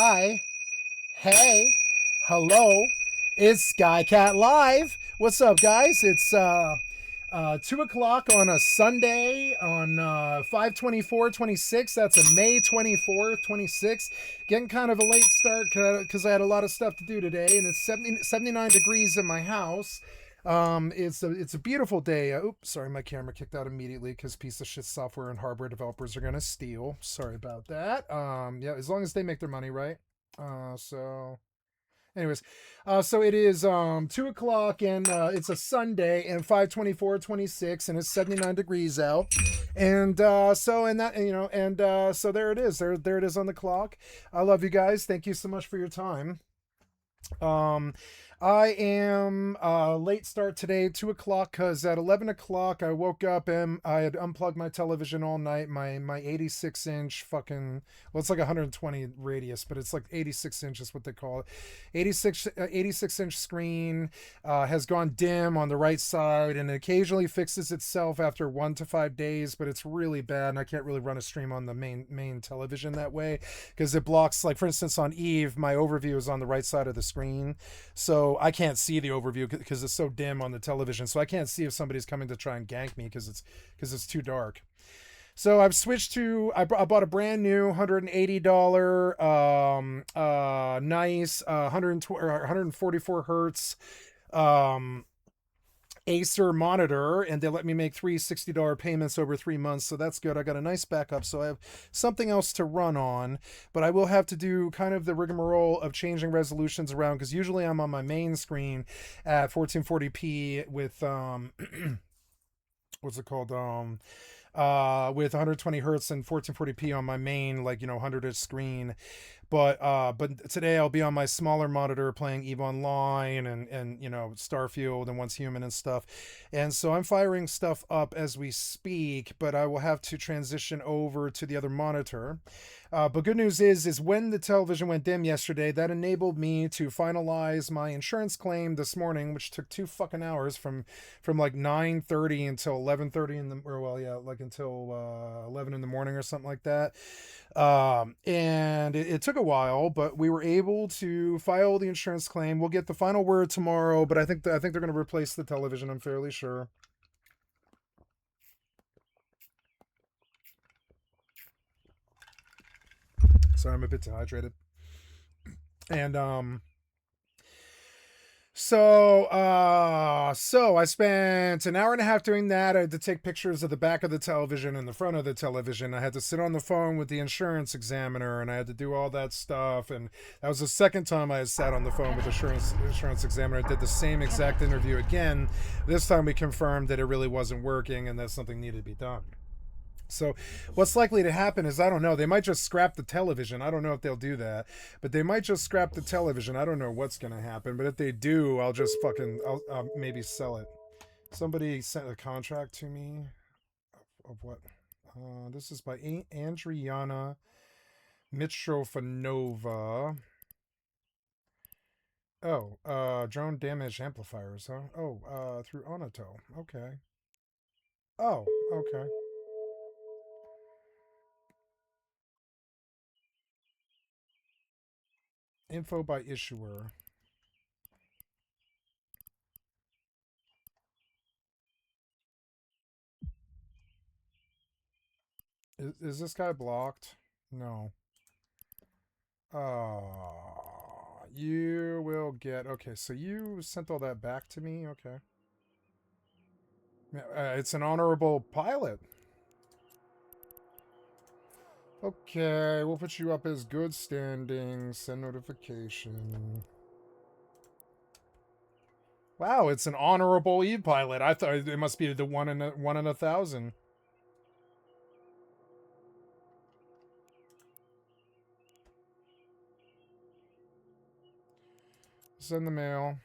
Hi. Hey. Hello. It's Skycatlive. What's up, guys? It's 2 o'clock on a Sunday on 5/24/26. That's a May 24th, 26. Getting kind of a late start because I had a lot of stuff to do today, and it's 79 degrees in my house. It's a beautiful day. Oops, sorry, my camera kicked out immediately because piece of shit software and hardware developers are gonna steal. Sorry about that. Yeah, as long as they make their money, right? So anyways, so it is 2 o'clock and it's a Sunday and 5/24/26 and it's 79 degrees out. And so there it is. There it is on the clock. I love you guys. Thank you so much for your time. Um, I am late start today, 2 o'clock, because at 11 o'clock I woke up and I had unplugged my television all night. My 86-inch fucking, well, it's like 120 radius, but it's like 86 inches, what they call it. 86-inch screen has gone dim on the right side, and it occasionally fixes itself after 1 to 5 days, but it's really bad, and I can't really run a stream on the main television that way because it blocks, like for instance on Eve, my overview is on the right side of the screen, so I can't see the overview because it's so dim on the television. So I can't see if somebody's coming to try and gank me because it's too dark. So I've switched to I bought a brand new $180 nice 120 or 144 hertz Acer monitor, and they let me make three $60 payments over 3 months, so that's good. I got a nice backup, so I have something else to run on, but I will have to do kind of the rigmarole of changing resolutions around because usually I'm on my main screen at 1440p with what's it called, with 120 hertz and 1440p on my main, like, 100-ish screen. But today I'll be on my smaller monitor playing EVE Online and Starfield and Once Human and stuff. And so I'm firing stuff up as we speak, but I will have to transition over to the other monitor. But good news is when the television went dim yesterday, that enabled me to finalize my insurance claim this morning, which took 2 fucking hours from like 9:30 until 11:30 until 11 in the morning or something like that. And it took a while, but we were able to file the insurance claim. We'll get the final word tomorrow, but I think they're going to replace the television, I'm fairly sure. Sorry, I'm a bit dehydrated. And so I spent an hour and a half doing that. I had to take pictures of the back of the television and the front of the television. I had to sit on the phone with the insurance examiner, and I had to do all that stuff. And that was the second time I had sat on the phone with the insurance examiner. I did the same exact interview again. This time we confirmed that it really wasn't working and that something needed to be done. So what's likely to happen is, I don't know, they might just scrap the television. I don't know if they'll do that, but they might just scrap the television. I don't know what's going to happen, but if they do, I'll just I'll maybe sell it. Somebody sent a contract to me of what? This is by Andriana Mitrofanova. Oh, drone damage amplifiers, huh? Oh, through Onato. Okay. Oh, okay. Info by issuer. Is this guy blocked? No. You will get... Okay, so you sent all that back to me? Okay. It's an honorable pilot. Okay, we'll put you up as good standing. Send notification. Wow, it's an honorable e-pilot. I thought it must be the one in 1,000. Send the mail.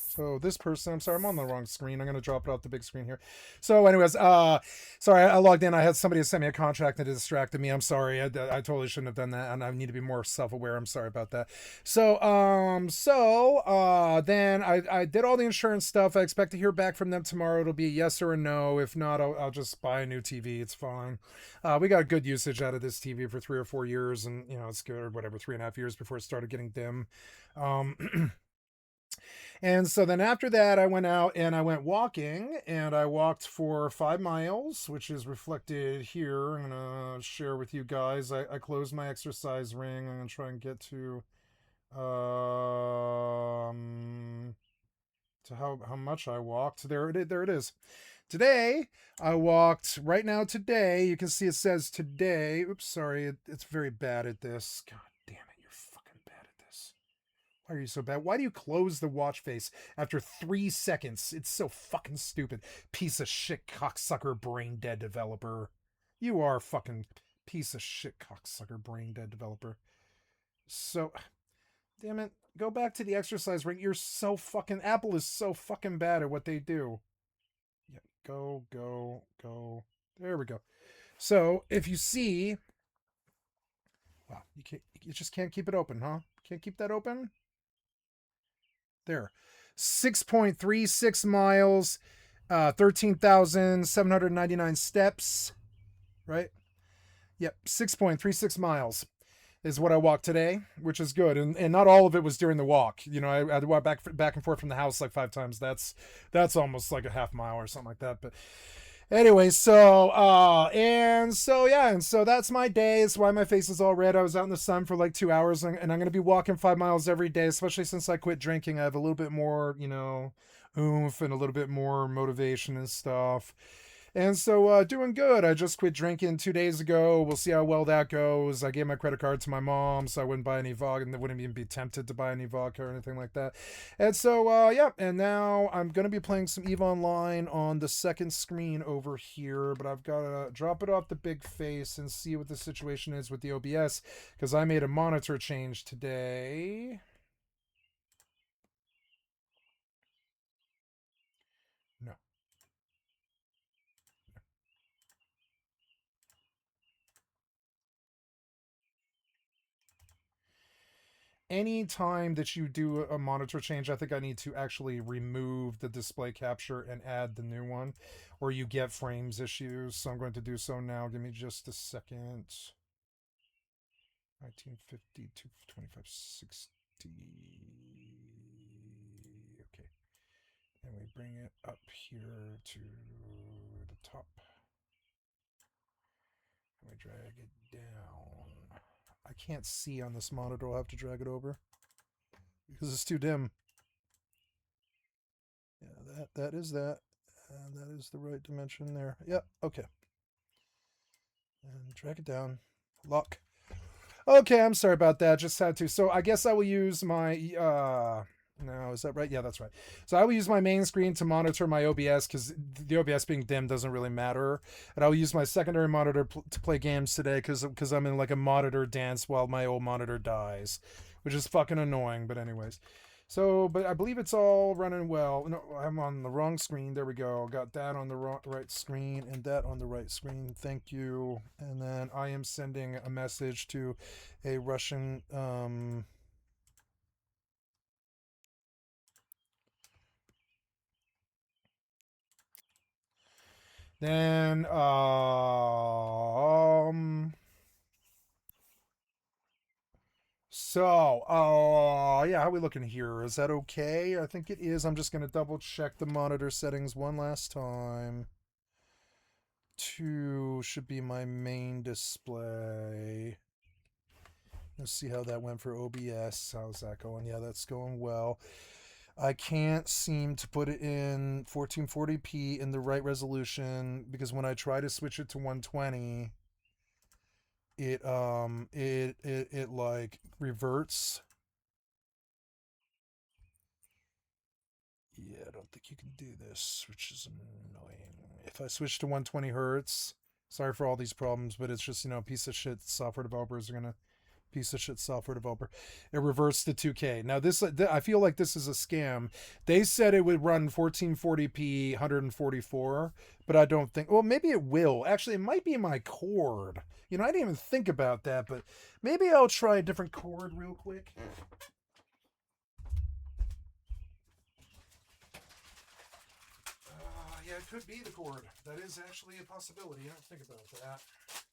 So this person, I'm sorry, I'm on the wrong screen. I'm going to drop it off the big screen here. So anyways, sorry, I logged in. I had somebody send me a contract and it distracted me. I'm sorry. I totally shouldn't have done that. And I need to be more self-aware. I'm sorry about that. So, then I did all the insurance stuff. I expect to hear back from them tomorrow. It'll be a yes or a no. If not, I'll just buy a new TV. It's fine. We got good usage out of this TV for 3 or 4 years, and it's good, or whatever, 3.5 years before it started getting dim. And so then after that, I went out and I went walking, and I walked for 5 miles, which is reflected here. I'm going to share with you guys. I closed my exercise ring. I'm going to try and get to how much I walked. There it is. Today, I walked, right now today, you can see it says today. Oops, sorry, it's very bad at this. God damn it, you're fucking bad at this. Why are you so bad? Why do you close the watch face after 3 seconds? It's so fucking stupid. Piece of shit cocksucker brain dead developer. You are fucking piece of shit cocksucker brain dead developer. So, damn it. Go back to the exercise ring. You're so fucking... Apple is so fucking bad at what they do. Yeah, go. There we go. So, if you see... Wow, you just can't keep it open, huh? Can't keep that open? There. 6.36 miles, 13,799 steps, right? Yep, 6.36 miles is what I walked today, which is good. And not all of it was during the walk. I had to walk back and forth from the house like 5 times. That's almost like a half mile or something like that. But anyway, so that's my day. It's why my face is all red. I was out in the sun for like 2 hours, and I'm gonna be walking 5 miles every day, especially since I quit drinking. I have a little bit more, oomph and a little bit more motivation and stuff. And so, doing good. I just quit drinking 2 days ago. We'll see how well that goes. I gave my credit card to my mom, so I wouldn't buy any vodka, and wouldn't even be tempted to buy any vodka or anything like that. And so, yeah. And now I'm gonna be playing some EVE Online on the second screen over here, but I've got to drop it off the big face and see what the situation is with the OBS, because I made a monitor change today. No. Anytime that you do a monitor change, I think I need to actually remove the display capture and add the new one, or you get frames issues. So I'm going to do so now. Give me just a second. 1950 to 2560. Okay. And we bring it up here to the top. And we drag it down. I can't see on this monitor. I'll have to drag it over because it's too dim. Yeah, that is that. And that is the right dimension there. Yep, okay. And drag it down. Lock. Okay, I'm sorry about that. Just had to. So I guess I will use my no, is that right? Yeah, that's right. So I will use my main screen to monitor my OBS, because the OBS being dim doesn't really matter. And I'll use my secondary monitor to play games today, because I'm in like a monitor dance while my old monitor dies, which is fucking annoying. But anyways. So, but I believe it's all running well. No, I'm on the wrong screen. There we go. Got that on the right screen and that on the right screen. Thank you. And then I am sending a message to a Russian then so, yeah, how are we looking here? Is that okay? I think it is. I'm just going to double check the monitor settings one last time. 2 should be my main display. Let's see how that went for OBS. How's that going? Yeah, that's going well. I can't seem to put it in 1440p in the right resolution, because when I try to switch it to 120, it like reverts. Yeah, I don't think you can do this, which is annoying. If I switch to 120 hertz, sorry for all these problems, but it's just, piece of shit software developers are gonna Piece of shit software developer. It reverts to 2K. Now this, I feel like this is a scam. They said it would run 1440p 144, but I don't think. Well, maybe it will. Actually, it might be my cord. You know, I didn't even think about that, but maybe I'll try a different cord real quick. Yeah, it could be the cord. That is actually a possibility. I don't think about that.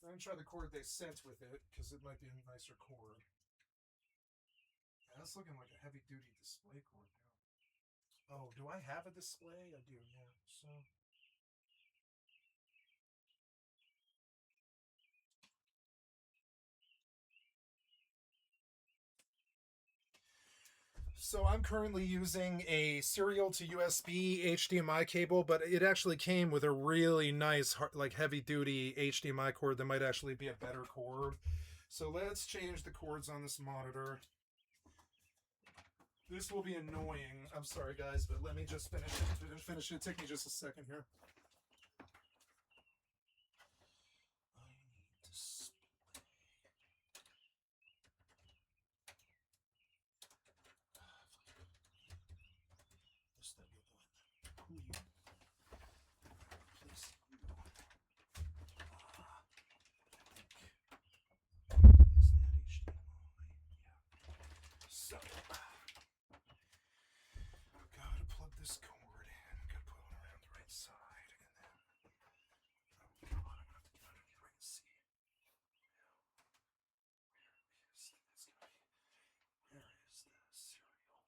I'm gonna try the cord they sent with it because it might be a nicer cord. Yeah, that's looking like a heavy-duty display cord now. Oh, do I have a display? I do, yeah. So. So I'm currently using a serial to USB HDMI cable, but it actually came with a really nice, like heavy-duty HDMI cord that might actually be a better cord. So let's change the cords on this monitor. This will be annoying. I'm sorry, guys, but let me just finish it. Take me just a second here. So, I've got to plug this cord in. I've got to put it around the right side, and then, oh God, I'm going to have to get out of here and see. Where is the serial?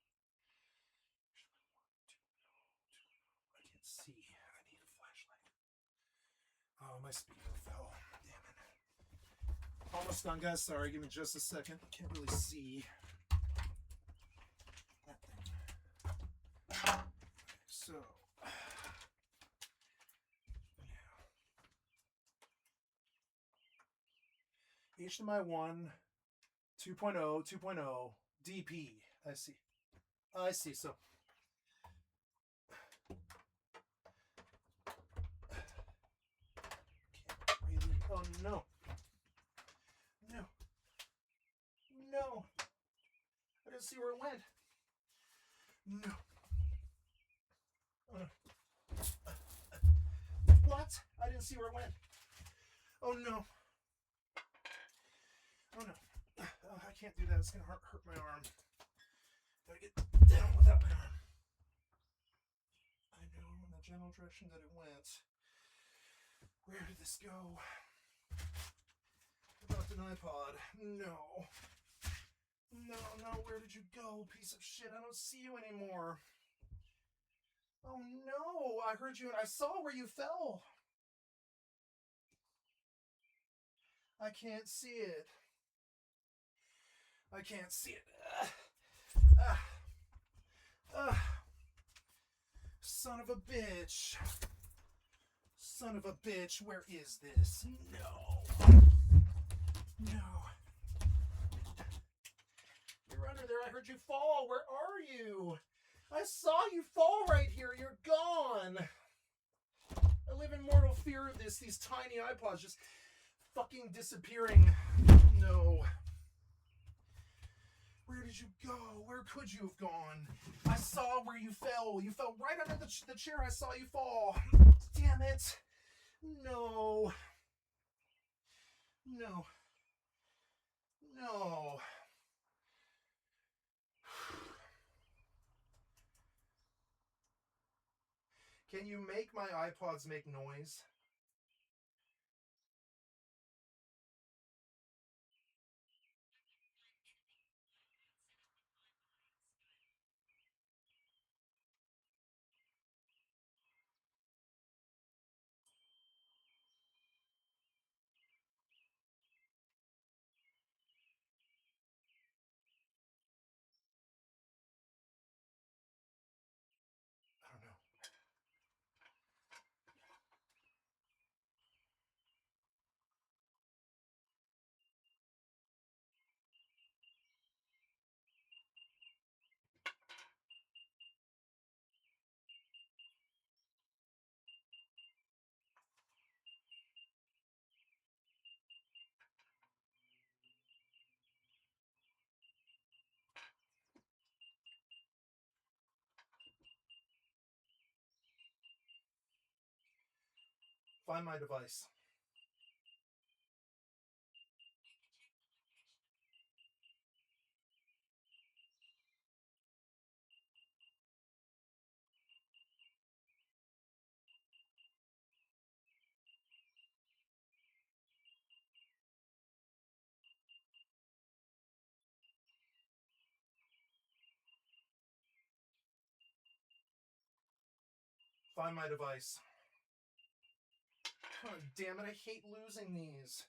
I can't see. I need a flashlight. Oh, my speaker fell. Damn it. Almost done, guys. Sorry, give me just a second. Can't really see. That thing. So, yeah. HDMI 1, 2.0, 2.0, DP. I see. I see. So, can't really. Oh no. No. No. I didn't see where it went. No. What? I didn't see where it went. Oh no. Oh no. I can't do that. It's gonna hurt my arm. Gotta get down without my arm. I know in the general direction that it went. Where did this go? About an iPod. No. No, where did you go, piece of shit? I don't see you anymore. Oh no, I heard you and I saw where you fell. I can't see it. I can't see it. Son of a bitch. Son of a bitch, where is this? No. No. You're under there. I heard you fall. Where are you? I saw you fall right here. You're gone. I live in mortal fear of this. These tiny iPods just fucking disappearing. No. Where did you go? Where could you have gone? I saw where you fell. You fell right under the chair. I saw you fall. Damn it. No. No. No. Can you make my iPods make noise? I don't know. Find my device. Find my device. God damn it, I hate losing these.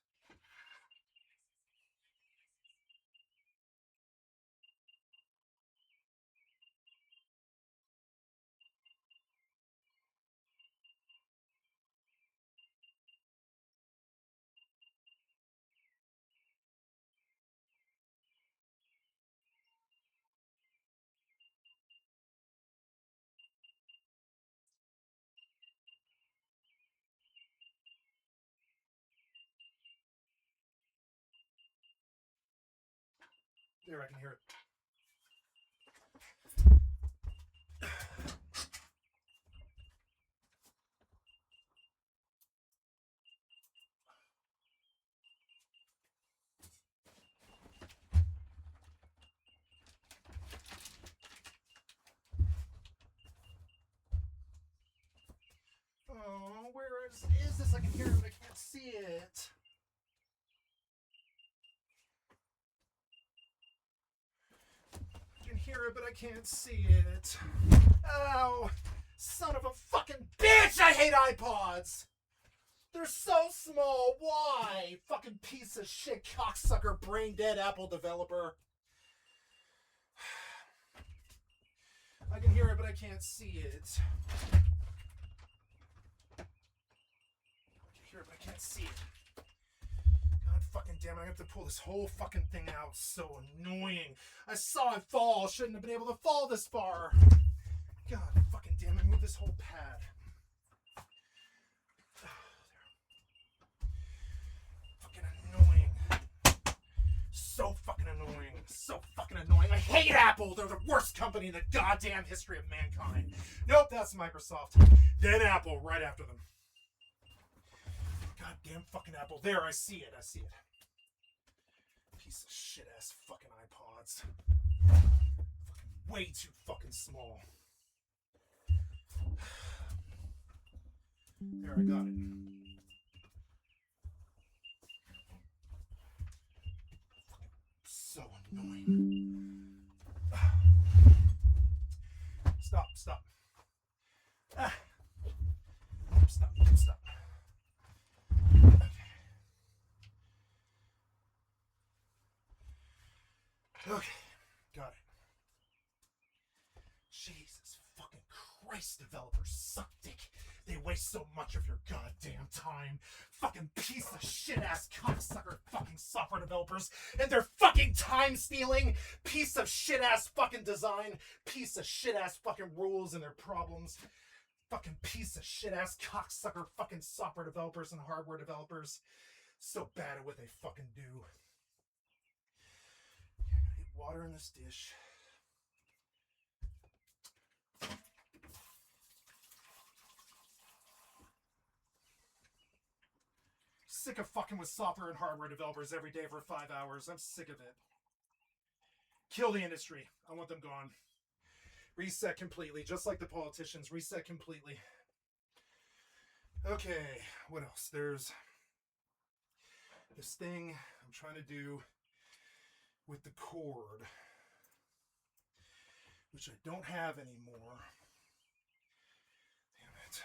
There, I can hear it. Oh, where is this? I can hear it, but I can't see it. I can hear it, but I can't see it. Ow! Son of a fucking bitch! I hate iPods! They're so small. Why? Fucking piece of shit, cocksucker, brain dead Apple developer. I can hear it, but I can't see it. I can hear it, but I can't see it. God fucking damn it, I have to pull this whole fucking thing out. So annoying. I saw it fall. Shouldn't have been able to fall this far. God fucking damn it, move this whole pad. So fucking annoying. So fucking annoying. I hate Apple. They're the worst company in the goddamn history of mankind. Nope, that's Microsoft. Then Apple, right after them. Goddamn fucking Apple. There, I see it. I see it. Piece of shit ass fucking iPods. Fucking way too fucking small. There, I got it. So annoying. Stop, stop. Ah. Stop, stop. Okay. Okay, got it. Jesus fucking Christ, developers suck dick. They waste so much of your goddamn time. Fucking piece of shit ass cocksucker fucking software developers and their fucking time stealing piece of shit ass fucking design, piece of shit ass fucking rules and their problems. Fucking piece of shit ass cocksucker fucking software developers and hardware developers. So bad at what they fucking do. I gotta get water in this dish. Sick of fucking with software and hardware developers every day for 5 hours. I'm sick of it. Kill the industry. I want them gone. Reset completely. Just like the politicians. Reset completely. Okay. What else? There's this thing I'm trying to do with the cord, which I don't have anymore. Damn it.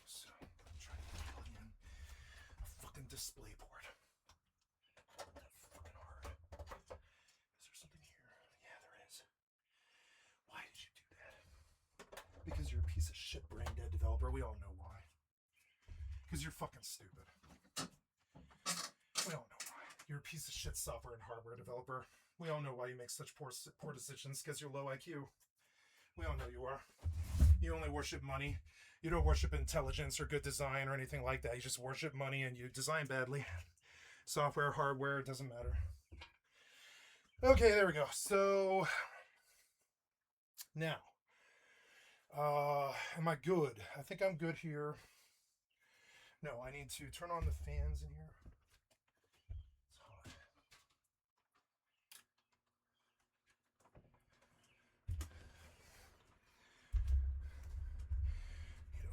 So I'm trying to plug in a fucking display board. That's fucking hard. Is there something here? Yeah, there is. Why did you do that? Because you're a piece of shit brain dead developer. We all know why. Because you're fucking stupid. We all know why. You're a piece of shit software and hardware developer. We all know why you make such poor decisions, because you're low IQ. We all know you are. You only worship money. You don't worship intelligence or good design or anything like that. You just worship money and you design badly. Software, hardware, it doesn't matter. Okay, there we go. So now, am I good? I think I'm good here. No, I need to turn on the fans in here.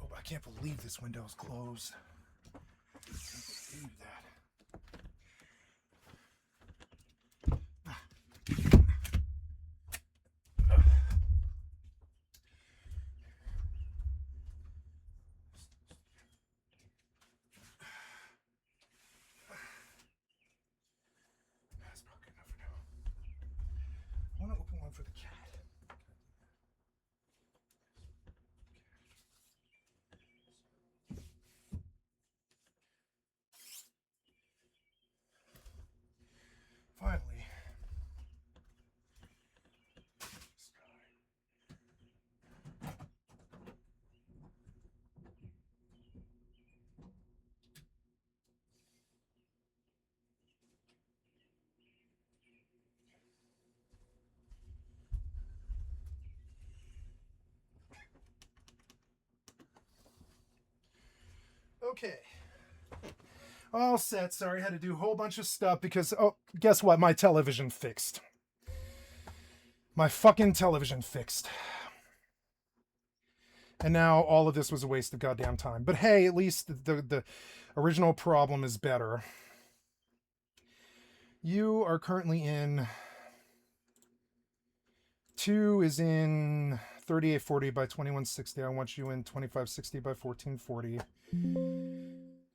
Oh, I can't believe this window is closed. I can't believe that. That's not good enough for now. I want to open one for the cat. Finally. Okay. All set. Sorry, I had to do a whole bunch of stuff because, oh, guess what? My television fixed. My fucking television fixed. And now all of this was a waste of goddamn time. But hey, at least the original problem is better. You are currently in... 2 is in 3840 by 2160. I want you in 2560 by 1440.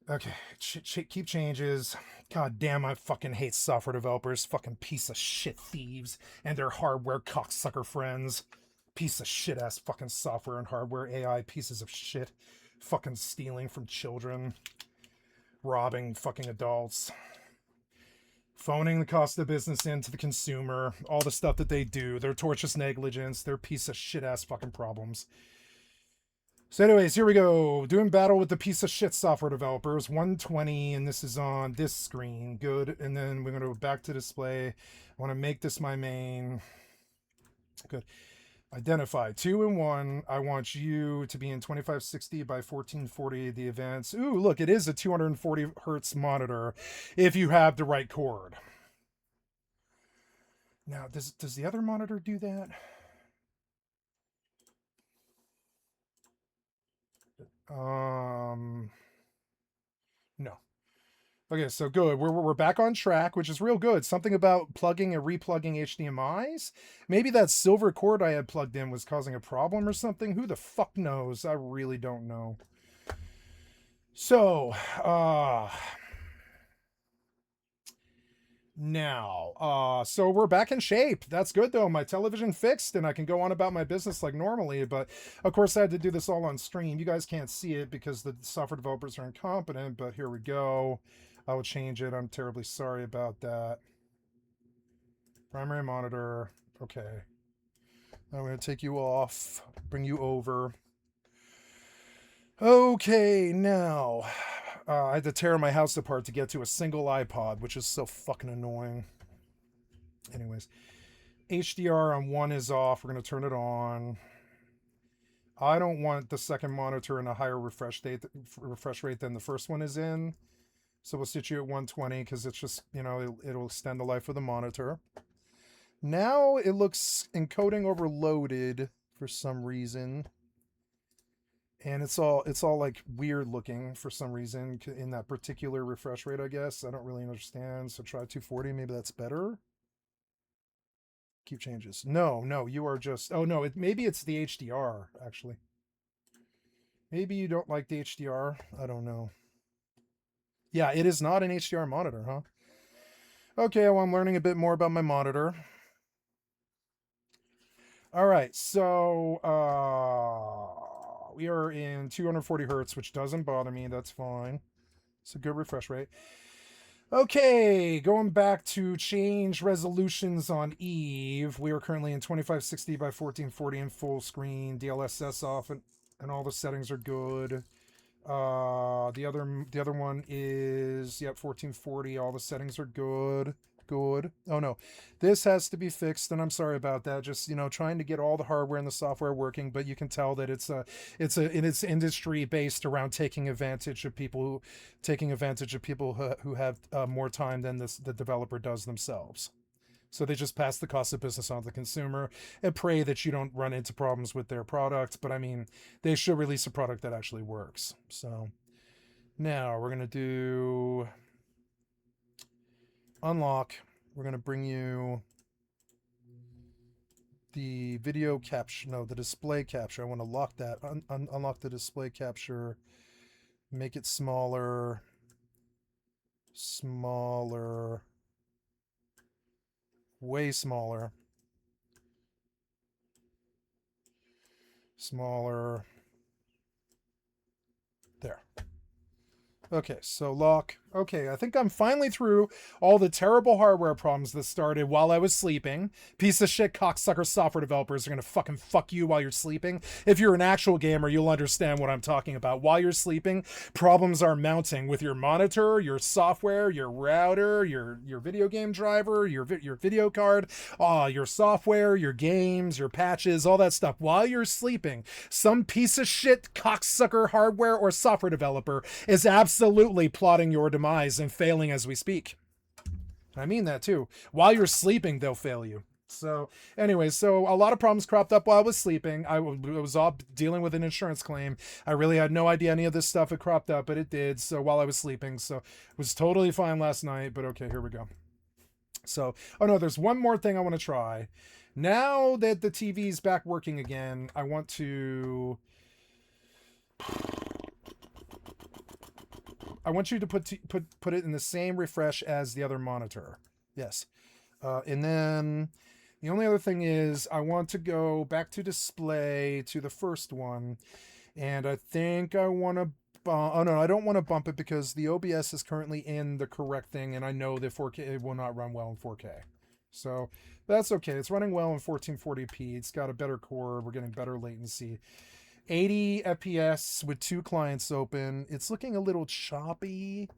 Okay, keep changes. God damn, I fucking hate software developers. Fucking piece of shit thieves and their hardware cocksucker friends. Piece of shit ass fucking software and hardware AI pieces of shit. Fucking stealing from children. Robbing fucking adults. Phoning the cost of business into the consumer. All the stuff that they do. Their tortious negligence. Their piece of shit ass fucking problems. So anyways, here we go. Doing battle with the piece of shit software developers. 120, and this is on this screen. Good. And then we're going to go back to display. I want to make this my main. Good. Identify 2 and 1. I want you to be in 2560 by 1440. The events. Ooh, look, it is a 240 hertz monitor if you have the right cord. Now, does the other monitor do that? No. Okay, so good. We're back on track, which is real good. Something about plugging and replugging HDMIs. Maybe that silver cord I had plugged in was causing a problem or something. Who the fuck knows? I really don't know. So, now, so we're back in shape. That's good though. My television fixed and I can go on about my business like normally, but of course I had to do this all on stream. You guys can't see it because the software developers are incompetent, but here we go. I will change it. I'm terribly sorry about that. Primary monitor. Okay. I'm going to take you off, bring you over. Okay, now I had to tear my house apart to get to a single iPod, which is so fucking annoying. Anyways, HDR on 1 is off. We're going to turn it on. I don't want the second monitor in a higher refresh rate than the first one is in. So we'll sit you at 120 because it's just, you know, it'll extend the life of the monitor. Now it looks encoding overloaded for some reason. And it's all like weird looking for some reason in that particular refresh rate, I guess. I don't really understand. So try 240. Maybe that's better. Keep changes. No, you are just... Oh, no, maybe it's the HDR, actually. Maybe you don't like the HDR. I don't know. Yeah, it is not an HDR monitor, huh? Okay, well, I'm learning a bit more about my monitor. All right, so we are in 240 hertz, which doesn't bother me. That's fine. It's a good refresh rate. Okay, going back to change resolutions on Eve. We are currently in 2560 by 1440 in full screen. DLSS off, and all the settings are good. The other one is, yep, 1440. All the settings are good. Good. Oh no, this has to be fixed, and I'm sorry about that. Just, you know, trying to get all the hardware and the software working, but you can tell that it's industry based around taking advantage of people who have more time than the developer does themselves. So they just pass the cost of business on to the consumer and pray that you don't run into problems with their product. But I mean, they should release a product that actually works. So now we're going to do unlock. We're going to bring you the video capture. No, the display capture. I want to lock that. Unlock the display capture. Make it smaller. Smaller. Way smaller. Smaller. There. Okay, so lock. Okay, I think I'm finally through all the terrible hardware problems that started while I was sleeping. Piece of shit cocksucker software developers are gonna fucking fuck you while you're sleeping. If you're an actual gamer, you'll understand what I'm talking about. While you're sleeping, problems are mounting with your monitor, your software, your router, your video game driver, your video card, your software, your games, your patches, all that stuff. While you're sleeping, some piece of shit cocksucker hardware or software developer is absolutely plotting your demise and failing as we speak. I mean that too. While you're sleeping, they'll fail you. So anyway, so a lot of problems cropped up while I was sleeping. I was all dealing with an insurance claim. I really had no idea any of this stuff had cropped up, but it did. So while I was sleeping, so it was totally fine last night. But okay, here we go. So, oh no, there's one more thing I want to try. Now that the TV's back working again, I want to you to put it in the same refresh as the other monitor. Yes. And then the only other thing is I want to go back to display to the first one. And I think I want to... oh, no, I don't want to bump it because the OBS is currently in the correct thing. And I know that 4K it will not run well in 4K. So that's okay. It's running well in 1440p. It's got a better core. We're getting better latency. 80 FPS with 2 clients open. It's looking a little choppy,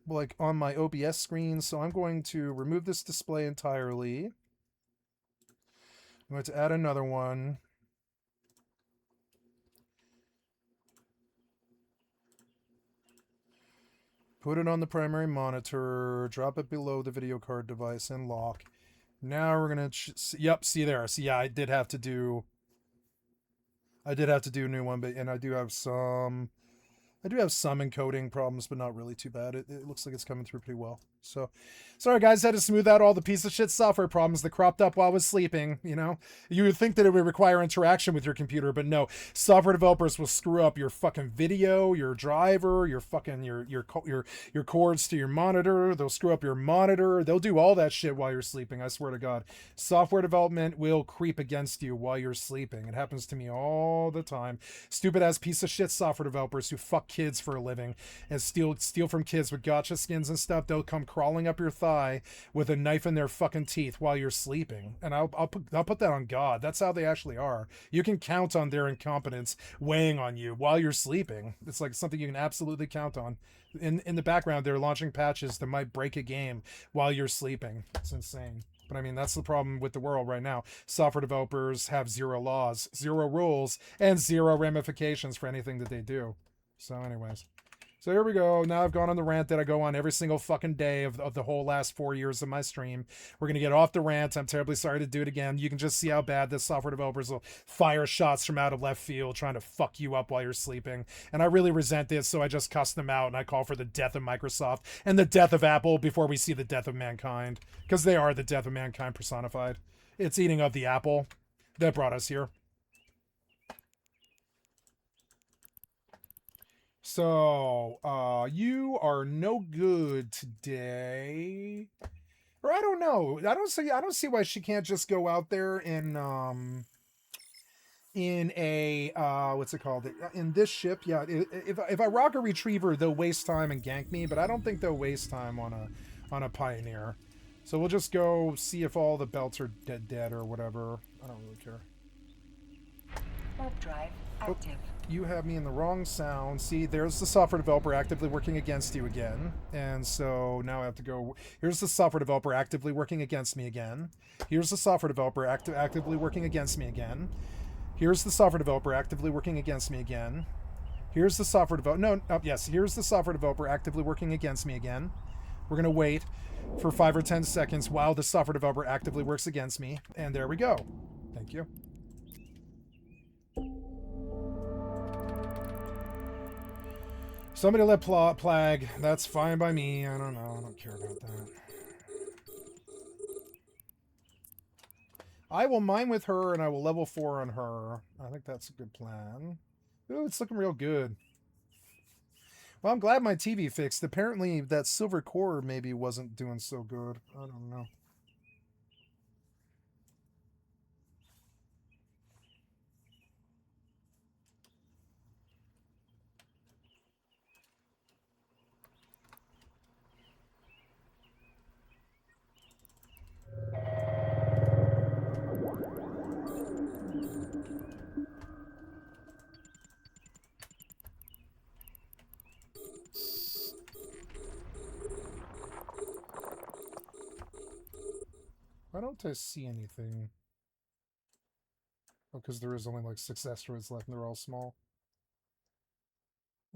like on my OBS screen. So I'm going to remove this display entirely. I'm going to add another one. Put it on the primary monitor, drop it below the video card device and lock. Now we're going to, yep, see there. See, yeah, I did have to do a new one, but, and I do have some encoding problems, but not really too bad. It looks like it's coming through pretty well. So, sorry guys, I had to smooth out all the piece of shit software problems that cropped up while I was sleeping. You know, you would think that it would require interaction with your computer, but no. Software developers will screw up your fucking video, your driver, your fucking your cords to your monitor. They'll screw up your monitor. They'll do all that shit while you're sleeping. I swear to God, software development will creep against you while you're sleeping. It happens to me all the time. Stupid ass piece of shit software developers who fuck kids for a living and steal from kids with gotcha skins and stuff. They'll come crawling up your thigh with a knife in their fucking teeth while you're sleeping, and I'll put that on God. That's how they actually are. You can count on their incompetence weighing on you while you're sleeping. It's like something you can absolutely count on. In the background, they're launching patches that might break a game while you're sleeping. It's insane. But I mean, that's the problem with the world right now. Software developers have 0 laws, 0 rules, and 0 ramifications for anything that they do. So anyways, so here we go. Now I've gone on the rant that I go on every single fucking day of the whole last 4 years of my stream. We're going to get off the rant. I'm terribly sorry to do it again. You can just see how bad the software developers will fire shots from out of left field trying to fuck you up while you're sleeping. And I really resent this, so I just cuss them out and I call for the death of Microsoft and the death of Apple before we see the death of mankind. Because they are the death of mankind personified. It's eating of the apple that brought us here. So, you are no good today. Or I don't know. I don't see why she can't just go out there in a what's it called? In this ship. Yeah, if I rock a retriever, they'll waste time and gank me, but I don't think they'll waste time on a pioneer. So we'll just go see if all the belts are dead or whatever. I don't really care. Warp drive active. You have me in the wrong sound. See, there's the software developer actively working against you again. And so now I have to go. Here's the software developer actively working against me again. Here's the software developer actively working against me again. Here's the software developer actively working against me again. Here's the software developer. No, yes. Here's the software developer actively working against me again. We're going to wait for 5 or 10 seconds while the software developer actively works against me. And there we go. Thank you. Somebody let Plague. That's fine by me. I don't know. I don't care about that. I will mine with her and I will level 4 on her. I think that's a good plan. Ooh, it's looking real good. Well, I'm glad my TV fixed. Apparently that silver core maybe wasn't doing so good. I don't know. Why don't I see anything? Oh, because there is only like 6 asteroids left and they're all small.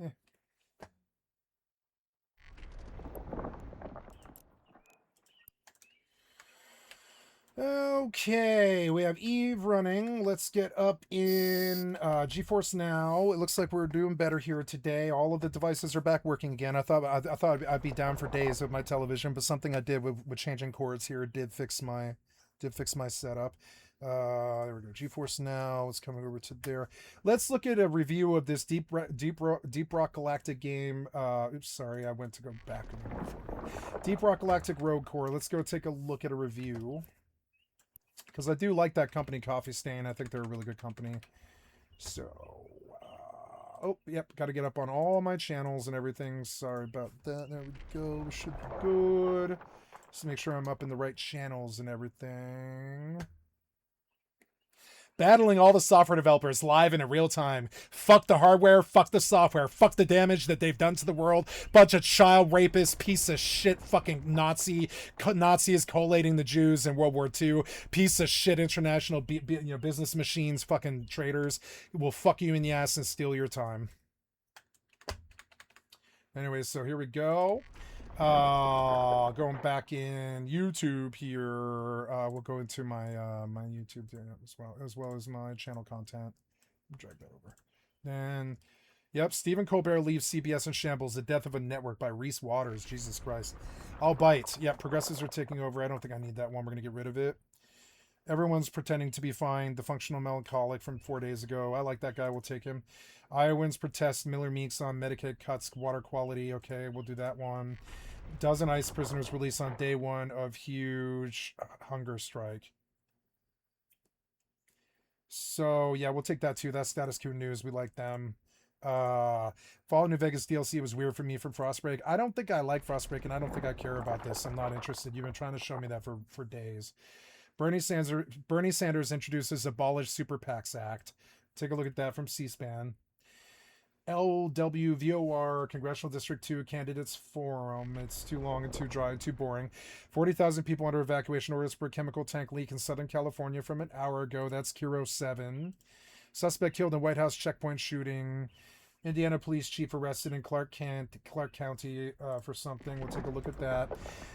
Eh. Okay, we have Eve running. Let's get up in GeForce Now. It looks like we're doing better here today. All of the devices are back working again. I thought I'd be down for days with my television, but something I did with changing cords here did fix my setup. There we go. GeForce Now is coming over to there. Let's look at a review of this Deep Rock Galactic game. Oops, sorry, I went to go back. Deep Rock Galactic Rogue Core. Let's go take a look at a review. Because I do like that company, Coffee Stain. I think they're a really good company. So, oh, yep, got to get up on all my channels and everything. Sorry about that. There we go. Should be good. Just make sure I'm up in the right channels and everything. Battling all the software developers live and in real time. Fuck the hardware, fuck the software, fuck the damage that they've done to the world. Bunch of child rapists, piece of shit fucking Nazis collating the Jews in World War II. Piece of shit international business machines, fucking traitors will fuck you in the ass and steal your time. Anyway, so here we go. Going back in YouTube here, we'll go into my my YouTube as well as my channel content. Drag that over. Then, yep, Stephen Colbert leaves CBS in shambles. The death of a network by Reese Waters. Jesus Christ. I'll bite. Yep, progressives are taking over. I don't think I need that one. We're gonna get rid of it. Everyone's pretending to be fine. The functional melancholic from 4 days ago. I like that guy. We'll take him. Iowans protest Miller Meeks on Medicaid cuts water quality. Okay, we'll do that one. Dozen ICE prisoners released on day 1 of huge hunger strike. So, yeah, we'll take that too. That's Status Quo News. We like them. Fallout New Vegas DLC was weird for me from Frostbreak. I don't think I like Frostbreak, and I don't think I care about this. I'm not interested. You've been trying to show me that for days. Bernie Sanders introduces Abolish Super PACs Act. Take a look at that from C-SPAN. LWVOR Congressional District 2 Candidates Forum. It's too long and too dry and too boring. 40,000 people under evacuation orders for a chemical tank leak in Southern California from an hour ago. That's Kiro 7. Suspect killed in White House checkpoint shooting. Indiana police chief arrested in Clark County for something. We'll take a look at that.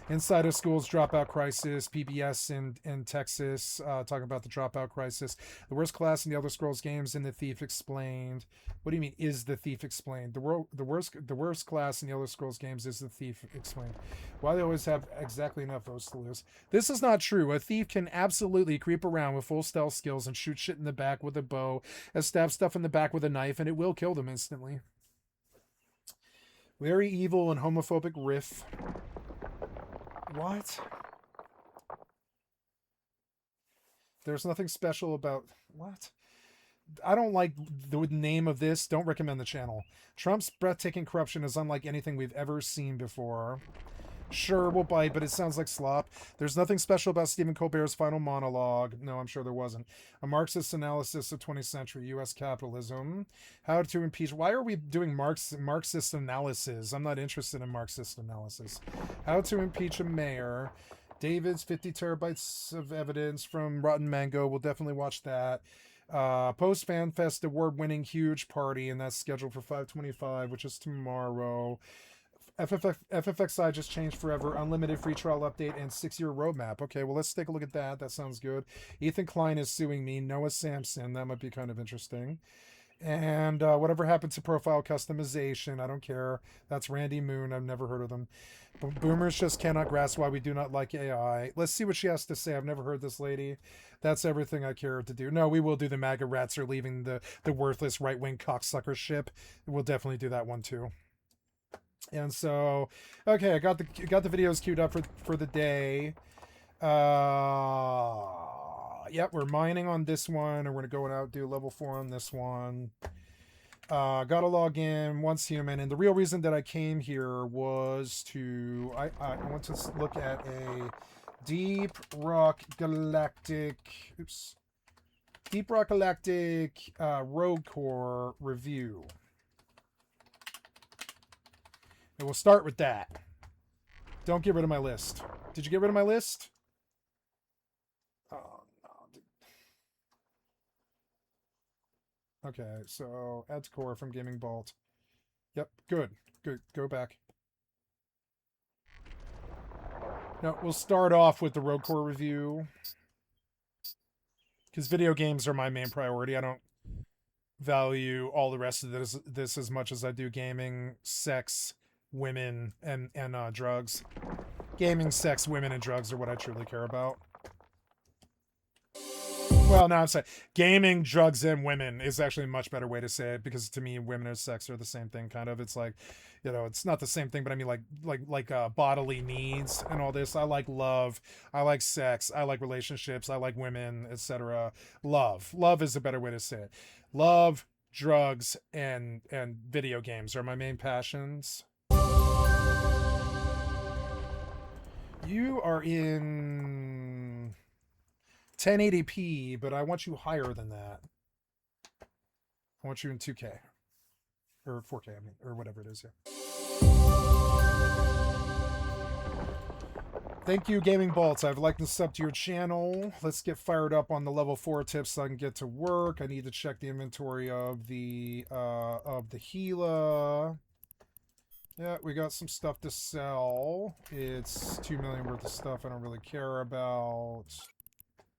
Inside of schools dropout crisis. PBS in Texas talking about the dropout crisis. The worst class in the Elder Scrolls games and the Thief explained. What do you mean? Is the Thief explained? The worst class in the Elder Scrolls games is the Thief explained. Why they always have exactly enough votes to lose? This is not true. A thief can absolutely creep around with full stealth skills and shoot shit in the back with a bow, and stab stuff in the back with a knife, and it will kill them instantly. Very evil and homophobic riff. What? There's nothing special about... What? I don't like the name of this. Don't recommend the channel. Trump's breathtaking corruption is unlike anything we've ever seen before. Sure, we'll bite, but it sounds like slop. There's nothing special about Stephen Colbert's final monologue. No, I'm sure there wasn't. A Marxist analysis of 20th century U.S. capitalism. How to impeach. Why are we doing Marxist analysis? I'm not interested in Marxist analysis. How to impeach a mayor. David's 50 terabytes of evidence from Rotten Mango. We'll definitely watch that. Post Fan Fest award-winning huge party, and that's scheduled for 5/25, which is tomorrow. FFXI just changed forever. Unlimited free trial update and 6-year roadmap. Okay, well, let's take a look at that. That sounds good. Ethan Klein is suing me. Noah Sampson. That might be kind of interesting. And whatever happened to profile customization? I don't care. That's Randy Moon. I've never heard of them. Boomers just cannot grasp why we do not like AI. Let's see what she has to say. I've never heard this lady. That's everything I care to do. No, we will do the MAGA rats are leaving the worthless right-wing cocksucker ship. We'll definitely do that one too. And so, okay, I got the videos queued up for the day. Yeah, we're mining on this one, and we're gonna go out do level 4 on this one. Gotta log in once human, and the real reason that I came here was to I want to look at a Deep Rock Galactic Rogue Core review. And we'll start with that. Don't get rid of my list. Did you get rid of my list? Oh, no. Okay, so add to core from Gaming Vault. Yep, good. Good. Go back. No, we'll start off with the Rogue Core review. Because video games are my main priority. I don't value all the rest of this as much as I do gaming, sex, women, and drugs. Gaming, sex, women, and drugs are what I truly care about. Well, no, I'm saying gaming, drugs, and women is actually a much better way to say it, because to me, women and sex are the same thing, kind of. It's like, you know, it's not the same thing, but I mean, like bodily needs and all this. I like love, I like sex, I like relationships, I like women, etc. Love is a better way to say it. Love, drugs, and video games are my main passions. You are in 1080p, but I want you higher than that. I want you in 2K. Or 4K, I mean, or whatever it is, yeah. Thank you, Gaming Bolts. I've liked and sub to your channel. Let's get fired up on the level 4 tips so I can get to work. I need to check the inventory of the Gila. Yeah, we got some stuff to sell. It's 2 million worth of stuff I don't really care about.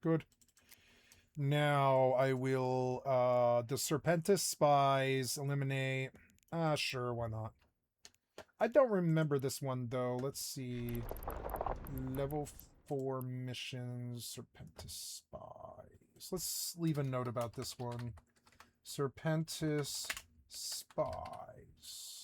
Good. Now I will, the Serpentis Spies eliminate. Sure, why not? I don't remember this one, though. Let's see. Level 4 missions, Serpentis Spies. Let's leave a note about this one. Serpentis Spies.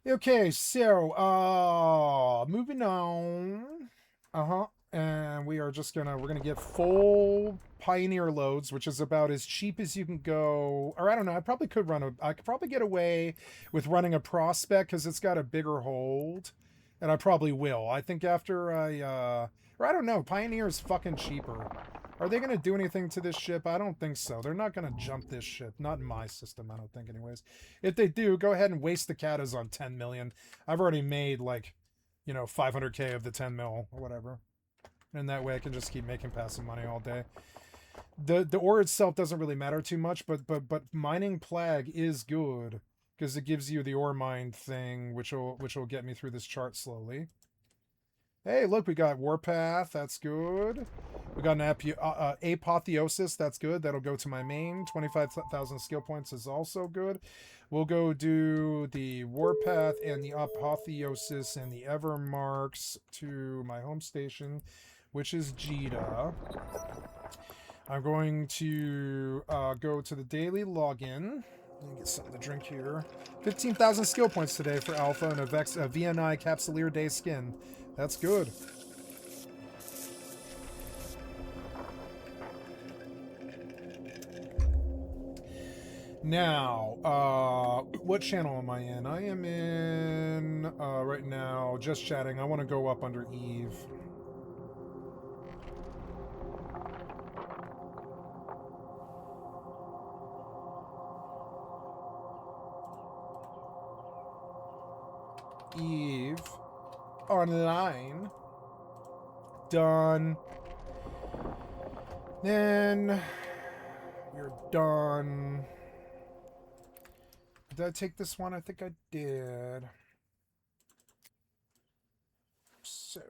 Okay, so moving on. And we are just we're gonna get full Pioneer loads, which is about as cheap as you can go. Or I don't know, I probably could I could probably get away with running a Prospect because it's got a bigger hold. And I probably will. I think after or I don't know, Pioneer is fucking cheaper. Are they going to do anything to this ship? I don't think so. They're not going to jump this ship. Not in my system, I don't think, anyways. If they do, go ahead and waste the catas on 10 million. I've already made, like, you know, 500k of the 10 mil or whatever. And that way I can just keep making passive money all day. The ore itself doesn't really matter too much, but mining Plague is good because it gives you the ore mine thing, which will get me through this chart slowly. Hey, look, we got Warpath. That's good. We got an Apotheosis. That's good. That'll go to my main. 25,000 skill points is also good. We'll go do the Warpath and the Apotheosis and the Evermarks to my home station, which is Jita. I'm going to go to the daily login. Let me get something to drink here. 15,000 skill points today for Alpha and a VNI Capsuleer Day skin. That's good. Now, what channel am I in? I am in, right now, just chatting. I want to go up under Eve. Eve. Online. Done. Then we're done. Did I take this one? I think I did. So.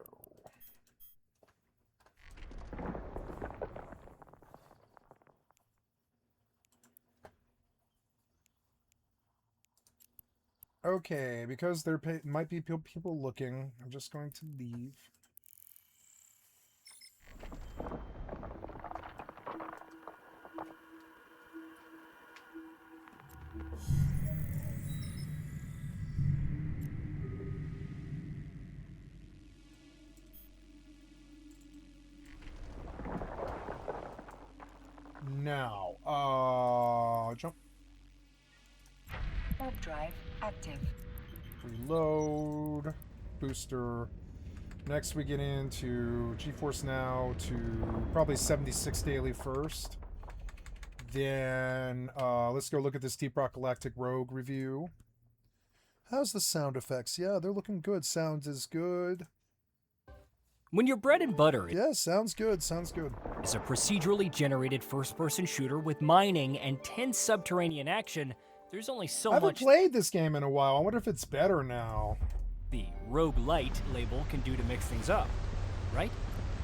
Okay, because there might be people looking, I'm just going to leave. Now, jump. Warp drive active. Reload. Booster. Next we get into GeForce Now to probably 76 daily first. Then let's go look at this Deep Rock Galactic Rogue review. How's the sound effects? Yeah, they're looking good. Sounds is good. When your bread and butter Yeah, sounds good. Sounds good. is a procedurally generated first-person shooter with mining and tense subterranean action, there's only so I haven't much played this game in a while. I wonder if it's better now. the roguelite label can do to mix things up, right?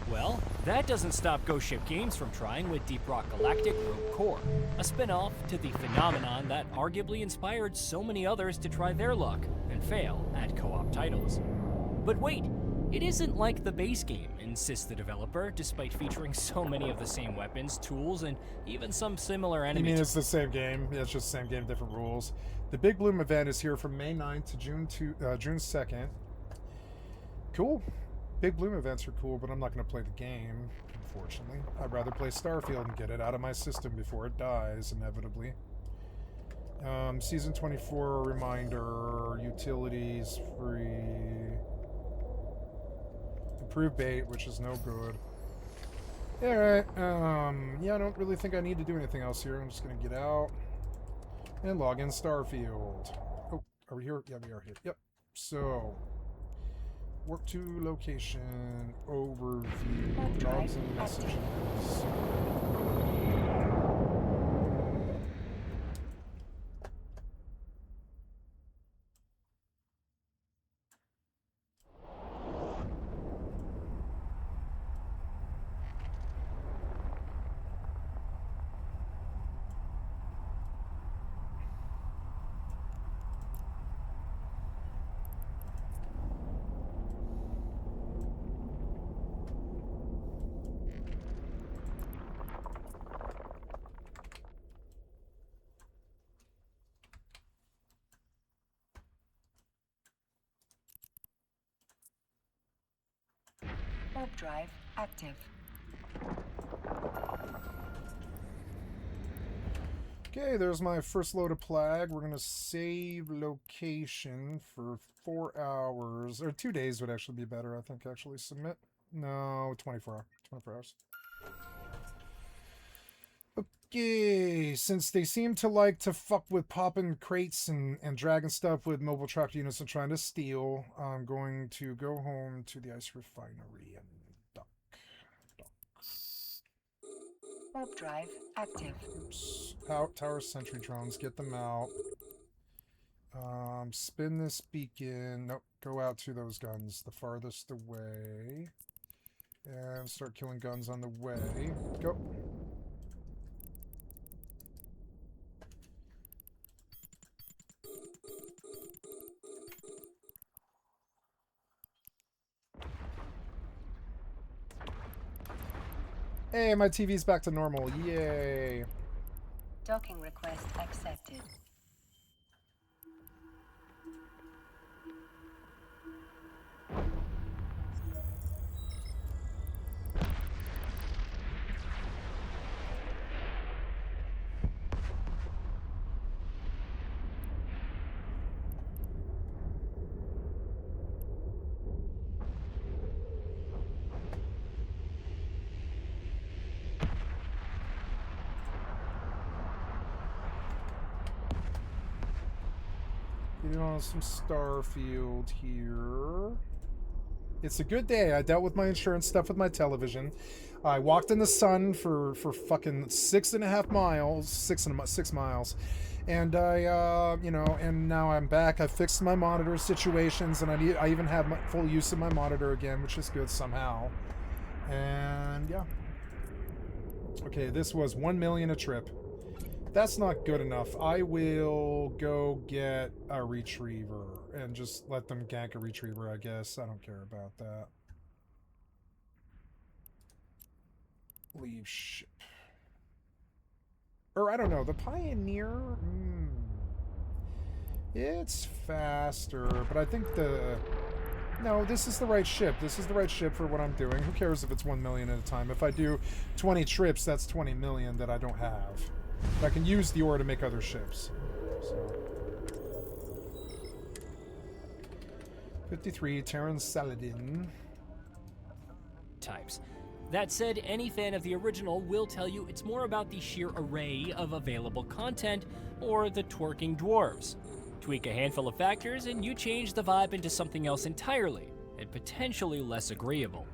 Well, that doesn't stop Ghost Ship Games from trying with Deep Rock Galactic Rogue Core, a spin-off to the phenomenon that arguably inspired so many others to try their luck and fail at co-op titles. But wait, it isn't like the base game, insists the developer, despite featuring so many of the same weapons, tools, and even some similar You enemies. mean it's the same game? Yeah, it's just the same game, different rules. The Big Bloom event is here from May 9th to June 2nd. Cool. Big Bloom events are cool, but I'm not going to play the game, unfortunately. I'd rather play Starfield and get it out of my system before it dies, inevitably. Season 24 reminder, utilities free. Improved bait, which is no good. Alright, yeah, I don't really think I need to do anything else here. I'm just going to get out and log in Starfield. Oh, are we here? Yeah, we are here. Yep. So, work to location, overview, logs and messages. Warp drive active. Okay, there's my first load of Plague. We're going to save location for 4 hours. Or 2 days would actually be better, I think, actually. Submit. No, 24 hours. Okay, since they seem to like to fuck with popping crates and dragging stuff with mobile truck units and trying to steal, I'm going to go home to the ice refinery and dock. Warp drive active. Oops. Tower sentry drones, get them out. Spin this beacon. Nope, go out to those guns the farthest away. And start killing guns on the way. Go. Hey, my TV's back to normal. Yay. Docking request accepted. Getting on some Starfield here. It's a good day. I dealt with my insurance stuff with my television. I walked in the sun for fucking 6.5 miles, 6 miles, and I and now I'm back. I fixed my monitor situations, and I even have my full use of my monitor again, which is good somehow. And yeah. Okay, this was 1 million a trip. That's not good enough. I will go get a retriever and just let them gank a retriever, I guess. I don't care about that. Leave ship. Or, I don't know, the Pioneer? It's faster, but I think the... No, this is the right ship. This is the right ship for what I'm doing. Who cares if it's 1 million at a time? If I do 20 trips, that's 20 million that I don't have. But I can use the ore to make other ships. So. 53, Terran Saladin. Types. That said, any fan of the original will tell you it's more about the sheer array of available content or the twerking dwarves. Tweak a handful of factors and you change the vibe into something else entirely, and potentially less agreeable.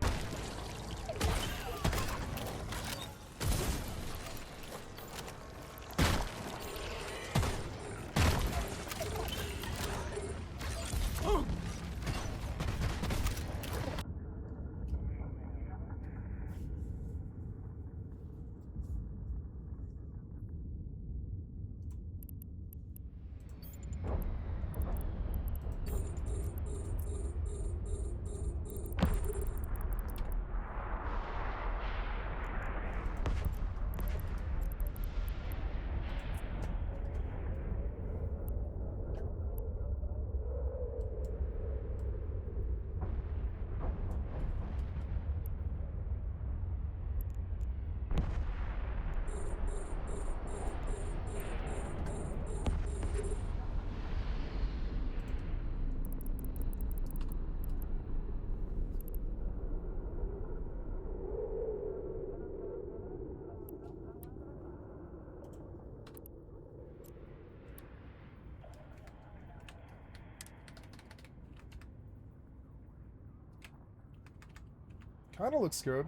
Kinda looks good.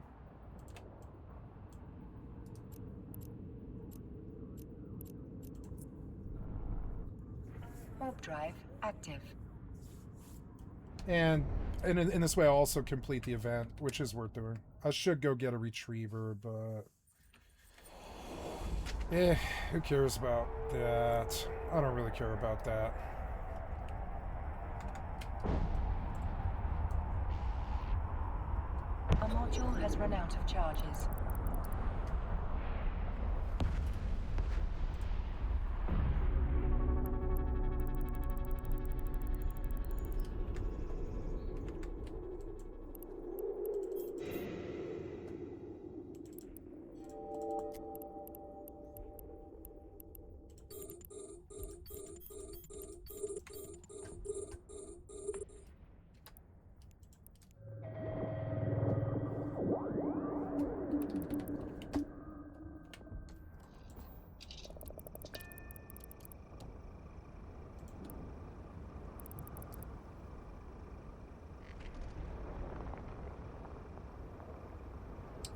Warp drive active. And in this way, I'll also complete the event, which is worth doing. I should go get a retriever, but... who cares about that? I don't really care about that. A module has run out of charges.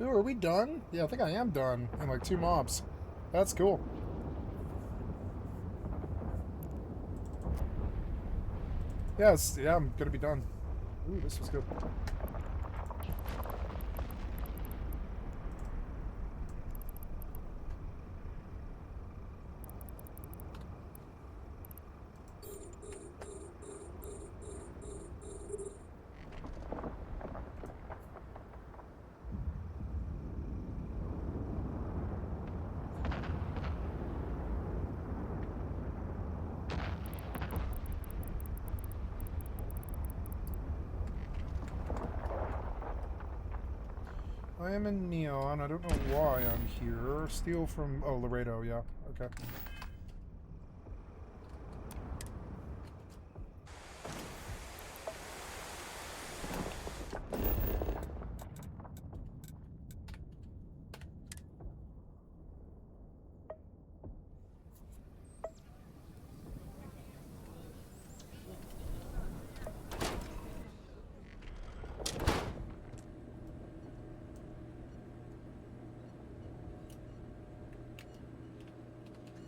Ooh, are we done? Yeah, I think I am done in like 2 mobs. That's cool. Yes, yeah, I'm gonna be done. Ooh, this was good. I am in Neon. I don't know why I'm here. Steal from... Oh, Laredo, yeah. Okay.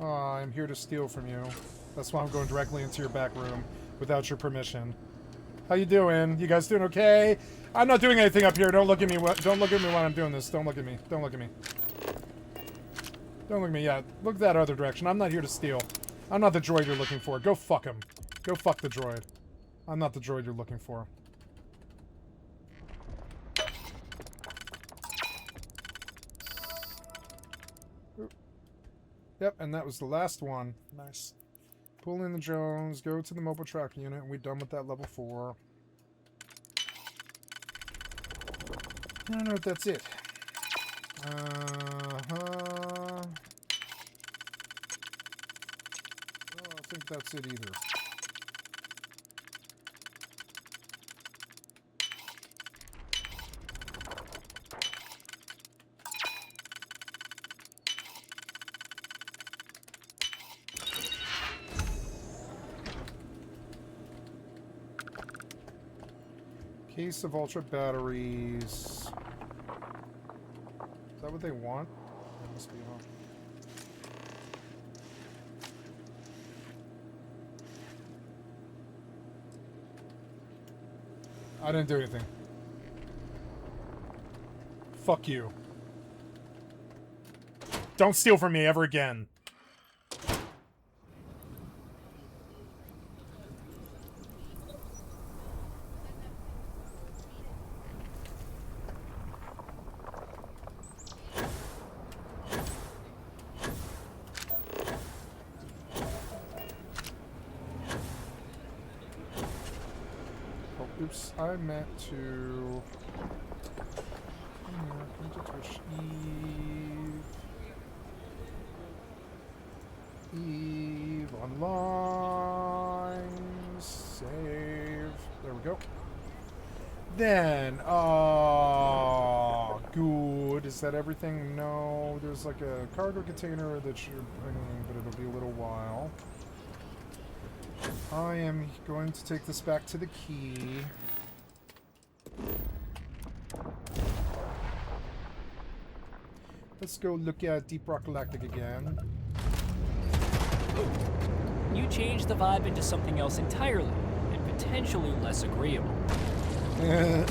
I'm here to steal from you. That's why I'm going directly into your back room without your permission. How you doing? You guys doing okay? I'm not doing anything up here. Don't look at me. Don't look at me while I'm doing this. Don't look at me. Don't look at me. Don't look at me. Yeah, look that other direction. I'm not here to steal. I'm not the droid you're looking for. Go fuck him. Go fuck the droid. I'm not the droid you're looking for. Yep, and that was the last one. Nice. Pull in the Jones, go to the mobile track unit, and we're done with that level 4. I don't know if that's it. I don't think that's it either. Case of ultra batteries. Is that what they want? That must be on. I didn't do anything. Fuck you. Don't steal from me ever again. Oops, I meant to... Come to Twitch. Eve online. Save. There we go. Then, good. Is that everything? No, there's like a cargo container that you're bringing, but it'll be a little while. I am going to take this back to the key. Let's go look at Deep Rock Galactic again. You change the vibe into something else entirely, and potentially less agreeable. I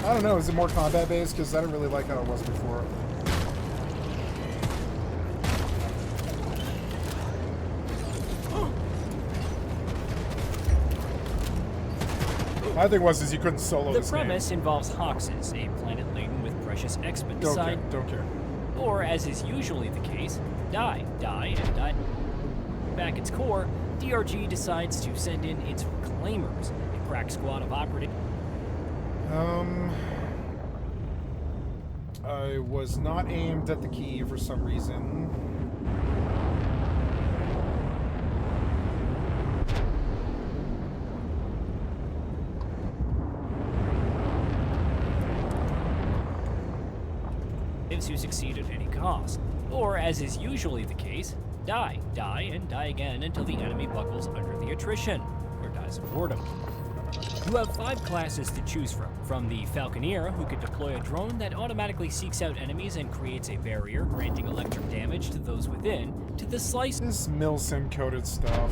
don't know, is it more combat based? Because I don't really like how it was before. My thing was you couldn't solo this The premise involves Hoxes, a planet laden with precious exp decide, Don't care. or as is usually the case, die, and die. Back its core, DRG decides to send in its Reclaimers, a crack squad of operatives. I was not aimed at the key for some reason. Who succeed at any cost, or as is usually the case, die, and die again until the enemy buckles under the attrition, or dies of boredom. You have 5 classes to choose from the Falconeer, who can deploy a drone that automatically seeks out enemies and creates a barrier, granting electric damage to those within, to the Slicer. This milsim-coated stuff.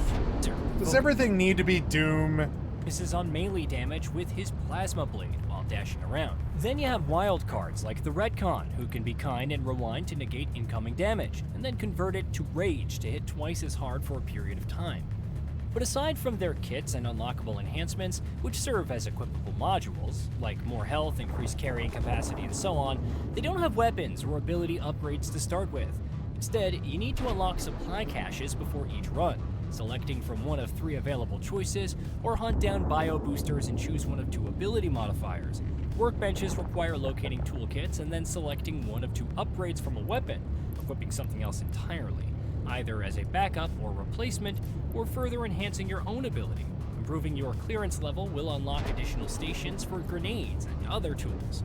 Does everything need to be Doom? This is on melee damage with his plasma blade while dashing around. Then you have wild cards like the Redcon, who can be kind and rewind to negate incoming damage, and then convert it to rage to hit twice as hard for a period of time. But aside from their kits and unlockable enhancements, which serve as equipable modules, like more health, increased carrying capacity, and so on, they don't have weapons or ability upgrades to start with. Instead, you need to unlock supply caches before each run, selecting from one of 3 available choices, or hunt down bio boosters and choose one of 2 ability modifiers. Workbenches require locating toolkits and then selecting one of 2 upgrades from a weapon, equipping something else entirely, either as a backup or replacement, or further enhancing your own ability. Improving your clearance level will unlock additional stations for grenades and other tools.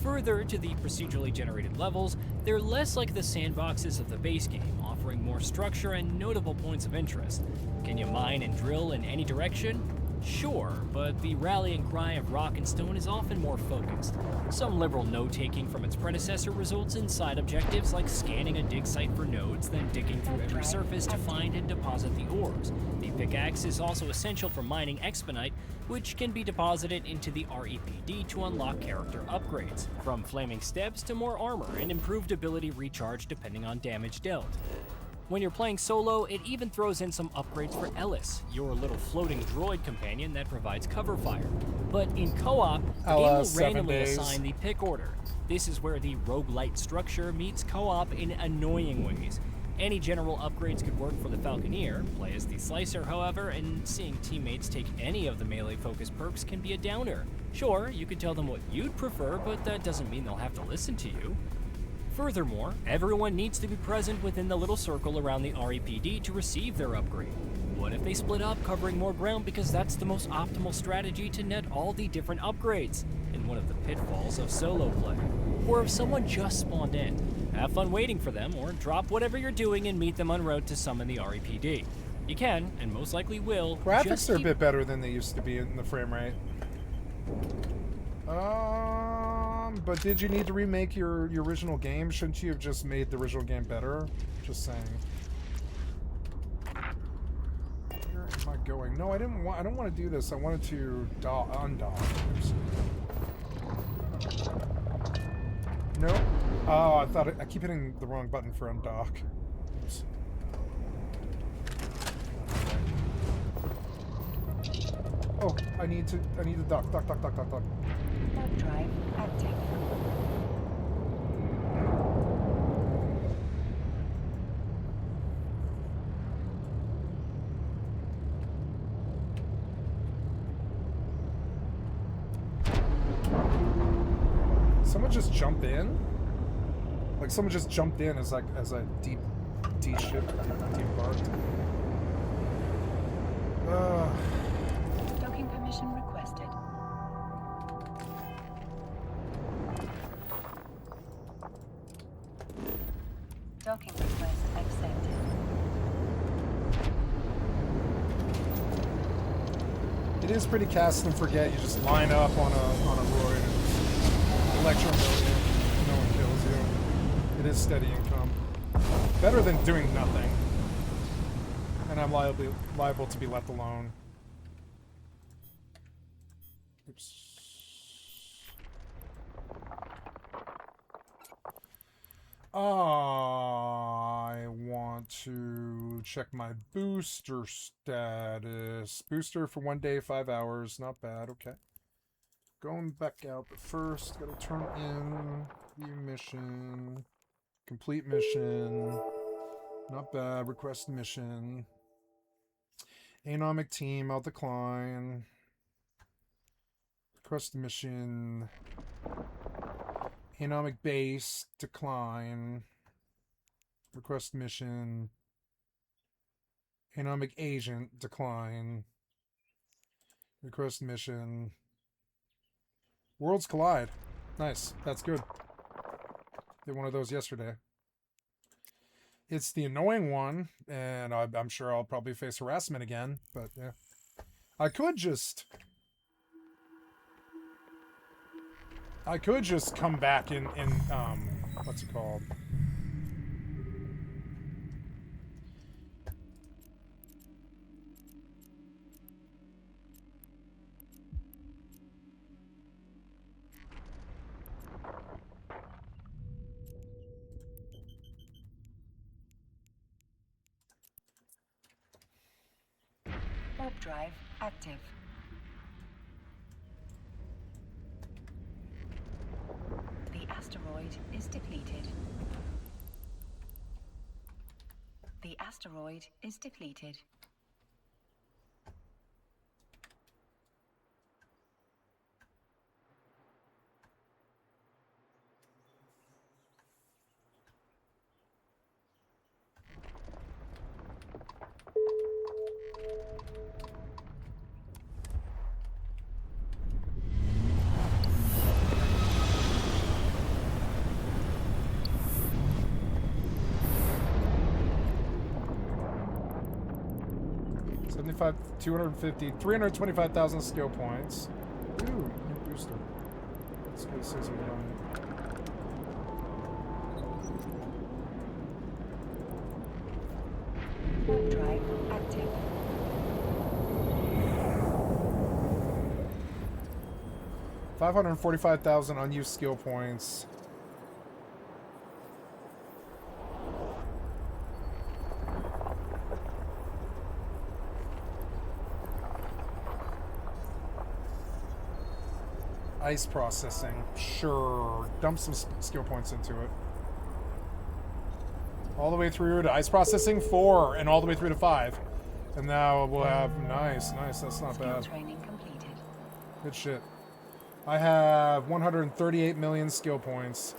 Further to the procedurally generated levels, they're less like the sandboxes of the base game, offering more structure and notable points of interest. Can you mine and drill in any direction? Sure, but the rallying cry of Rock and Stone is often more focused. Some liberal note-taking from its predecessor results in side objectives like scanning a dig site for nodes, then digging through every surface to find and deposit the ores. The pickaxe is also essential for mining Exponite, which can be deposited into the REPD to unlock character upgrades, from flaming steps to more armor and improved ability recharge depending on damage dealt. When you're playing solo, it even throws in some upgrades for Ellis, your little floating droid companion that provides cover fire. But in co-op, the game will randomly assign the pick order. This is where the roguelite structure meets co-op in annoying ways. Any general upgrades could work for the Falconeer, play as the Slicer, however, and seeing teammates take any of the melee-focused perks can be a downer. Sure, you could tell them what you'd prefer, but that doesn't mean they'll have to listen to you. Furthermore, everyone needs to be present within the little circle around the REPD to receive their upgrade. What if they split up, covering more ground because that's the most optimal strategy to net all the different upgrades, in one of the pitfalls of solo play? Or if someone just spawned in, have fun waiting for them, or drop whatever you're doing and meet them en route to summon the REPD. You can, and most likely will, Graphics are a bit better than they used to be in the frame rate. But did you need to remake your original game? Shouldn't you have just made the original game better? Just saying. Where am I going? No, I don't want to do this. I wanted to undock. Oops. Nope. Oh, I keep hitting the wrong button for undock. Oops. Oh, I need to dock. Warp drive active. Someone just jump in? Like someone just jumped in as I debarked. Docking permission requested. Docking request accepted. It is pretty cast and forget. You just line up on a roid and electromillion. No one kills you. It is steady income. Better than doing nothing. And I'm liable to be left alone. Oops. I want to check my booster status. Booster for 1 day, 5 hours. Not bad. Okay. Going back out, but first, gotta turn in view mission. Complete mission. Not bad. Request mission. Anomic team, I'll decline. Request mission. Anomic base, decline. Request mission. Anomic agent, decline. Request mission. Worlds collide. Nice. That's good. Did one of those yesterday. It's the annoying one, and I'm sure I'll probably face harassment again, but yeah. I could just come back in what's it called? Warp drive active. The asteroid is depleted. The asteroid is depleted. 75, 250, 325,000 skill points. Ooh, new booster. Let's go see some run. Warp drive active. $545,000 unused skill points. Ice processing. Sure. Dump some skill points into it. All the way through to ice processing 4 and all the way through to 5. And now we'll have nice. That's not Skill bad. training completed. Good shit. I have 138 million skill points.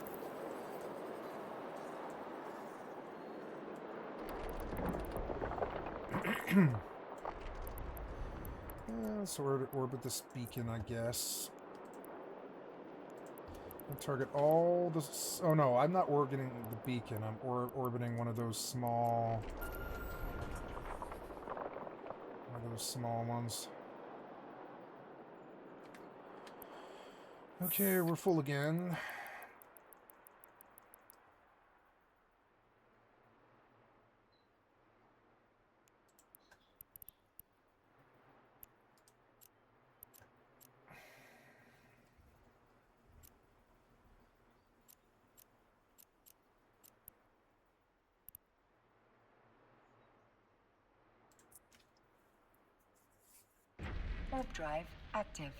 So we're to orbit this beacon, I guess. And target all the... Oh no, I'm not orbiting the beacon. I'm orbiting one of those small... One of those small ones. Okay, we're full again. Warp drive active.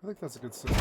I think that's a good system.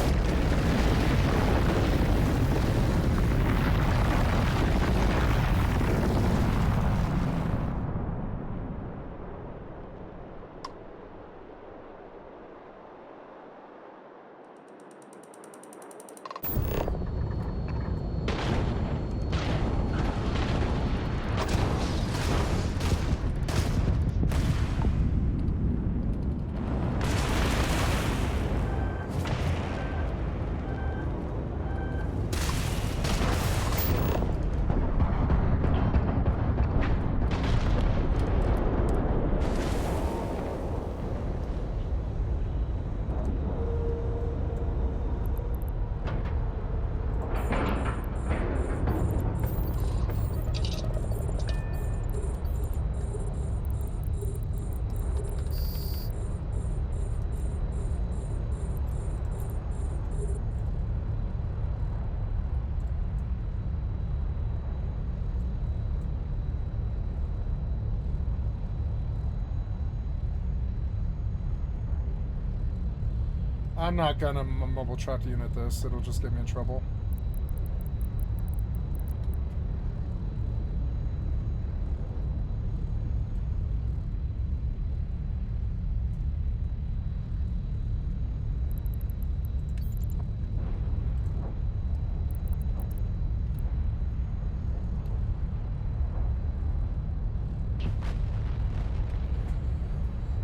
I'm not gonna mobile truck unit this. It'll just get me in trouble.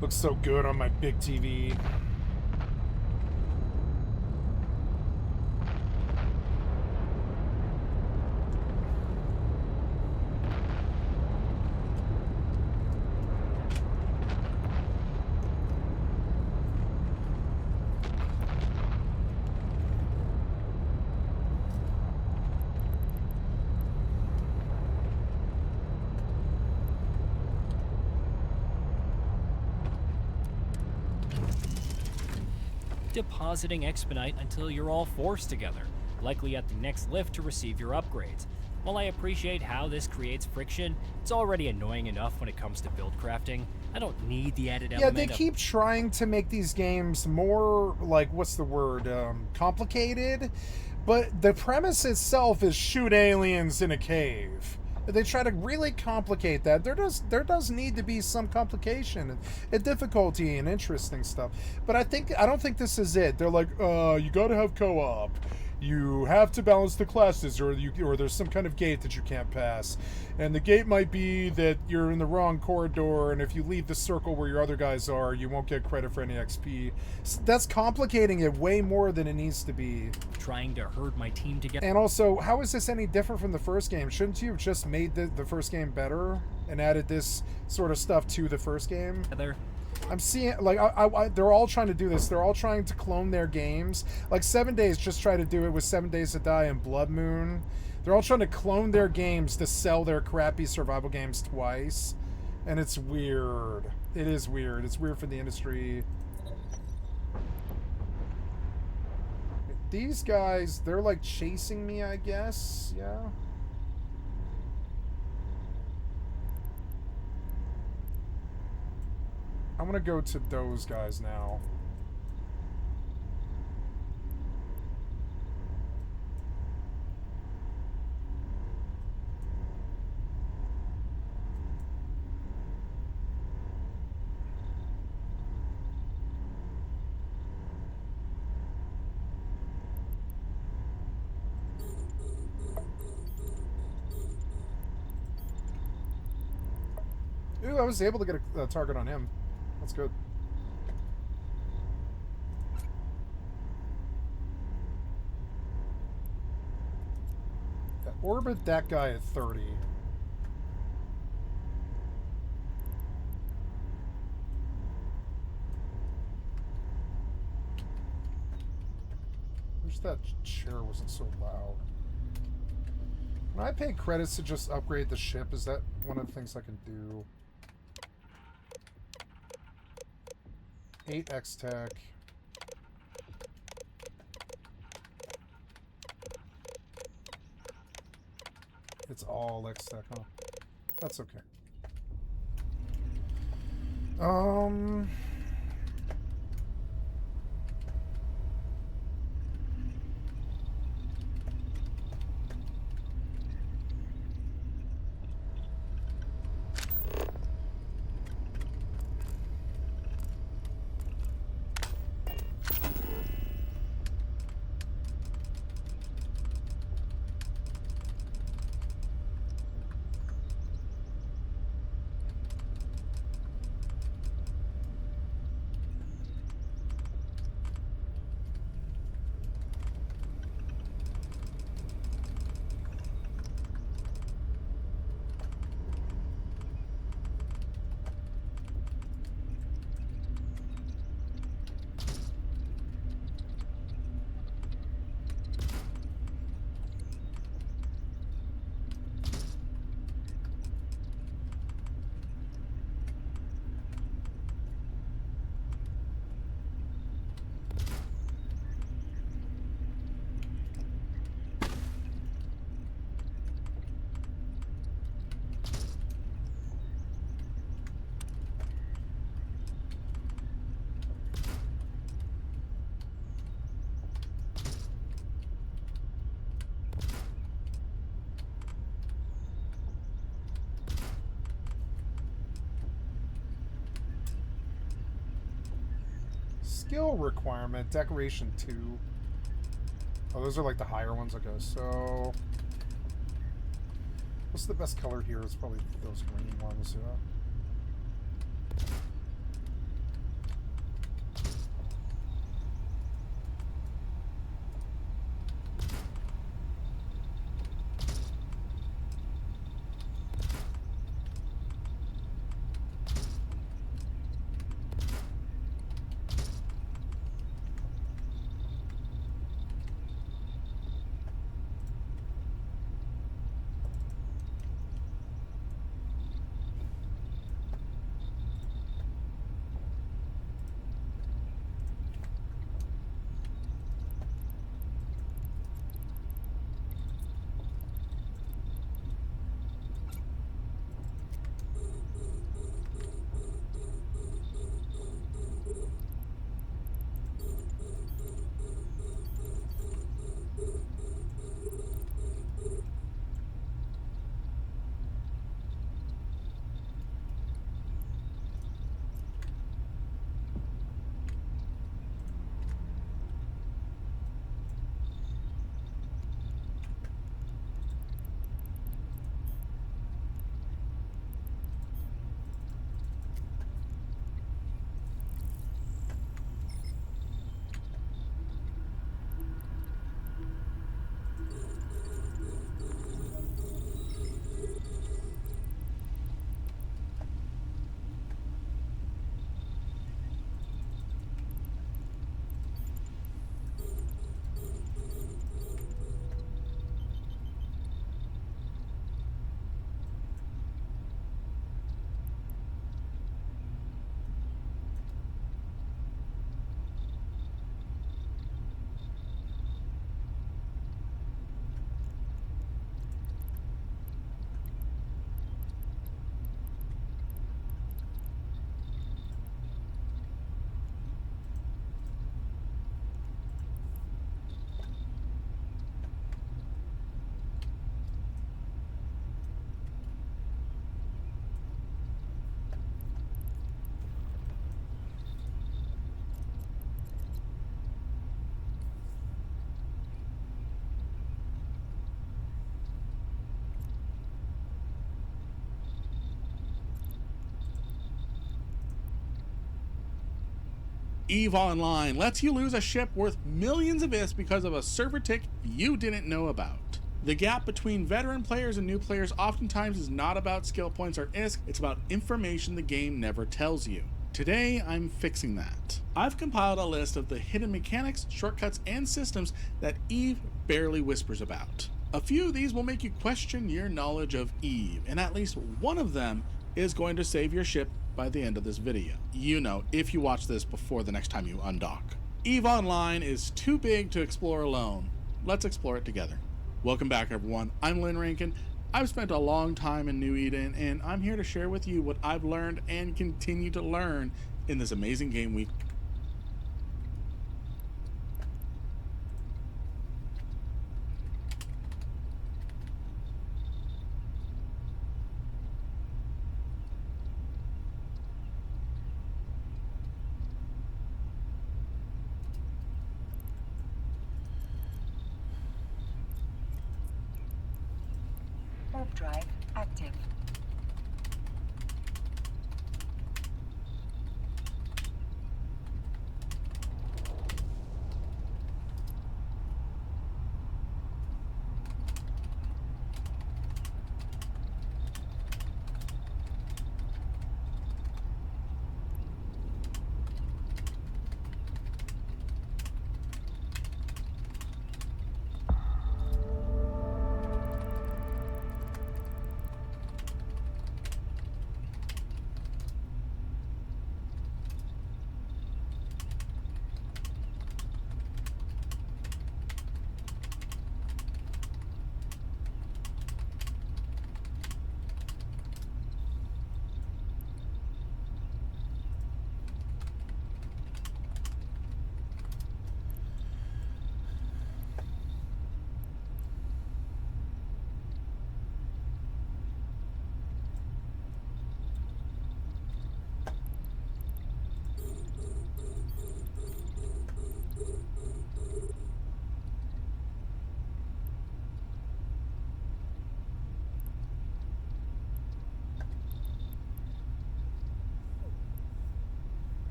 Looks so good on my big TV. depositing Expedite until you're all forced together, likely at the next lift to receive your upgrades. While I appreciate how this creates friction, it's already annoying enough when it comes to build crafting. I don't need the added Yeah, element they of... keep trying to make these games more, like, what's the word, complicated, but the premise itself is shoot aliens in a cave. They try to really complicate that. There does need to be some complication and difficulty and interesting stuff. But I don't think this is it. They're like, you gotta have co-op. You have to balance the classes, or there's some kind of gate that you can't pass. And the gate might be that you're in the wrong corridor, and if you leave the circle where your other guys are, you won't get credit for any XP. That's complicating it way more than it needs to be. Trying to herd my team together. And also, how is this any different from the first game? Shouldn't you have just made the first game better and added this sort of stuff to the first game? I'm seeing, like, they're all trying to do this. They're all trying to clone their games. Like, 7 Days just tried to do it with 7 Days to Die and Blood Moon. They're all trying to clone their games to sell their crappy survival games twice. And it's weird. It is weird. It's weird for the industry. These guys, they're, like, chasing me, I guess. Yeah. I'm gonna go to those guys now. Ooh, I was able to get a target on him. That's good. Yeah, orbit that guy at 30. Wish that chair wasn't so loud. When I pay credits to just upgrade the ship, is that one of the things I can do? 8 X-Tech. It's all X-Tech, huh? That's okay. Skill requirement, decoration 2. Oh, those are like the higher ones, okay, so... What's the best color here? It's probably those green ones, yeah. EVE Online lets you lose a ship worth millions of ISK because of a server tick you didn't know about. The gap between veteran players and new players oftentimes is not about skill points or ISK, it's about information the game never tells you. Today, I'm fixing that. I've compiled a list of the hidden mechanics, shortcuts, and systems that EVE barely whispers about. A few of these will make you question your knowledge of EVE, and at least one of them is going to save your ship by the end of this video. You know, if you watch this before the next time you undock. EVE Online is too big to explore alone. Let's explore it together. Welcome back, everyone. I'm Lynn Rankin. I've spent a long time in New Eden, and I'm here to share with you what I've learned and continue to learn in this amazing game week. Warp drive active.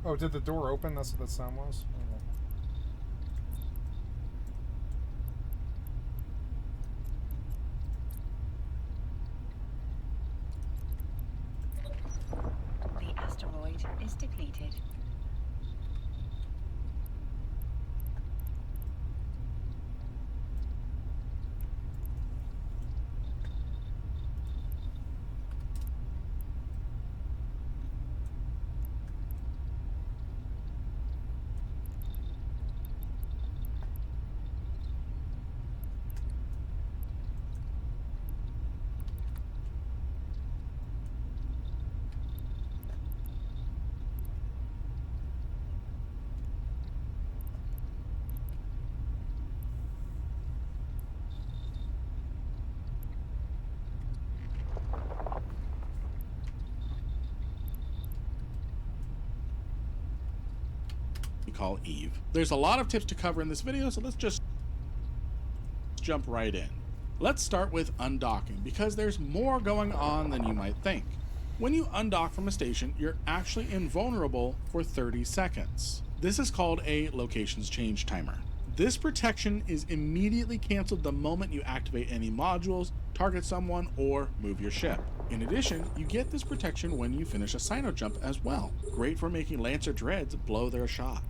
Oh, did the door open? That's what that sound was? The asteroid is depleted. Call EVE. There's a lot of tips to cover in this video, so let's just jump right in. Let's start with undocking, because there's more going on than you might think. When you undock from a station, you're actually invulnerable for 30 seconds. This is called a locations change timer. This protection is immediately canceled the moment you activate any modules, target someone, or move your ship. In addition, you get this protection when you finish a Sino jump as well. Great for making Lancer Dreads blow their shot.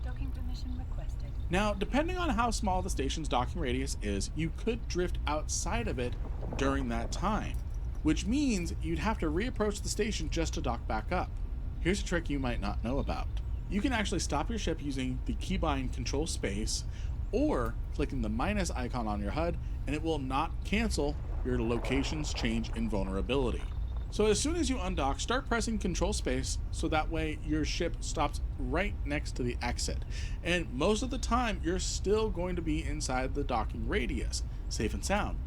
Docking permission requested. Now, depending on how small the station's docking radius is, you could drift outside of it during that time, which means you'd have to reapproach the station just to dock back up. Here's a trick you might not know about. You can actually stop your ship using the keybind control space, or clicking the minus icon on your HUD, and it will not cancel your locations change invulnerability. So as soon as you undock, start pressing control space so that way your ship stops right next to the exit. And most of the time, you're still going to be inside the docking radius, safe and sound.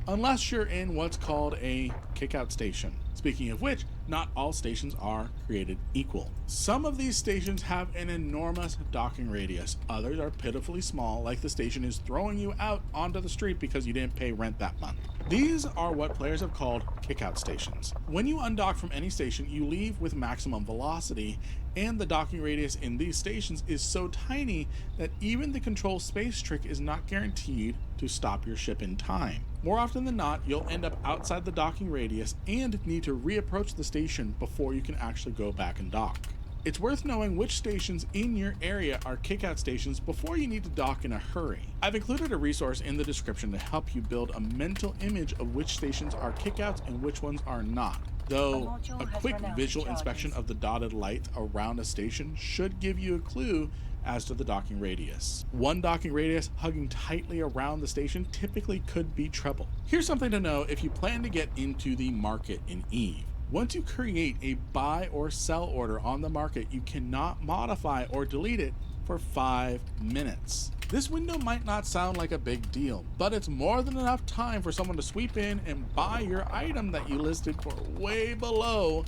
unless you're in what's called a kickout station. Speaking of which, not all stations are created equal. Some of these stations have an enormous docking radius. Others are pitifully small, like the station is throwing you out onto the street because you didn't pay rent that month. These are what players have called kickout stations. When you undock from any station, you leave with maximum velocity, and the docking radius in these stations is so tiny that even the control space trick is not guaranteed to stop your ship in time. More often than not, you'll end up outside the docking radius and need to reapproach the station before you can actually go back and dock. It's worth knowing which stations in your area are kickout stations before you need to dock in a hurry. I've included a resource in the description to help you build a mental image of which stations are kickouts and which ones are not. Though a quick visual inspection of the dotted light around a station should give you a clue as to the docking radius. One docking radius hugging tightly around the station typically could be trouble. Here's something to know if you plan to get into the market in EVE. Once you create a buy or sell order on the market, you cannot modify or delete it for 5 minutes. This window might not sound like a big deal, but it's more than enough time for someone to sweep in and buy your item that you listed for way below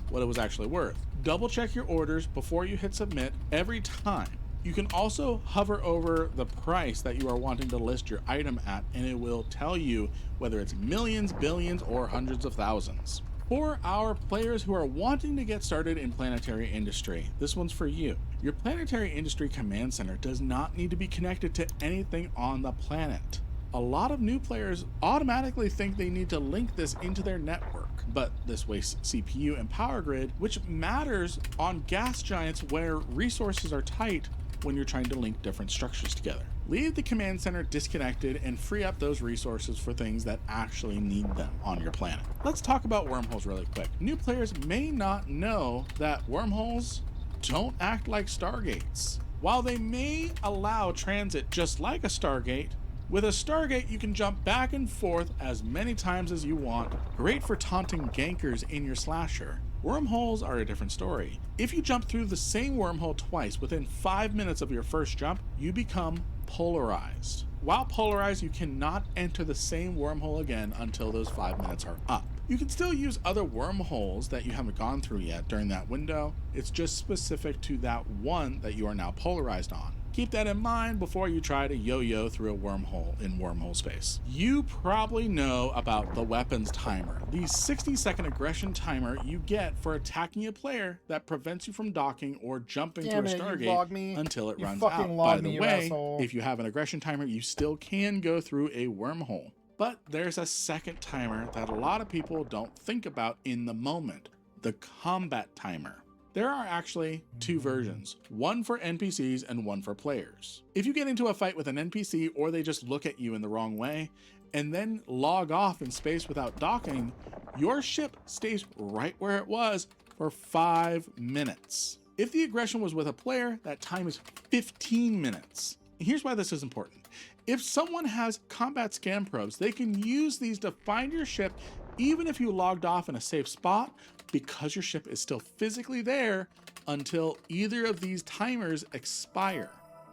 what it was actually worth. Double check your orders before you hit submit every time. You can also hover over the price that you are wanting to list your item at, and it will tell you whether it's millions, billions, or hundreds of thousands. For our players who are wanting to get started in planetary industry, this one's for you. Your planetary industry command center does not need to be connected to anything on the planet. A lot of new players automatically think they need to link this into their network, but this wastes CPU and power grid, which matters on gas giants where resources are tight when you're trying to link different structures together. Leave the command center disconnected and free up those resources for things that actually need them on your planet. Let's talk about wormholes really quick. New players may not know that wormholes don't act like stargates. While they may allow transit just like a stargate, with a stargate you can jump back and forth as many times as you want, great for taunting gankers in your slasher. Wormholes are a different story. If you jump through the same wormhole twice within 5 minutes of your first jump, you become polarized. While polarized, you cannot enter the same wormhole again until those 5 minutes are up. You can still use other wormholes that you haven't gone through yet during that window. It's just specific to that one that you are now polarized on. Keep that in mind before you try to yo-yo through a wormhole in wormhole space. You probably know about the weapons timer, the 60-second aggression timer you get for attacking a player that prevents you from docking or jumping through a Stargate until it runs out. By the way, if you have an aggression timer, you still can go through a wormhole. But there's a second timer that a lot of people don't think about in the moment, the combat timer. There are actually two versions, one for NPCs and one for players. If you get into a fight with an NPC or they just look at you in the wrong way and then log off in space without docking, your ship stays right where it was for 5 minutes. If the aggression was with a player, that time is 15 minutes. Here's why this is important. If someone has combat scan probes, they can use these to find your ship even if you logged off in a safe spot, because your ship is still physically there until either of these timers expire.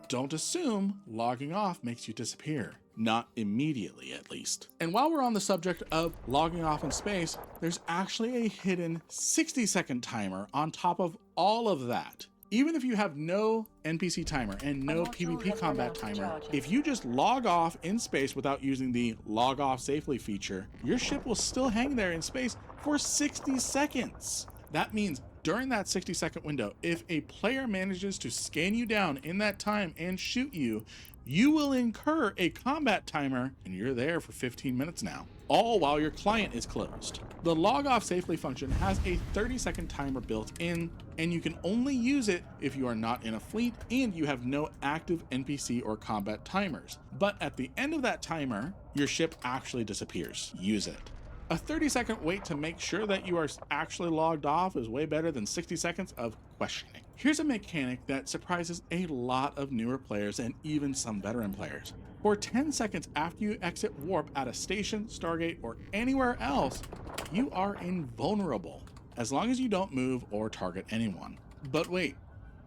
Don't assume logging off makes you disappear. Not immediately, at least. And while we're on the subject of logging off in space, there's actually a hidden 60-second timer on top of all of that. Even if you have no NPC timer and no PvP combat timer, if you just log off in space without using the log off safely feature, your ship will still hang there in space for 60 seconds. That means during that 60-second window, if a player manages to scan you down in that time and shoot you, you will incur a combat timer and you're there for 15 minutes now, all while your client is closed. The log off safely function has a 30-second timer built in, and you can only use it if you are not in a fleet and you have no active NPC or combat timers. But at the end of that timer, your ship actually disappears. Use it. A 30-second wait to make sure that you are actually logged off is way better than 60 seconds of questioning. Here's a mechanic that surprises a lot of newer players and even some veteran players. For 10 seconds after you exit warp at a station, Stargate, or anywhere else, you are invulnerable, as long as you don't move or target anyone. But wait,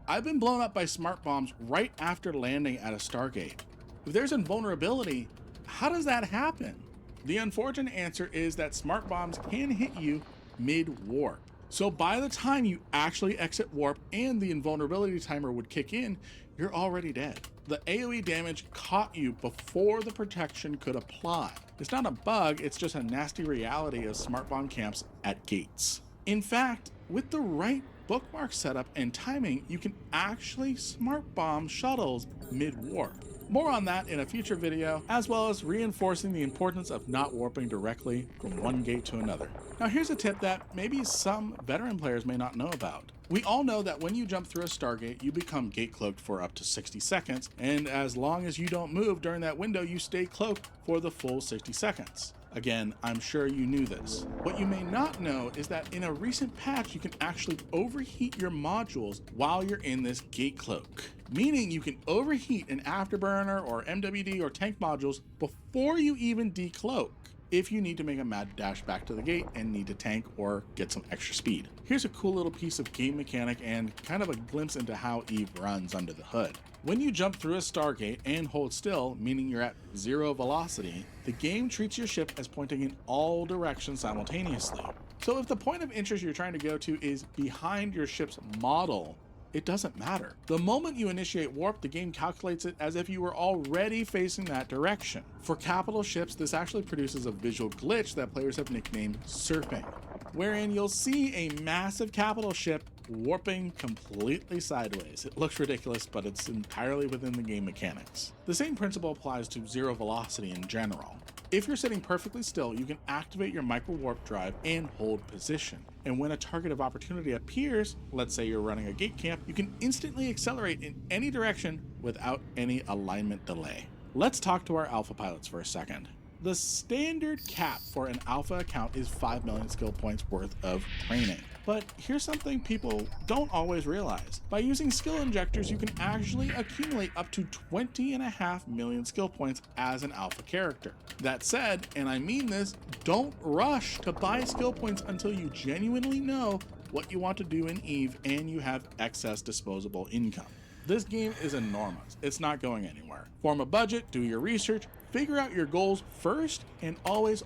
I've been blown up by smart bombs right after landing at a Stargate. If there's invulnerability, how does that happen? The unfortunate answer is that smart bombs can hit you mid-warp. So by the time you actually exit warp and the invulnerability timer would kick in, you're already dead. The AoE damage caught you before the protection could apply. It's not a bug, it's just a nasty reality of smart bomb camps at gates. In fact, with the right bookmark setup and timing, you can actually smart bomb shuttles mid-warp. More on that in a future video, as well as reinforcing the importance of not warping directly from one gate to another. Now here's a tip that maybe some veteran players may not know about. We all know that when you jump through a Stargate, you become gate cloaked for up to 60 seconds, and as long as you don't move during that window, you stay cloaked for the full 60 seconds. Again, I'm sure you knew this. What you may not know is that in a recent patch, you can actually overheat your modules while you're in this gate cloak. Meaning you can overheat an afterburner or MWD or tank modules before you even decloak, if you need to make a mad dash back to the gate and need to tank or get some extra speed. Here's a cool little piece of game mechanic and kind of a glimpse into how Eve runs under the hood. When you jump through a Stargate and hold still, meaning you're at 0 velocity, the game treats your ship as pointing in all directions simultaneously. So if the point of interest you're trying to go to is behind your ship's model, it doesn't matter. The moment you initiate warp, the game calculates it as if you were already facing that direction. For capital ships, this actually produces a visual glitch that players have nicknamed surfing, wherein you'll see a massive capital ship warping completely sideways. It looks ridiculous, but it's entirely within the game mechanics. The same principle applies to 0 velocity in general. If you're sitting perfectly still, you can activate your micro warp drive and hold position. And when a target of opportunity appears, let's say you're running a gate camp, you can instantly accelerate in any direction without any alignment delay. Let's talk to our alpha pilots for a second. The standard cap for an alpha account is 5 million skill points worth of training. But here's something people don't always realize. By using skill injectors, you can actually accumulate up to 20.5 million skill points as an alpha character. That said, and I mean this, don't rush to buy skill points until you genuinely know what you want to do in EVE and you have excess disposable income. This game is enormous. It's not going anywhere. Form a budget, do your research, figure out your goals first, and always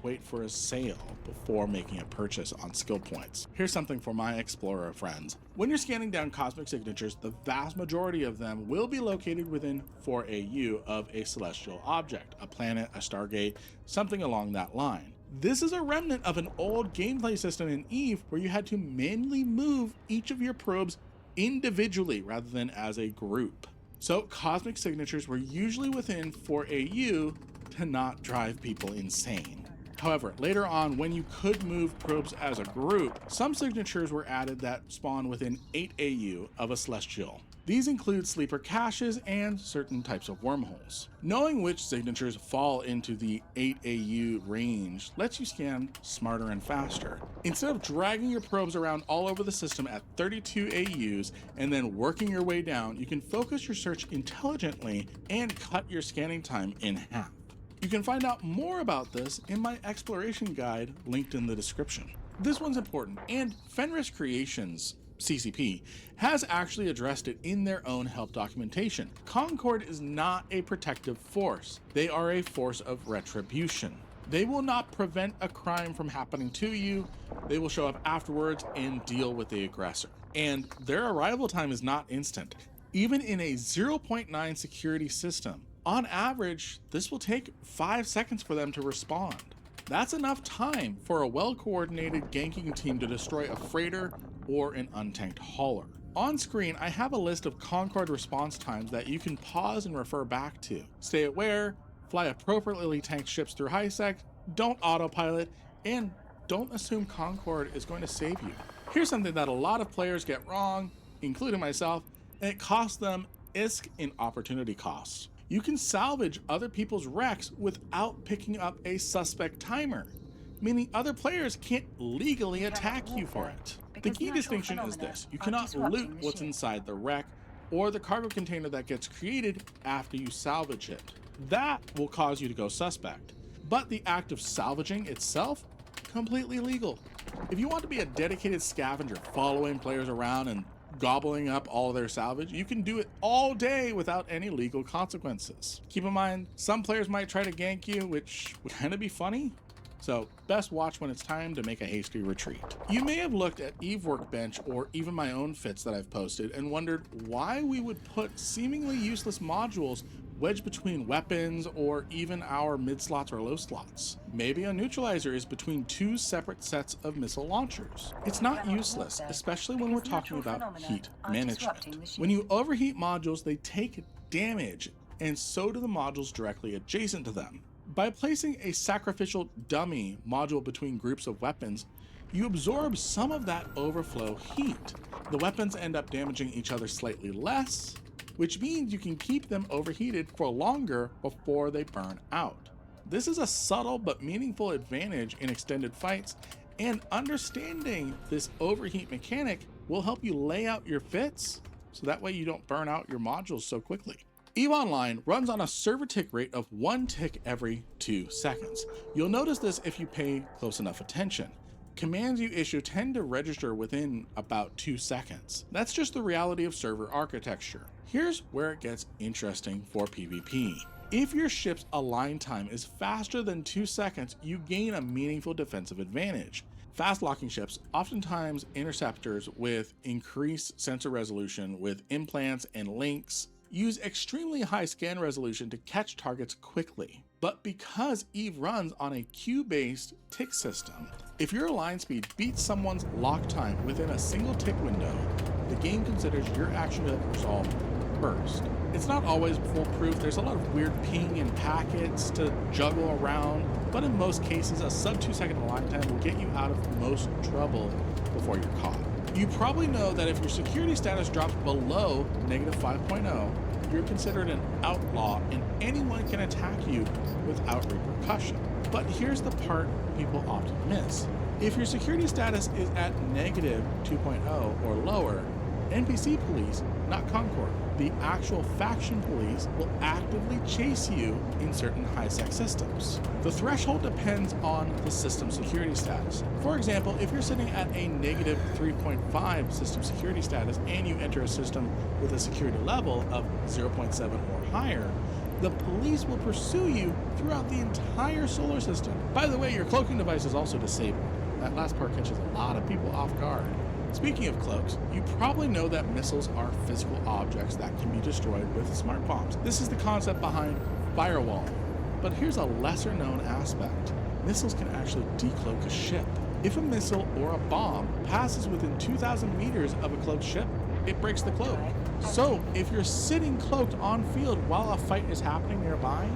wait for a sale before making a purchase on skill points. Here's something for my explorer friends. When you're scanning down cosmic signatures, the vast majority of them will be located within 4 AU of a celestial object, a planet, a stargate, something along that line. This is a remnant of an old gameplay system in EVE where you had to manually move each of your probes individually rather than as a group. So cosmic signatures were usually within 4 AU to not drive people insane. However, later on, when you could move probes as a group, some signatures were added that spawn within 8 AU of a celestial. These include sleeper caches and certain types of wormholes. Knowing which signatures fall into the 8 AU range lets you scan smarter and faster. Instead of dragging your probes around all over the system at 32 AUs and then working your way down, you can focus your search intelligently and cut your scanning time in half. You can find out more about this in my exploration guide linked in the description. This one's important, and Fenris Creations CCP has actually addressed it in their own help documentation. Concord is not a protective force. They are a force of retribution. They will not prevent a crime from happening to you. They will show up afterwards and deal with the aggressor. And their arrival time is not instant. Even in a 0.9 security system, on average, this will take 5 seconds for them to respond. That's enough time for a well-coordinated ganking team to destroy a freighter or an untanked hauler. On screen, I have a list of Concord response times that you can pause and refer back to. Stay aware, fly appropriately tanked ships through high sec, don't autopilot, and don't assume Concord is going to save you. Here's something that a lot of players get wrong, including myself, and it costs them ISK in opportunity costs. You can salvage other people's wrecks without picking up a suspect timer, meaning other players can't legally attack you for it. The key distinction is this: you cannot loot what's inside the wreck or the cargo container that gets created after you salvage it. That will cause you to go suspect. But the act of salvaging itself, completely legal. If you want to be a dedicated scavenger following players around and gobbling up all their salvage, you can do it all day without any legal consequences. Keep in mind, some players might try to gank you, which would kind of be funny. So best watch when it's time to make a hasty retreat. You may have looked at EVE Workbench or even my own fits that I've posted and wondered why we would put seemingly useless modules wedged between weapons or even our mid slots or low slots. Maybe a neutralizer is between two separate sets of missile launchers. It's not useless, especially when we're talking about heat management. When you overheat modules, they take damage, and so do the modules directly adjacent to them. By placing a sacrificial dummy module between groups of weapons, you absorb some of that overflow heat. The weapons end up damaging each other slightly less, which means you can keep them overheated for longer before they burn out. This is a subtle but meaningful advantage in extended fights, and understanding this overheat mechanic will help you lay out your fits so that way you don't burn out your modules so quickly. EVE Online runs on a server tick rate of 1 tick every 2 seconds. You'll notice this if you pay close enough attention. Commands you issue tend to register within about 2 seconds. That's just the reality of server architecture. Here's where it gets interesting for PvP. If your ship's align time is faster than 2 seconds, you gain a meaningful defensive advantage. Fast locking ships, oftentimes interceptors with increased sensor resolution with implants and links, use extremely high scan resolution to catch targets quickly. But because EVE runs on a queue-based tick system, if your align speed beats someone's lock time within a single tick window, the game considers your action to have resolved first. It's not always foolproof. There's a lot of weird ping and packets to juggle around, but in most cases, a sub 2 second align time will get you out of most trouble before you're caught. You probably know that if your security status drops below -5.0, you're considered an outlaw and anyone can attack you without repercussion. But here's the part people often miss. If your security status is at -2.0 or lower, NPC police, not Concord, the actual faction police, will actively chase you in certain high-sec systems. The threshold depends on the system security status. For example, if you're sitting at a -3.5 system security status and you enter a system with a security level of 0.7 or higher, the police will pursue you throughout the entire solar system. By the way, your cloaking device is also disabled. That last part catches a lot of people off guard. Speaking of cloaks, you probably know that missiles are physical objects that can be destroyed with smart bombs. This is the concept behind firewalling. But here's a lesser known aspect. Missiles can actually decloak a ship. If a missile or a bomb passes within 2,000 meters of a cloaked ship, it breaks the cloak. So if you're sitting cloaked on field while a fight is happening nearby,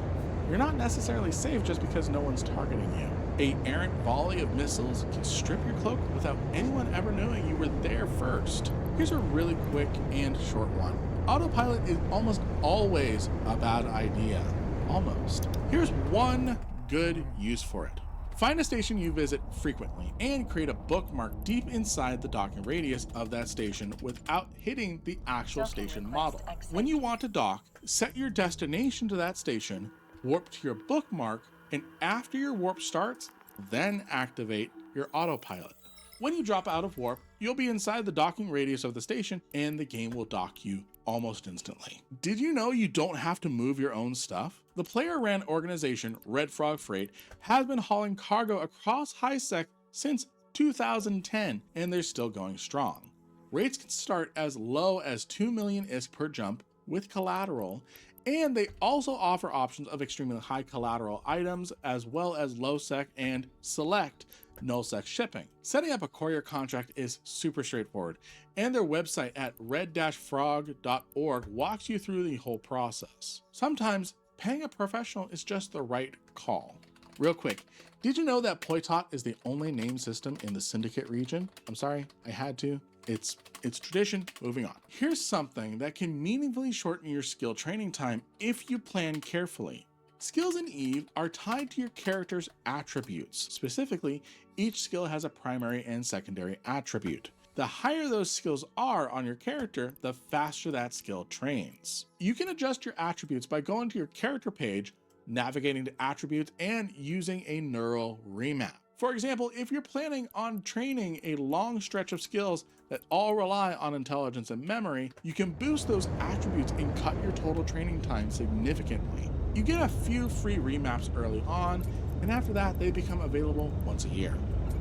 you're not necessarily safe just because no one's targeting you. A errant volley of missiles can strip your cloak without anyone ever knowing you were there first. Here's a really quick and short one. Autopilot is almost always a bad idea. Almost. Here's one good use for it. Find a station you visit frequently and create a bookmark deep inside the docking radius of that station without hitting the actual station model. When you want to dock, set your destination to that station, warp to your bookmark, and after your warp starts, then activate your autopilot. When you drop out of warp, you'll be inside the docking radius of the station and the game will dock you almost instantly. Did you know you don't have to move your own stuff? The player-ran organization Red Frog Freight has been hauling cargo across HiSec since 2010 and they're still going strong. Rates can start as low as 2 million ISK per jump with collateral, and they also offer options of extremely high collateral items as well as low sec and select null sec shipping. Setting up a courier contract is super straightforward, and their website at red-frog.org walks you through the whole process. Sometimes paying a professional is just the right call. Real quick, did you know that Poitot is the only name system in the Syndicate region? I'm sorry, I had to. It's tradition. Moving on. Here's something that can meaningfully shorten your skill training time if you plan carefully. Skills in EVE are tied to your character's attributes. Specifically, each skill has a primary and secondary attribute. The higher those skills are on your character, the faster that skill trains. You can adjust your attributes by going to your character page, navigating to attributes, and using a neural remap. For example, if you're planning on training a long stretch of skills that all rely on intelligence and memory, you can boost those attributes and cut your total training time significantly. You get a few free remaps early on, and after that they become available once a year.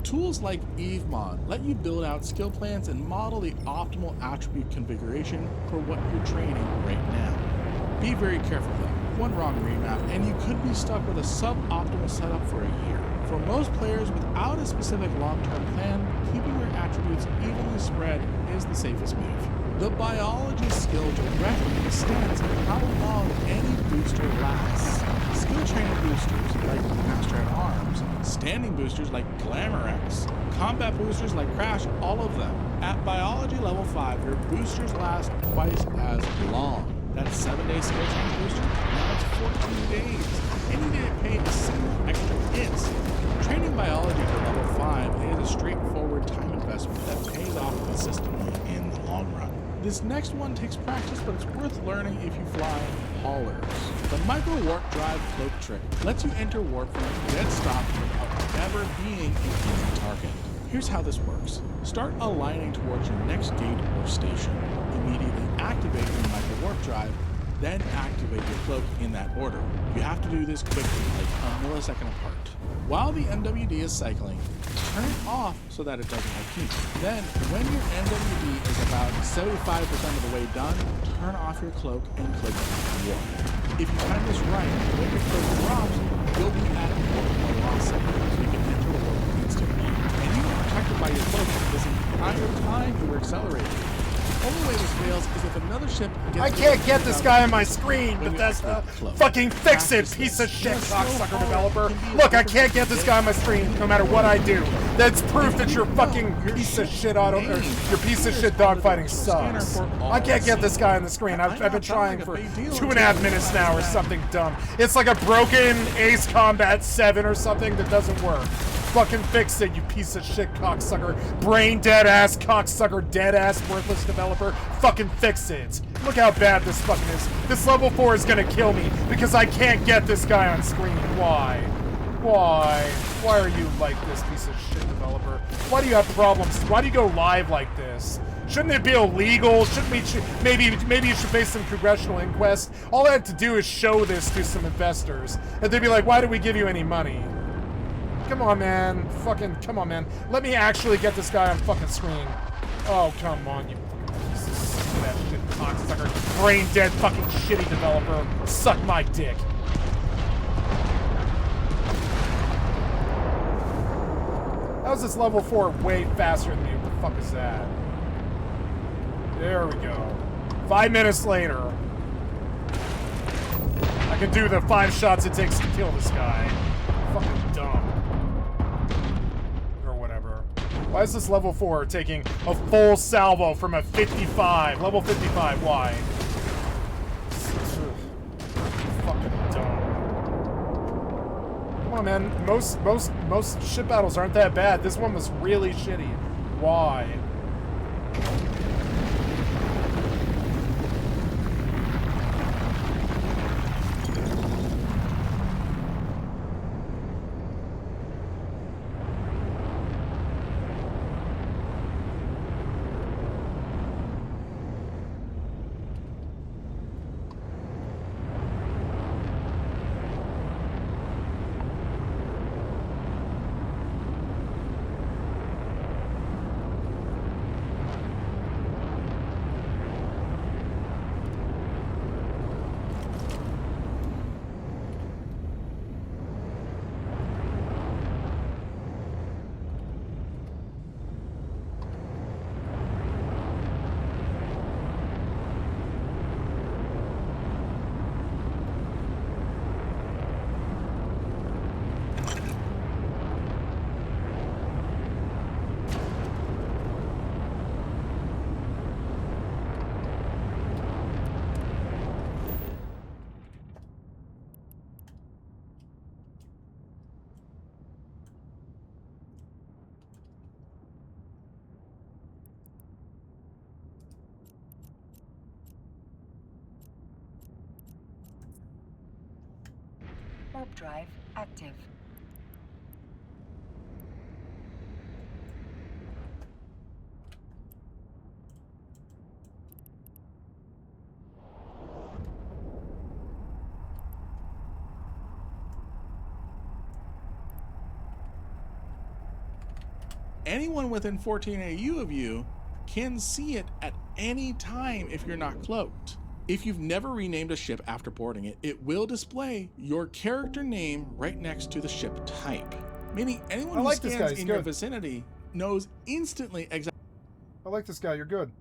Tools like EveMod let you build out skill plans and model the optimal attribute configuration for what you're training right now. Be very careful though. One wrong remap and you could be stuck with a suboptimal setup for a year. For most players without a specific long-term plan, keeping your attributes evenly spread is the safest move. The biology skill directly extends how long any booster lasts. Skill training boosters like Master at Arms, standing boosters like Glamorex, combat boosters like Crash, all of them. At biology level 5, your boosters last twice as long. That 7-day skill training booster, now it's 14 days. And you didn't pay a single extra hit. Training biology to level 5 is a straightforward time investment that pays off consistently in the long run. This next one takes practice, but it's worth learning if you fly haulers. The micro warp drive cloak trick lets you enter warp from a dead stop without ever being an easy target. Here's how this works. Start aligning towards your next gate or station. Immediately activate your micro warp drive, then activate your cloak in that order. You have to do this quickly, like a millisecond apart. While the MWD is cycling, turn it off so that it doesn't repeat. Then, when your MWD is about 75% of the way done, turn off your cloak and click warp. If you time this right, when your cloak drops, you'll be at warp velocity, so you can enter warp instantly. And you are protected by your cloak this entire time you were accelerating. The only way this fails is if another ship gets... I can't get this guy on my screen, Bethesda. Fucking fix it, piece of shit, cocksucker developer. Look, I can't get this guy on my screen no matter what I do. That's proof that your fucking piece of shit your piece of shit dogfighting sucks. I can't get this guy on the screen. I've been trying for 2.5 minutes now or something dumb. It's like a broken Ace Combat 7 or something that doesn't work. Fucking fix it, you piece of shit cocksucker. Brain dead ass cocksucker, dead ass worthless developer. Fucking fix it. Look how bad this fucking is. This level 4 is gonna kill me because I can't get this guy on screen. Why? Why? Why are you like this, piece of shit developer? Why do you have problems? Why do you go live like this? Shouldn't it be illegal? Maybe you should face some congressional inquest? All I have to do is show this to some investors, and they'd be like, "Why do we give you any money?" Come on, man. Fucking, come on, man. Let me actually get this guy on fucking screen. Oh, come on, you fucking piece of stupid-ass shit cocksucker. Brain-dead fucking shitty developer. Suck my dick. How's this level 4 way faster than me? What the fuck is that? There we go. 5 minutes later. I can do the 5 shots it takes to kill this guy. Fucking dumb. Why is this level 4 taking a full salvo from a 55? Level 55, why? Fucking dumb. Come on, man. Most ship battles aren't that bad. This one was really shitty. Why? Warp drive active. anyone within 14 AU of you can see it at any time if you're not cloaked. If you've never renamed a ship after boarding it, it will display your character name right next to the ship type, meaning anyone who scans in your vicinity knows instantly exactly. I like this guy. You're good.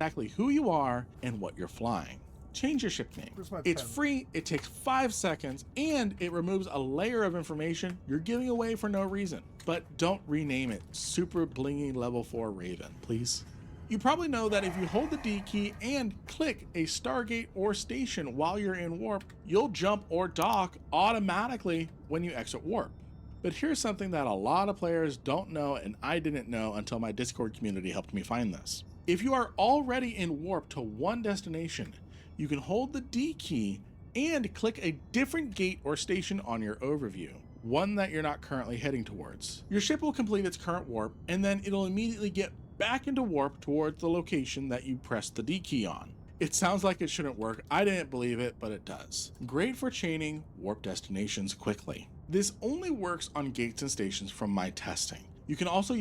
Exactly who you are and what you're flying. Change your ship name. It's free, it takes 5 seconds, and it removes a layer of information you're giving away for no reason. But don't rename it Super Blingy Level 4 Raven, please. You probably know that if you hold the D key and click a Stargate or station while you're in warp, you'll jump or dock automatically when you exit warp. But here's something that a lot of players don't know, and I didn't know until my Discord community helped me find this. If you are already in warp to one destination, you can hold the D key and click a different gate or station on your overview, one that you're not currently heading towards. Your ship will complete its current warp, and then it'll immediately get back into warp towards the location that you pressed the D key on. It sounds like it shouldn't work. I didn't believe it, but it does. Great for chaining warp destinations quickly. This only works on gates and stations from my testing. You can also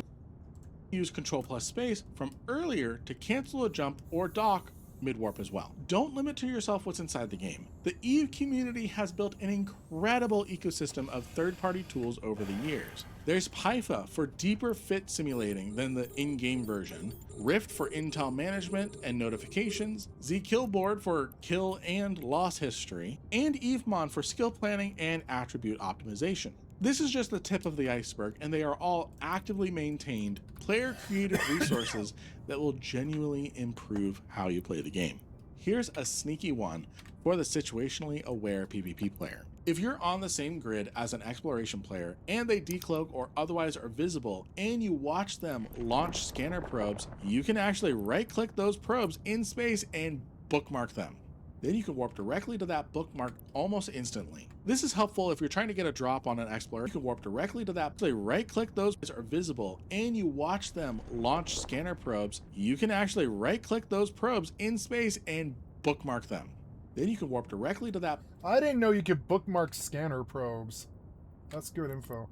use Control plus space from earlier to cancel a jump or dock mid-warp as well. Don't limit to yourself what's inside the game. The EVE community has built an incredible ecosystem of third-party tools over the years. There's Pyfa for deeper fit simulating than the in-game version, Rift for intel management and notifications, Zkillboard for kill and loss history, and EveMon for skill planning and attribute optimization. This is just the tip of the iceberg, and they are all actively maintained, player-created resources that will genuinely improve how you play the game. Here's a sneaky one for the situationally aware PvP player. If you're on the same grid as an exploration player and they decloak or otherwise are visible and you watch them launch scanner probes, you can actually right-click those probes in space and bookmark them. Then you can warp directly to that bookmark almost instantly. This is helpful if you're trying to get a drop on an explorer. You can warp directly to that. They right-click those are visible and you watch them launch scanner probes. You can actually right-click those probes in space and bookmark them. Then you can warp directly to that. I didn't know you could bookmark scanner probes. That's good info.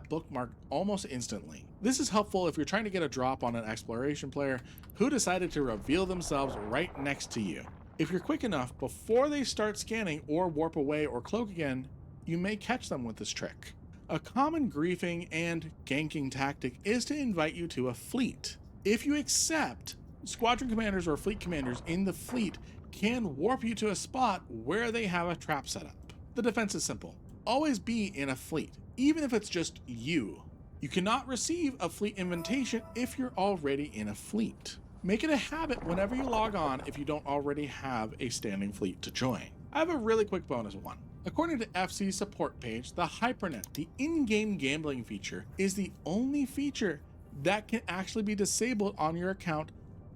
Bookmarked almost instantly. This is helpful if you're trying to get a drop on an exploration player who decided to reveal themselves right next to you. If you're quick enough before they start scanning or warp away or cloak again, you may catch them with this trick. A common griefing and ganking tactic is to invite you to a fleet. If you accept, squadron commanders or fleet commanders in the fleet can warp you to a spot where they have a trap set up. The defense is simple. Always be in a fleet, even if it's just you. You cannot receive a fleet invitation if you're already in a fleet. Make it a habit whenever you log on if you don't already have a standing fleet to join. I have a really quick bonus one. According to FC's support page, the Hypernet, the in-game gambling feature, is the only feature that can actually be disabled on your account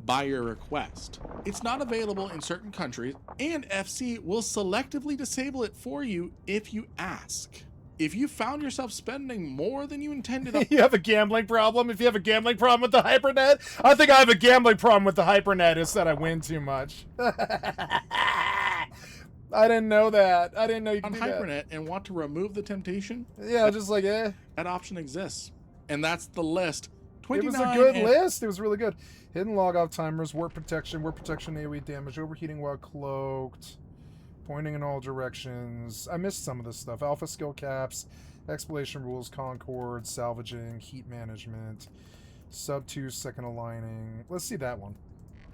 by your request. It's not available in certain countries, and FC will selectively disable it for you if you ask. If you found yourself spending more than you intended on You have a gambling problem? If you have a gambling problem with the Hypernet? I think I have a gambling problem with the Hypernet. It's that I win too much. I didn't know that. I didn't know you could do Hypernet that. And want to remove the temptation, Yeah, just like, eh. that option exists. And that's the list. It was a good list. It was really good. Hidden log off timers, warp protection, AoE damage, overheating while cloaked, pointing in all directions. I missed some of this stuff. Alpha skill caps, exploration rules, concord, salvaging, heat management, sub 2 second aligning. Let's see that one.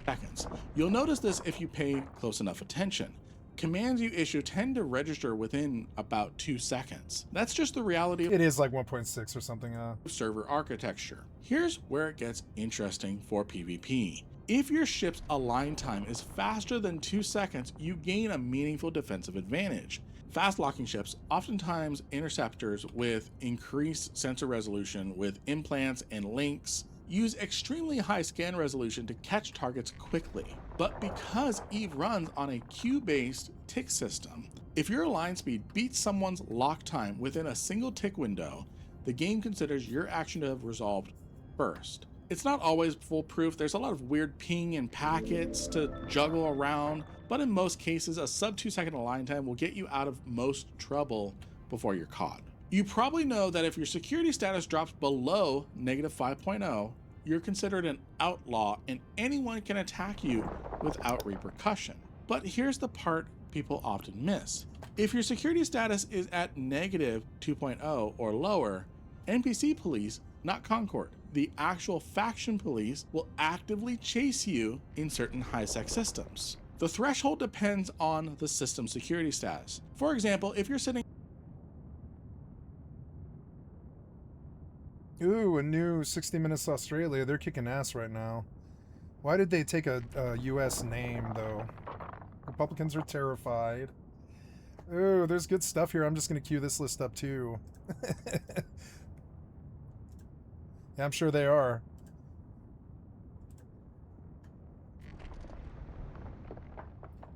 Seconds. You'll notice this if you pay close enough attention. Commands you issue tend to register within about 2 seconds. That's just the reality of It is like 1.6 or something. server architecture. Here's where it gets interesting for PvP. If your ship's align time is faster than 2 seconds, you gain a meaningful defensive advantage. Fast locking ships, oftentimes interceptors with increased sensor resolution with implants and links, use extremely high scan resolution to catch targets quickly. But because Eve runs on a queue-based tick system, if your align speed beats someone's lock time within a single tick window, the game considers your action to have resolved first. It's not always foolproof. There's a lot of weird ping and packets to juggle around, but in most cases, a sub 2 second align time will get you out of most trouble before you're caught. You probably know that if your security status drops below -5.0, you're considered an outlaw and anyone can attack you without repercussion. But here's the part people often miss. If your security status is at -2.0 or lower, NPC police, not Concord, the actual faction police, will actively chase you in certain high-sec systems. The threshold depends on the system security status. For example, if you're sitting Ooh, a new 60 Minutes Australia. They're kicking ass right now. Why did they take a U.S. name, though? Republicans are terrified. Ooh, there's good stuff here. I'm just going to queue this list up, too. Yeah, I'm sure they are.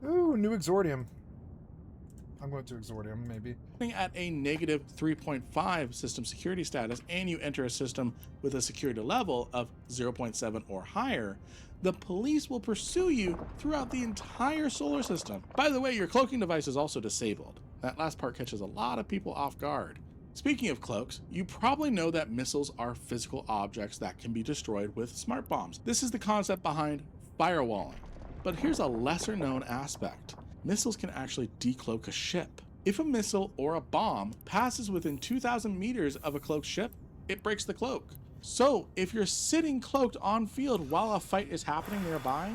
Ooh, new Exordium. I'm going to Exordium, maybe. at a -3.5 system security status and you enter a system with a security level of 0.7 or higher, the police will pursue you throughout the entire solar system. By the way, your cloaking device is also disabled. That last part catches a lot of people off guard. Speaking of cloaks, you probably know that missiles are physical objects that can be destroyed with smart bombs. This is the concept behind firewalling. But here's a lesser known aspect. Missiles can actually decloak a ship. If a missile or a bomb passes within 2,000 meters of a cloaked ship, it breaks the cloak. So if you're sitting cloaked on field while a fight is happening nearby,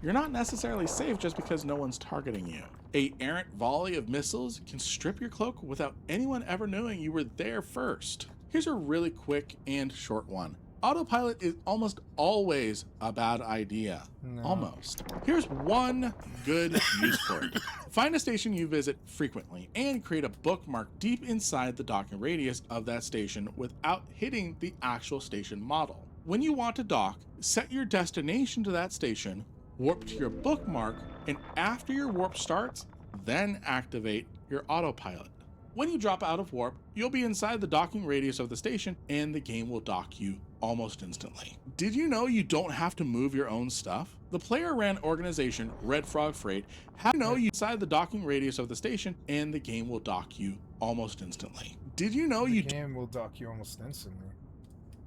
you're not necessarily safe just because no one's targeting you. A errant volley of missiles can strip your cloak without anyone ever knowing you were there first. Here's a really quick and short one. Autopilot is almost always a bad idea. No. Almost. Here's one good use for it. Find a station you visit frequently and create a bookmark deep inside the docking radius of that station without hitting the actual station model. When you want to dock, set your destination to that station, warp to your bookmark, and after your warp starts, then activate your autopilot. When you drop out of warp, you'll be inside the docking radius of the station and the game will dock you almost instantly. Did you know you don't have to move your own stuff? The player-ran organization Red Frog Freight had to know you inside the docking radius of the station and the game will dock you almost instantly. Did you know The you game will dock you almost instantly.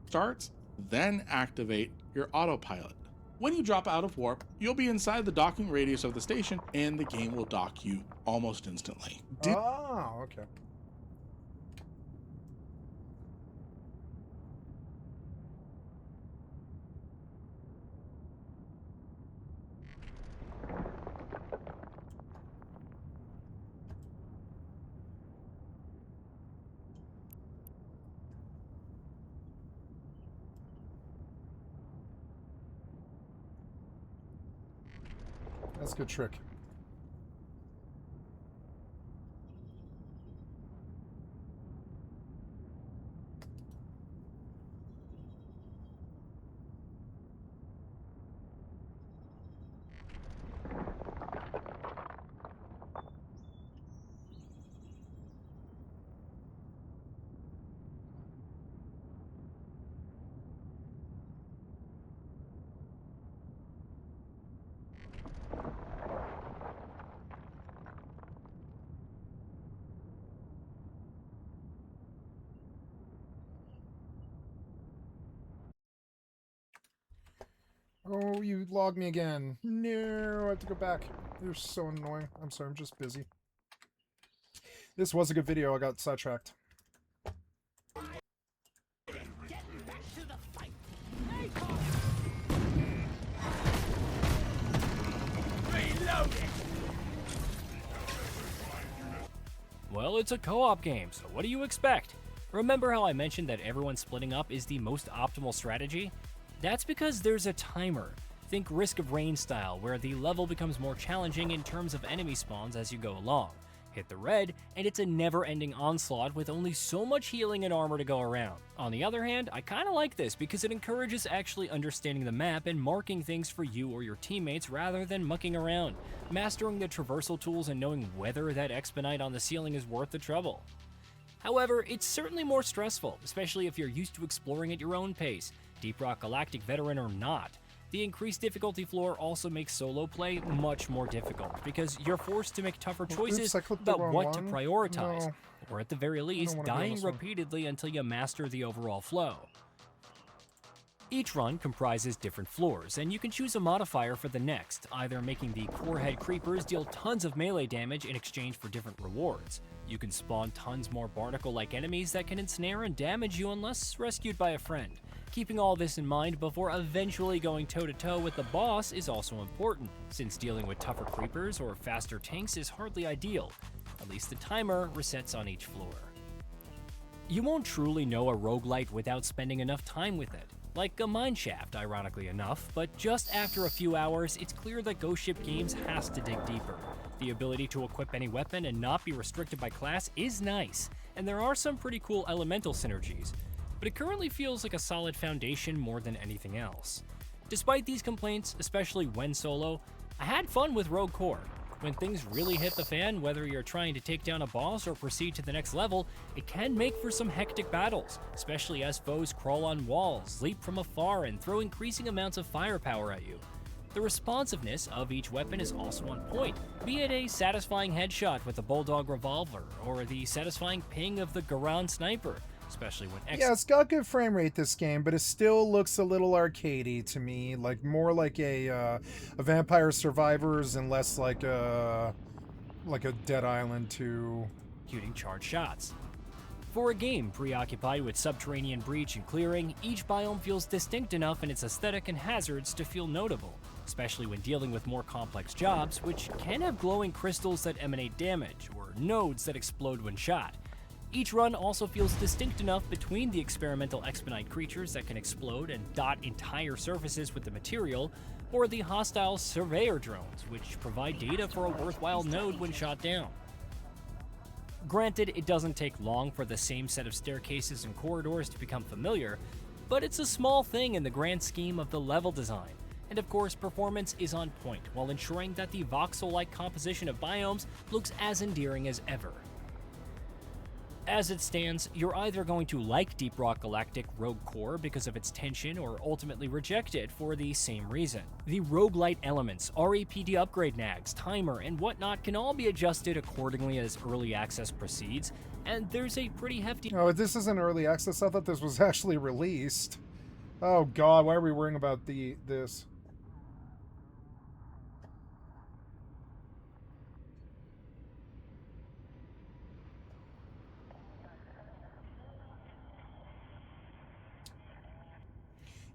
starts, then activate your autopilot. When you drop out of warp, you'll be inside the docking radius of the station and the game will dock you almost instantly. Oh, okay. That's a good trick. Oh, you logged me again. No, I have to go back. You're so annoying. I'm sorry, I'm just busy. This was a good video. I got sidetracked. Well, it's a co-op game, so what do you expect? Remember how I mentioned that everyone splitting up is the most optimal strategy? That's because there's a timer. Think Risk of Rain style, where the level becomes more challenging in terms of enemy spawns as you go along. Hit the red, and it's a never-ending onslaught with only so much healing and armor to go around. On the other hand, I kinda like this because it encourages actually understanding the map and marking things for you or your teammates rather than mucking around, mastering the traversal tools and knowing whether that expedite on the ceiling is worth the trouble. However, it's certainly more stressful, especially if you're used to exploring at your own pace, Deep Rock Galactic veteran or not. The increased difficulty floor also makes solo play much more difficult because you're forced to make tougher choices about what to prioritize, or at the very least, dying repeatedly until you master the overall flow. Each run comprises different floors, and you can choose a modifier for the next, either making the core head creepers deal tons of melee damage in exchange for different rewards. You can spawn tons more barnacle-like enemies that can ensnare and damage you unless rescued by a friend. Keeping all this in mind before eventually going toe-to-toe with the boss is also important, since dealing with tougher creepers or faster tanks is hardly ideal. At least the timer resets on each floor. You won't truly know a roguelite without spending enough time with it. Like a mineshaft, ironically enough, but just after a few hours, it's clear that Ghost Ship Games has to dig deeper. The ability to equip any weapon and not be restricted by class is nice, and there are some pretty cool elemental synergies, but it currently feels like a solid foundation more than anything else. Despite these complaints, especially when solo, I had fun with Rogue Core. When things really hit the fan, whether you're trying to take down a boss or proceed to the next level, it can make for some hectic battles, especially as foes crawl on walls, leap from afar, and throw increasing amounts of firepower at you. The responsiveness of each weapon is also on point, be it a satisfying headshot with the Bulldog revolver, or the satisfying ping of the Garand sniper, especially when Yeah, it's got good frame rate, this game, but it still looks a little arcadey to me, like more like a Vampire Survivors and less like a Dead Island 2. executing charged shots. For a game preoccupied with subterranean breach and clearing, each biome feels distinct enough in its aesthetic and hazards to feel notable, especially when dealing with more complex jobs, which can have glowing crystals that emanate damage, or nodes that explode when shot. Each run also feels distinct enough between the experimental expedite creatures that can explode and dot entire surfaces with the material, or the hostile surveyor drones, which provide data for a worthwhile node when shot down. Granted, it doesn't take long for the same set of staircases and corridors to become familiar, but it's a small thing in the grand scheme of the level design. And of course, performance is on point, while ensuring that the voxel-like composition of biomes looks as endearing as ever. As it stands, you're either going to like Deep Rock Galactic Rogue Core because of its tension, or ultimately reject it for the same reason. The roguelite elements, RAPD upgrade nags, timer, and whatnot can all be adjusted accordingly as early access proceeds, and there's a pretty hefty— Oh, this isn't early access. I thought this was actually released. Oh god, why are we worrying about this?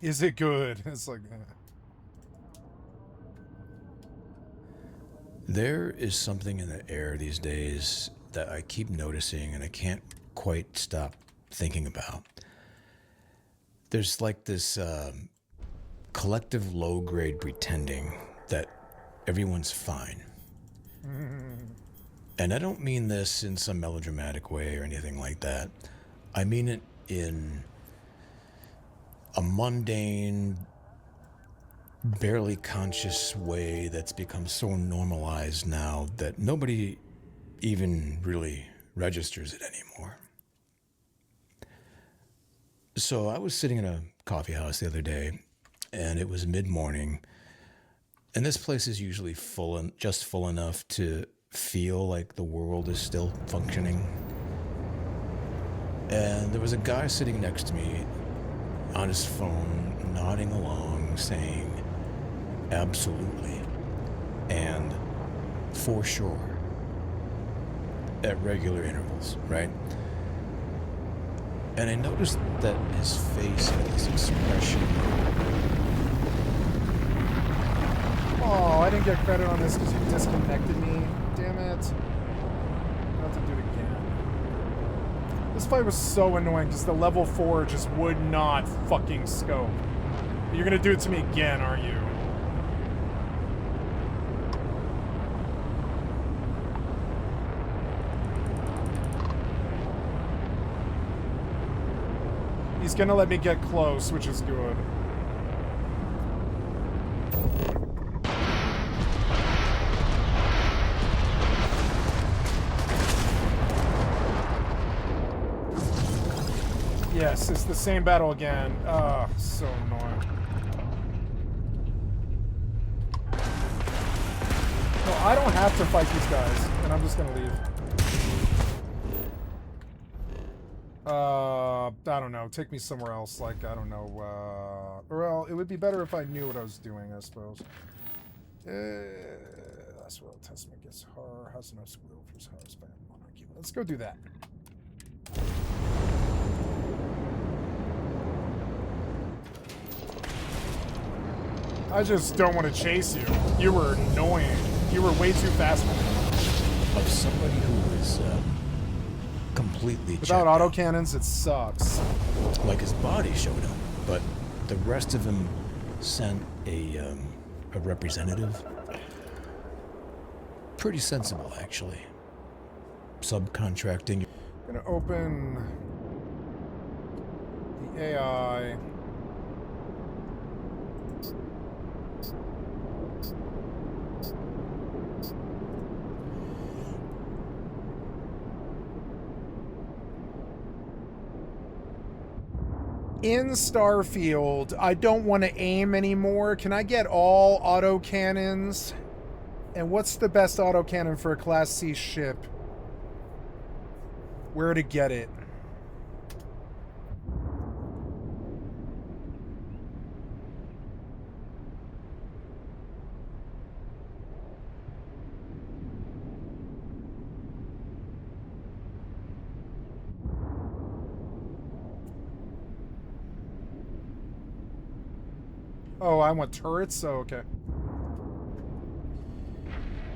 Is it good? It's like There is something in the air these days that I keep noticing and I can't quite stop thinking about. There's like this collective low-grade pretending that everyone's fine. And I don't mean this in some melodramatic way or anything like that. I mean it in a mundane, barely conscious way that's become so normalized now that nobody even really registers it anymore. So I was sitting in a coffee house the other day, and it was mid-morning, and this place is usually just full enough to feel like the world is still functioning. And there was a guy sitting next to me on his phone, nodding along, saying, absolutely, and for sure, at regular intervals, right? And I noticed that his face had this expression. oh, I didn't get credit on this because you disconnected me. Damn it. I'll have to do it again. This fight was so annoying because the level 4 just would not fucking scope. You're gonna do it to me again, aren't you? He's gonna let me get close, which is good. Yes, it's the same battle again. Ah, so annoying. No, I don't have to fight these guys, and I'm just gonna leave. I don't know. Take me somewhere else. Like, I don't know. Well, it would be better if I knew what I was doing, I suppose. That's where the testament gets her. Has enough squirrel for his house by monarchy. Let's go do that. I just don't want to chase you. You were annoying. You were way too fast for me. Of somebody who is completely Without checked out. autocannons, it sucks. Like his body showed him, but the rest of him sent a representative. Pretty sensible, actually. Subcontracting. I'm gonna open the AI. In Starfield, I don't want to aim anymore. Can I get all autocannons? And what's the best autocannon for a Class C ship? Where to get it? Oh, I want turrets? Oh, okay.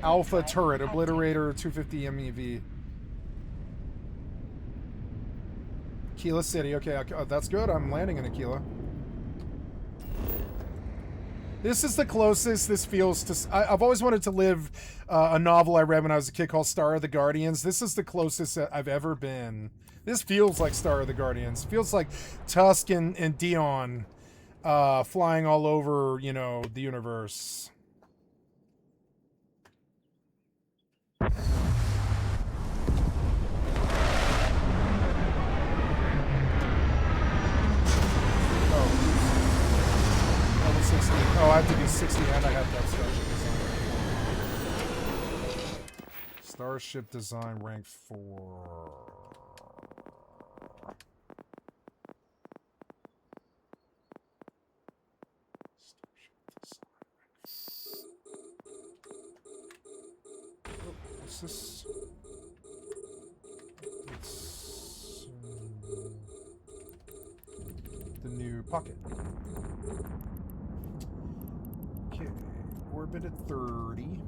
Alpha turret, obliterator, 250 MEV. Aquila City, okay, that's good. I'm landing in Aquila. This is the closest this feels to... I've always wanted to live a novel I read when I was a kid called Star of the Guardians. This is the closest that I've ever been. This feels like Star of the Guardians. Feels like Tusk and Dion flying all over, you know, the universe. Level 60. Oh, I have to be 60 and I have that Starship Design rank 4. What's this? It's the new pocket. Okay, orbit at 30.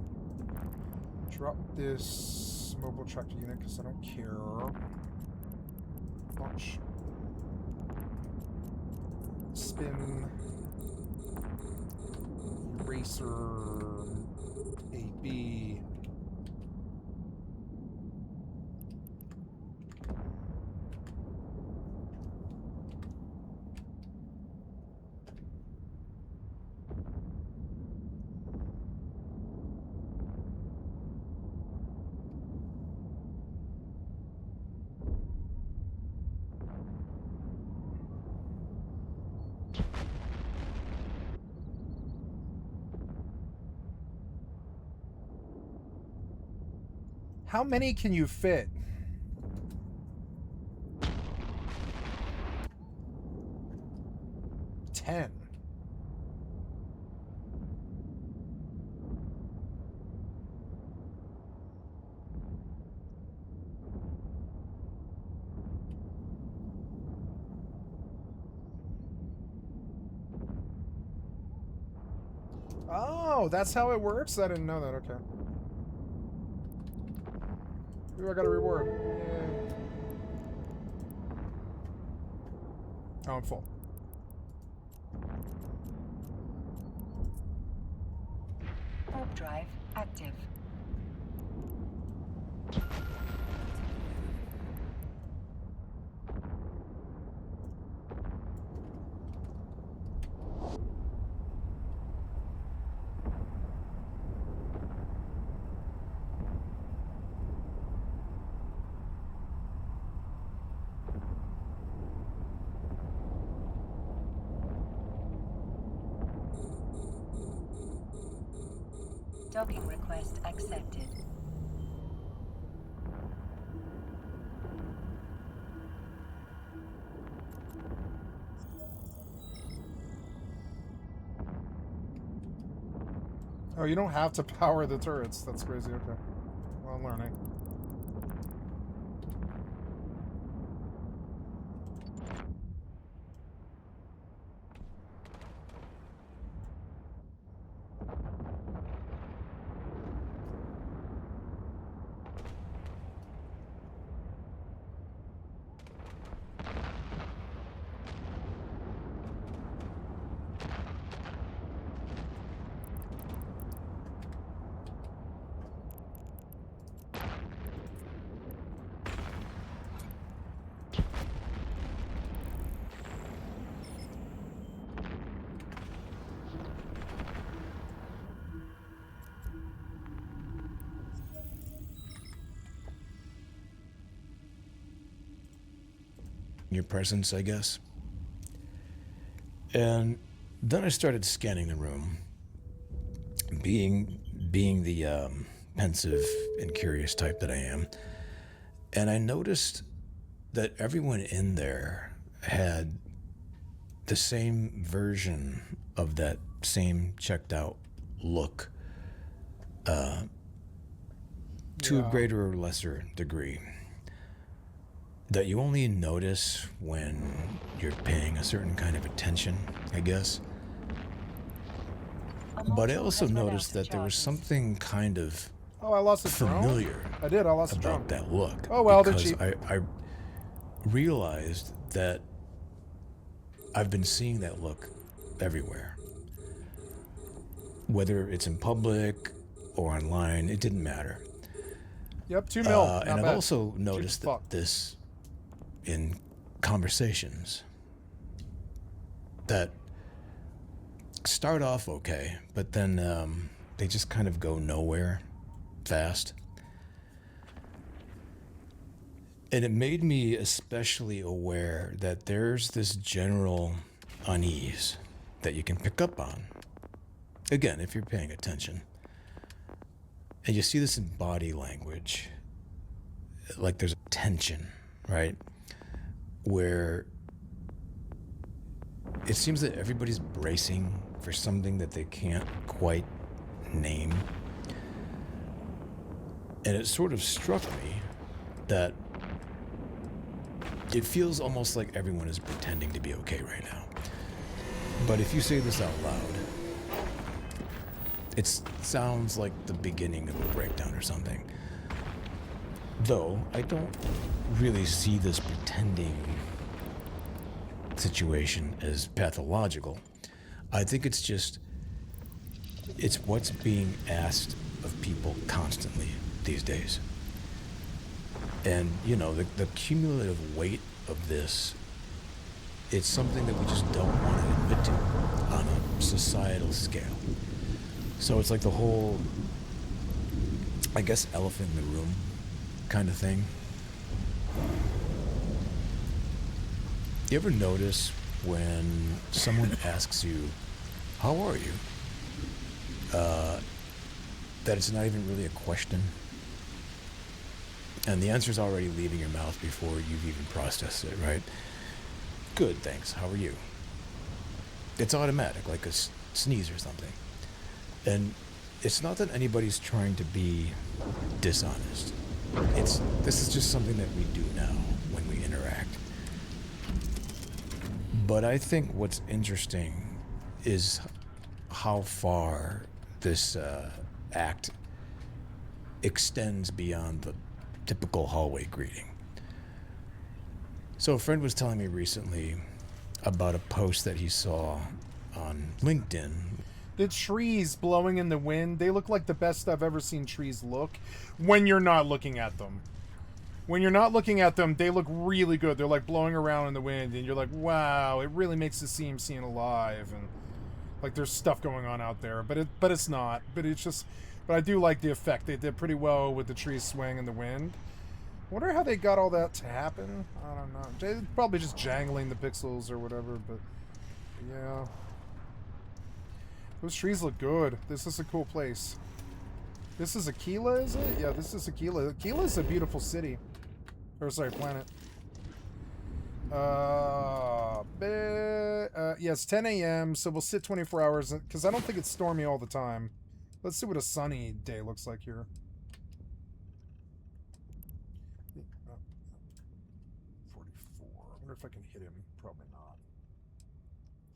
Drop this mobile tractor unit because I don't care. Launch. Spin. Eraser. 8B. How many can you fit? 10. Oh, that's how it works? I didn't know that. Okay. Ooh, I got a reward. Yay. Oh, I'm full. Warp drive active. Docking request accepted. Oh, you don't have to power the turrets. That's crazy. Okay. Well, I'm learning. Your presence, I guess. And then I started scanning the room, being the pensive and curious type that I am, and I noticed that everyone in there had the same version of that same checked out look, to a greater or lesser degree, that you only notice when you're paying a certain kind of attention, I guess. But I also noticed that there was something kind of Oh, I lost a drone? familiar I did. I lost a drone. about that look. Oh, well, they're because cheap. I realized that I've been seeing that look everywhere. Whether it's in public or online, it didn't matter. Yep, 2 mil. Not And I've bad. also Cheap noticed as fuck. this in conversations that start off okay, but then they just kind of go nowhere fast. And it made me especially aware that there's this general unease that you can pick up on. Again, if you're paying attention. And you see this in body language. Like there's a tension, right? Where it seems that everybody's bracing for something that they can't quite name. And it sort of struck me that it feels almost like everyone is pretending to be okay right now. But if you say this out loud, it sounds like the beginning of a breakdown or something. Though I don't really see this pretending situation as pathological. I think it's what's being asked of people constantly these days. And, you know, the cumulative weight of this, it's something that we just don't want to admit to on a societal scale. So it's like the whole, I guess, elephant in the room kind of thing. You ever notice when someone asks you, how are you? That it's not even really a question? And the answer's already leaving your mouth before you've even processed it, right? Good, thanks. How are you? It's automatic, like a sneeze or something. And it's not that anybody's trying to be dishonest. This is just something that we do now when we interact. But I think what's interesting is how far this act extends beyond the typical hallway greeting. So a friend was telling me recently about a post that he saw on LinkedIn. The trees blowing in the wind, they look like the best I've ever seen trees look when you're not looking at them. When you're not looking at them, they look really good. They're like blowing around in the wind, and you're like, wow, it really makes it seem seen alive, and like there's stuff going on out there. But it's not. But I do like the effect. They did pretty well with the trees swaying in the wind. I wonder how they got all that to happen. I don't know. They're probably just jangling the pixels or whatever, but yeah. Those trees look good. This is a cool place. This is Aquila, is it? Yeah, this is Aquila. Aquila is a beautiful city. Or, sorry, planet. Yes, 10 a.m., so we'll sit 24 hours, because I don't think it's stormy all the time. Let's see what a sunny day looks like here. 44. I wonder if I can hit him. Probably not.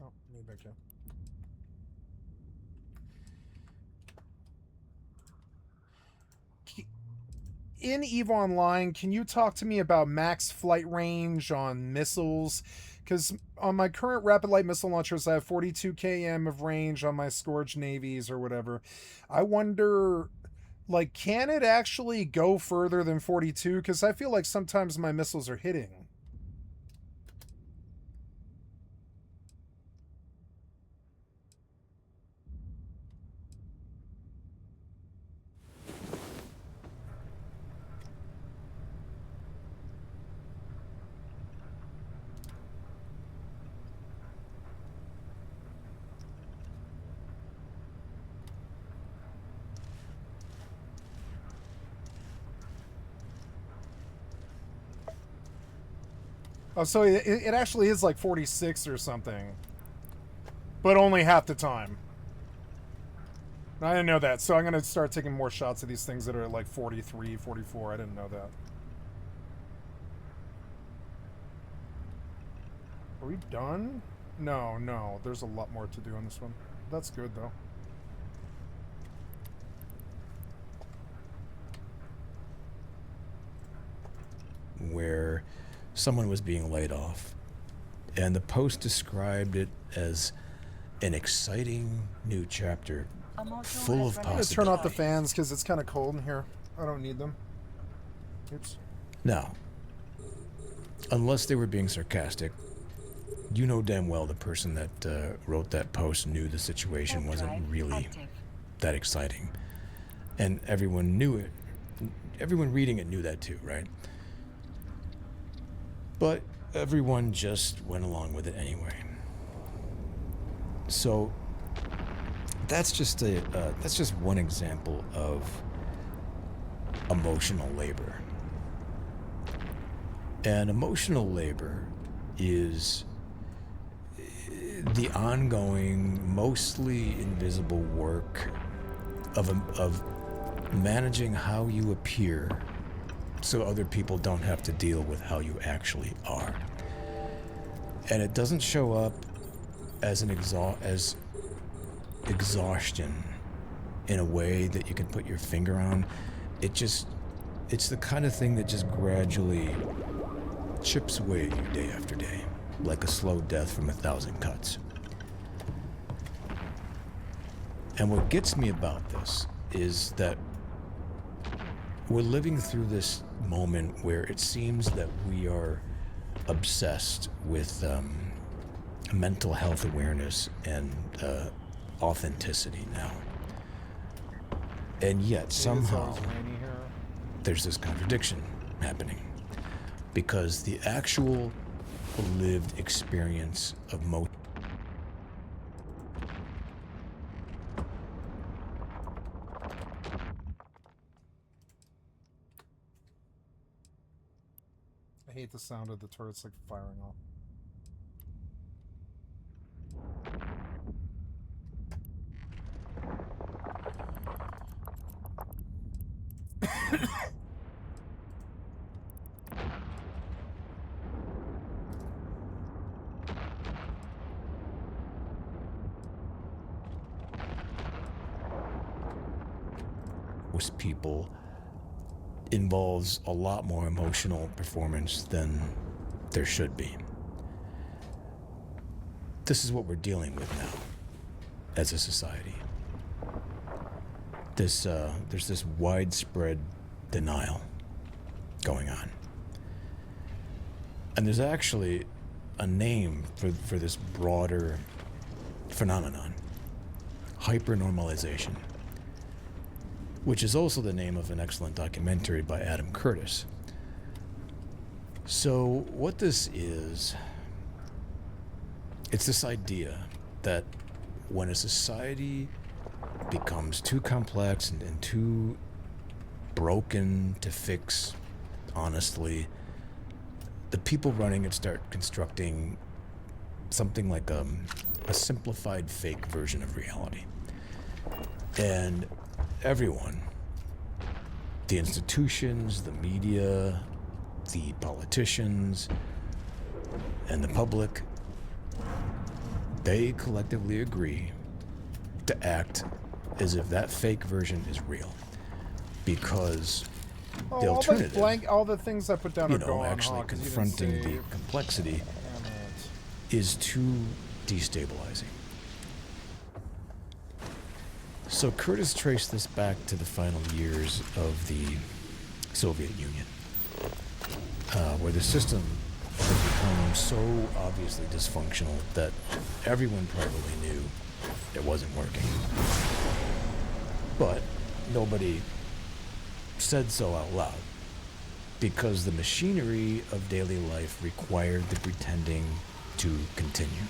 Oh, maybe I can. In EVE Online, can you talk to me about max flight range on missiles? Because on my current rapid light missile launchers, I have 42 km of range on my Scourge Navies or whatever. I wonder, like, can it actually go further than 42? Because I feel like sometimes my missiles are hitting. Oh, so it actually is like 46 or something. But only half the time. I didn't know that, so I'm going to start taking more shots of these things that are like 43, 44. I didn't know that. Are we done? No, no. There's a lot more to do on this one. That's good, though. Where someone was being laid off, and the post described it as an exciting new chapter full of I'm going possibilities. to turn off the fans because it's kind of cold in here. I don't need them. Oops. Now, unless they were being sarcastic, you know damn well the person that wrote that post knew the situation wasn't really that exciting. And everyone knew it. Everyone reading it knew that too, right? But everyone just went along with it anyway. So that's just one example of emotional labor. And emotional labor is the ongoing, mostly invisible work of managing how you appear so other people don't have to deal with how you actually are. And it doesn't show up as as exhaustion in a way that you can put your finger on. It's the kind of thing that just gradually chips away at you day after day, like a slow death from 1,000 cuts. And what gets me about this is that we're living through this moment where it seems that we are obsessed with mental health awareness and authenticity now. And yet somehow there's this contradiction happening, because the actual lived experience of I hate the sound of the turrets like firing off. most people involves a lot more emotional performance than there should be. This is what we're dealing with now as a society. There's this widespread denial going on. And there's actually a name for this broader phenomenon: hypernormalization, which is also the name of an excellent documentary by Adam Curtis. So what this is, it's this idea that when a society becomes too complex and too broken to fix honestly, the people running it start constructing something like a simplified fake version of reality. And everyone, the institutions, the media, the politicians, and the public, they collectively agree to act as if that fake version is real. Because the alternative, all the things I put down are gone, actually confronting the complexity is too destabilizing. So Curtis traced this back to the final years of the Soviet Union, where the system had become so obviously dysfunctional that everyone probably knew it wasn't working. But nobody said so out loud, because the machinery of daily life required the pretending to continue.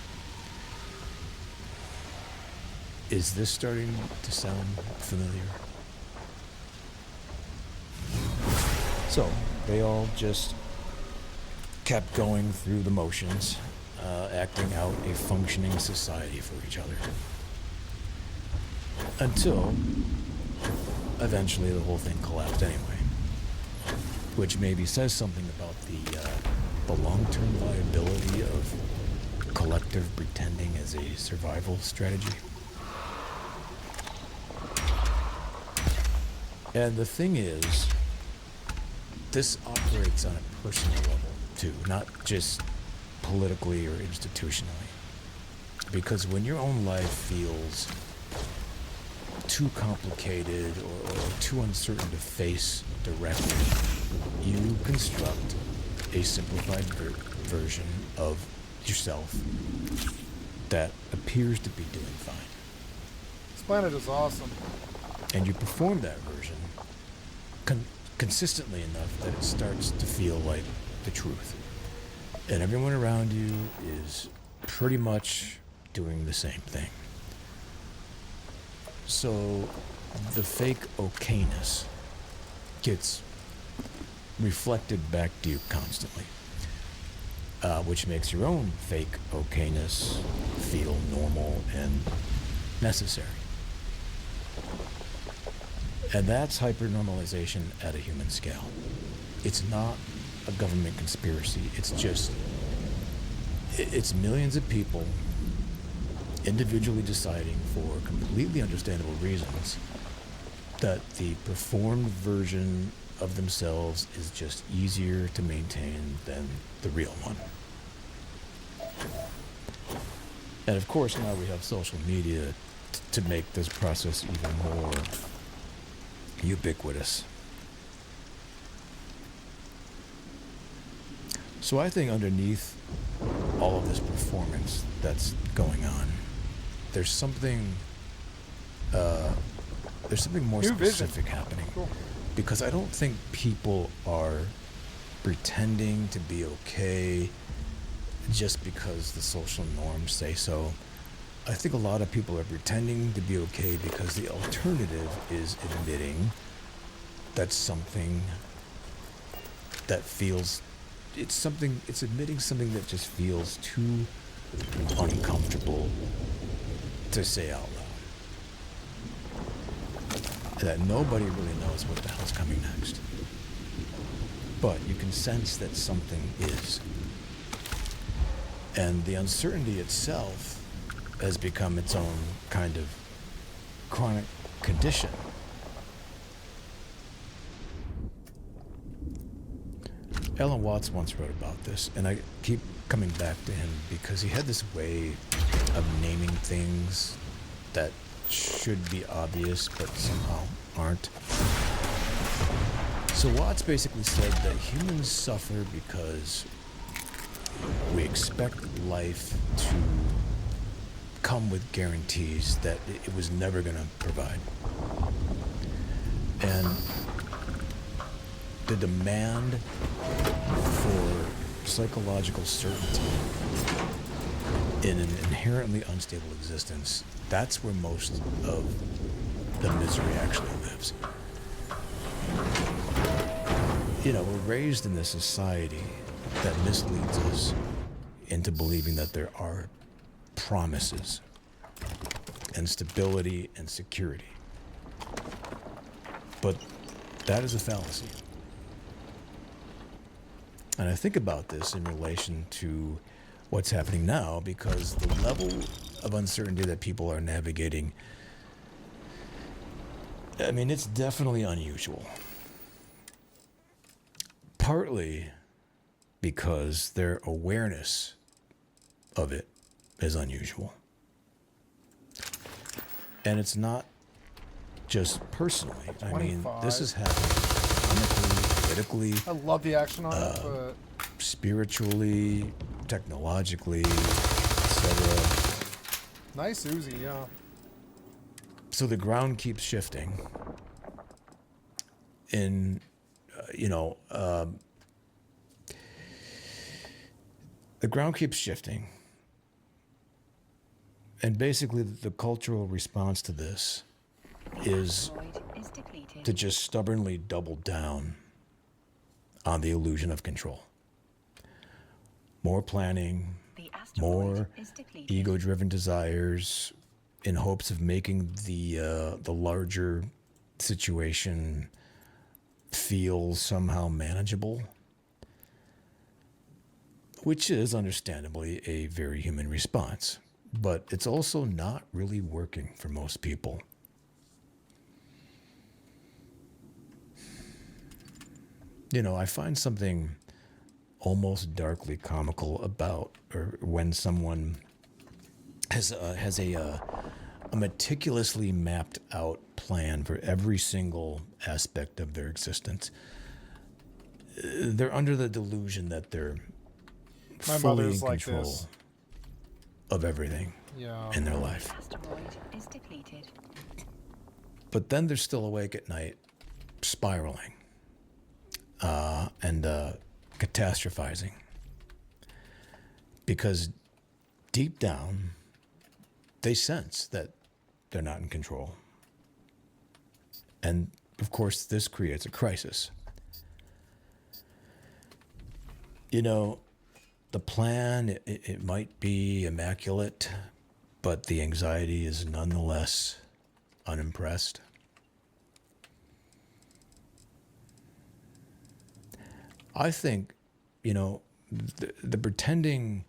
Is this starting to sound familiar? So, they all just kept going through the motions, acting out a functioning society for each other. Until, eventually, the whole thing collapsed anyway. Which maybe says something about the long-term viability of collective pretending as a survival strategy. And the thing is, this operates on a personal level too, not just politically or institutionally. Because when your own life feels too complicated or too uncertain to face directly, you construct a simplified version of yourself that appears to be doing fine. This planet is awesome. And you perform that version consistently enough that it starts to feel like the truth. And everyone around you is pretty much doing the same thing. So the fake okayness gets reflected back to you constantly, which makes your own fake okayness feel normal and necessary. And that's hypernormalization at a human scale. It's not a government conspiracy. It's millions of people individually deciding for completely understandable reasons that the performed version of themselves is just easier to maintain than the real one. And of course, now we have social media to make this process even more ubiquitous. So I think underneath all of this performance that's going on, there's something more specific happening. Cool. Because I don't think people are pretending to be okay just because the social norms say so. I think a lot of people are pretending to be okay because the alternative is admitting that something that feels, it's admitting something that just feels too uncomfortable to say out loud. That nobody really knows what the hell's coming next. But you can sense that something is. And the uncertainty itself has become its own kind of chronic condition. Alan Watts once wrote about this, and I keep coming back to him because he had this way of naming things that should be obvious but somehow aren't. So Watts basically said that humans suffer because we expect life to come with guarantees that it was never going to provide. And the demand for psychological certainty in an inherently unstable existence, that's where most of the misery actually lives. You know, we're raised in this society that misleads us into believing that there are promises and stability and security. But that is a fallacy. And I think about this in relation to what's happening now, because the level of uncertainty that people are navigating, I mean, it's definitely unusual. Partly because their awareness of it is unusual. And it's not just personally. I mean, 25. this is happening economically, politically, I love the action on it, but spiritually, technologically, etc. nice Uzi, yeah. So the ground keeps shifting. In, the ground keeps shifting. And basically, the cultural response to this is to just stubbornly double down on the illusion of control. More planning, more ego-driven desires in hopes of making the larger situation feel somehow manageable, which is understandably a very human response. But it's also not really working for most people. You know, I find something almost darkly comical about, or when someone has a meticulously mapped out plan for every single aspect of their existence. They're under the delusion that they're My fully mother's in like control this. of everything Yeah. in their life. Asteroid is depleted. But then they're still awake at night, spiraling and catastrophizing. Because deep down, they sense that they're not in control. And of course, this creates a crisis. You know, the plan, it might be immaculate, but the anxiety is nonetheless unimpressed. I think, you know, the pretending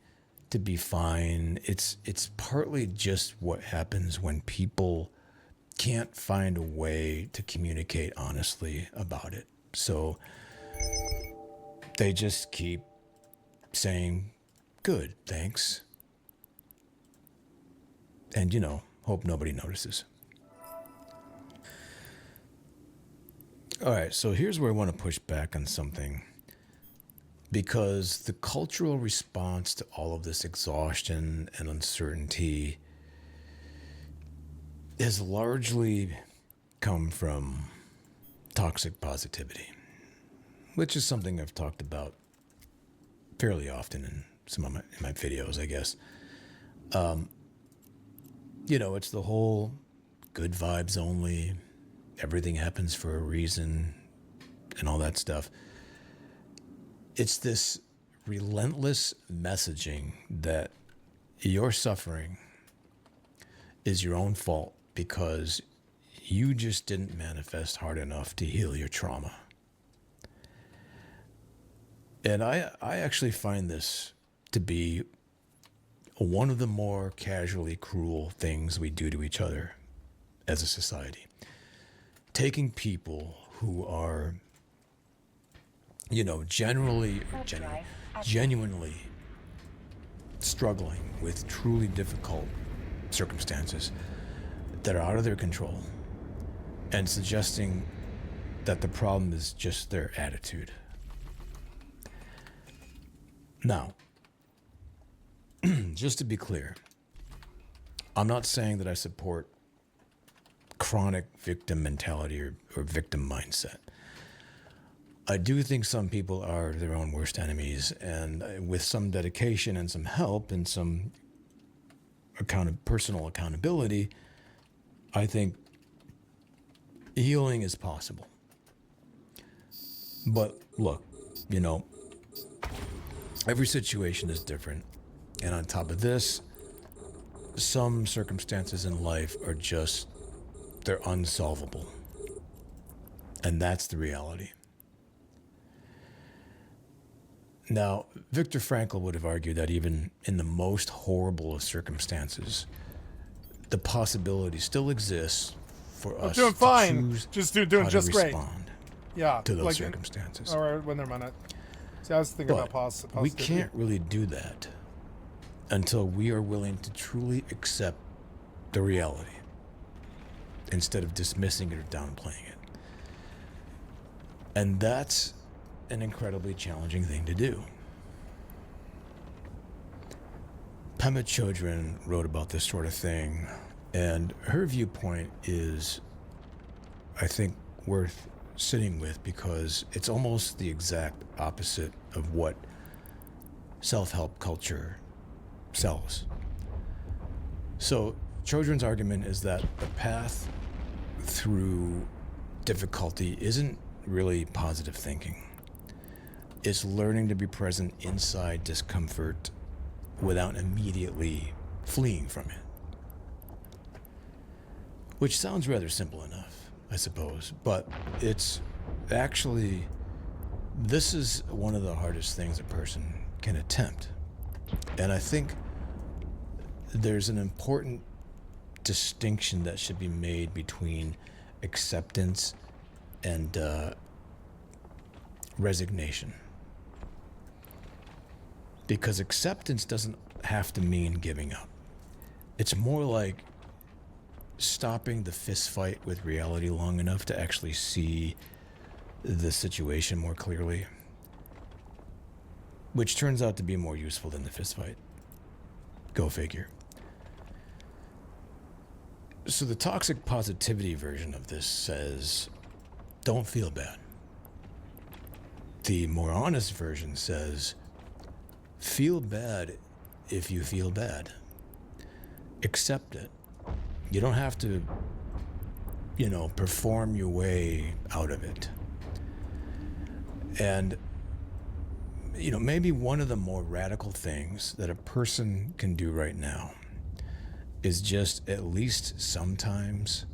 to be fine, it's partly just what happens when people can't find a way to communicate honestly about it. So they just keep saying, good, thanks. And, you know, hope nobody notices. All right, so here's where I want to push back on something. Because the cultural response to all of this exhaustion and uncertainty has largely come from toxic positivity, which is something I've talked about fairly often in some of my videos, I guess. You know, it's the whole good vibes only, everything happens for a reason, and all that stuff. It's this relentless messaging that your suffering is your own fault because you just didn't manifest hard enough to heal your trauma. And I actually find this to be one of the more casually cruel things we do to each other as a society. Taking people who are, you know, genuinely struggling with truly difficult circumstances that are out of their control and suggesting that the problem is just their attitude. Now, just to be clear, I'm not saying that I support chronic victim mentality or victim mindset. I do think some people are their own worst enemies, and with some dedication and some help and some personal accountability, I think healing is possible. But look, you know, every situation is different. And on top of this, some circumstances in life are just, they're unsolvable. And that's the reality. Now, Viktor Frankl would have argued that even in the most horrible of circumstances, the possibility still exists for us doing to fine. choose Just doing how just to great. respond Yeah. to those like, circumstances. All right, when they're minute. See, I was thinking But about positivity. we can't really do that until we are willing to truly accept the reality instead of dismissing it or downplaying it. And that's an incredibly challenging thing to do. Pema Chodron wrote about this sort of thing, and her viewpoint is, I think, worth sitting with because it's almost the exact opposite of what self-help culture sells. So Chodron's argument is that the path through difficulty isn't really positive thinking. It's learning to be present inside discomfort without immediately fleeing from it. Which sounds rather simple enough, I suppose, but it's actually, this is one of the hardest things a person can attempt. And I think there's an important distinction that should be made between acceptance and resignation. Because acceptance doesn't have to mean giving up. It's more like stopping the fist fight with reality long enough to actually see the situation more clearly, which turns out to be more useful than the fist fight. Go figure. So the toxic positivity version of this says, don't feel bad. The more honest version says, feel bad if you feel bad. Accept it. You don't have to, perform your way out of it. And, maybe one of the more radical things that a person can do right now is just at least sometimes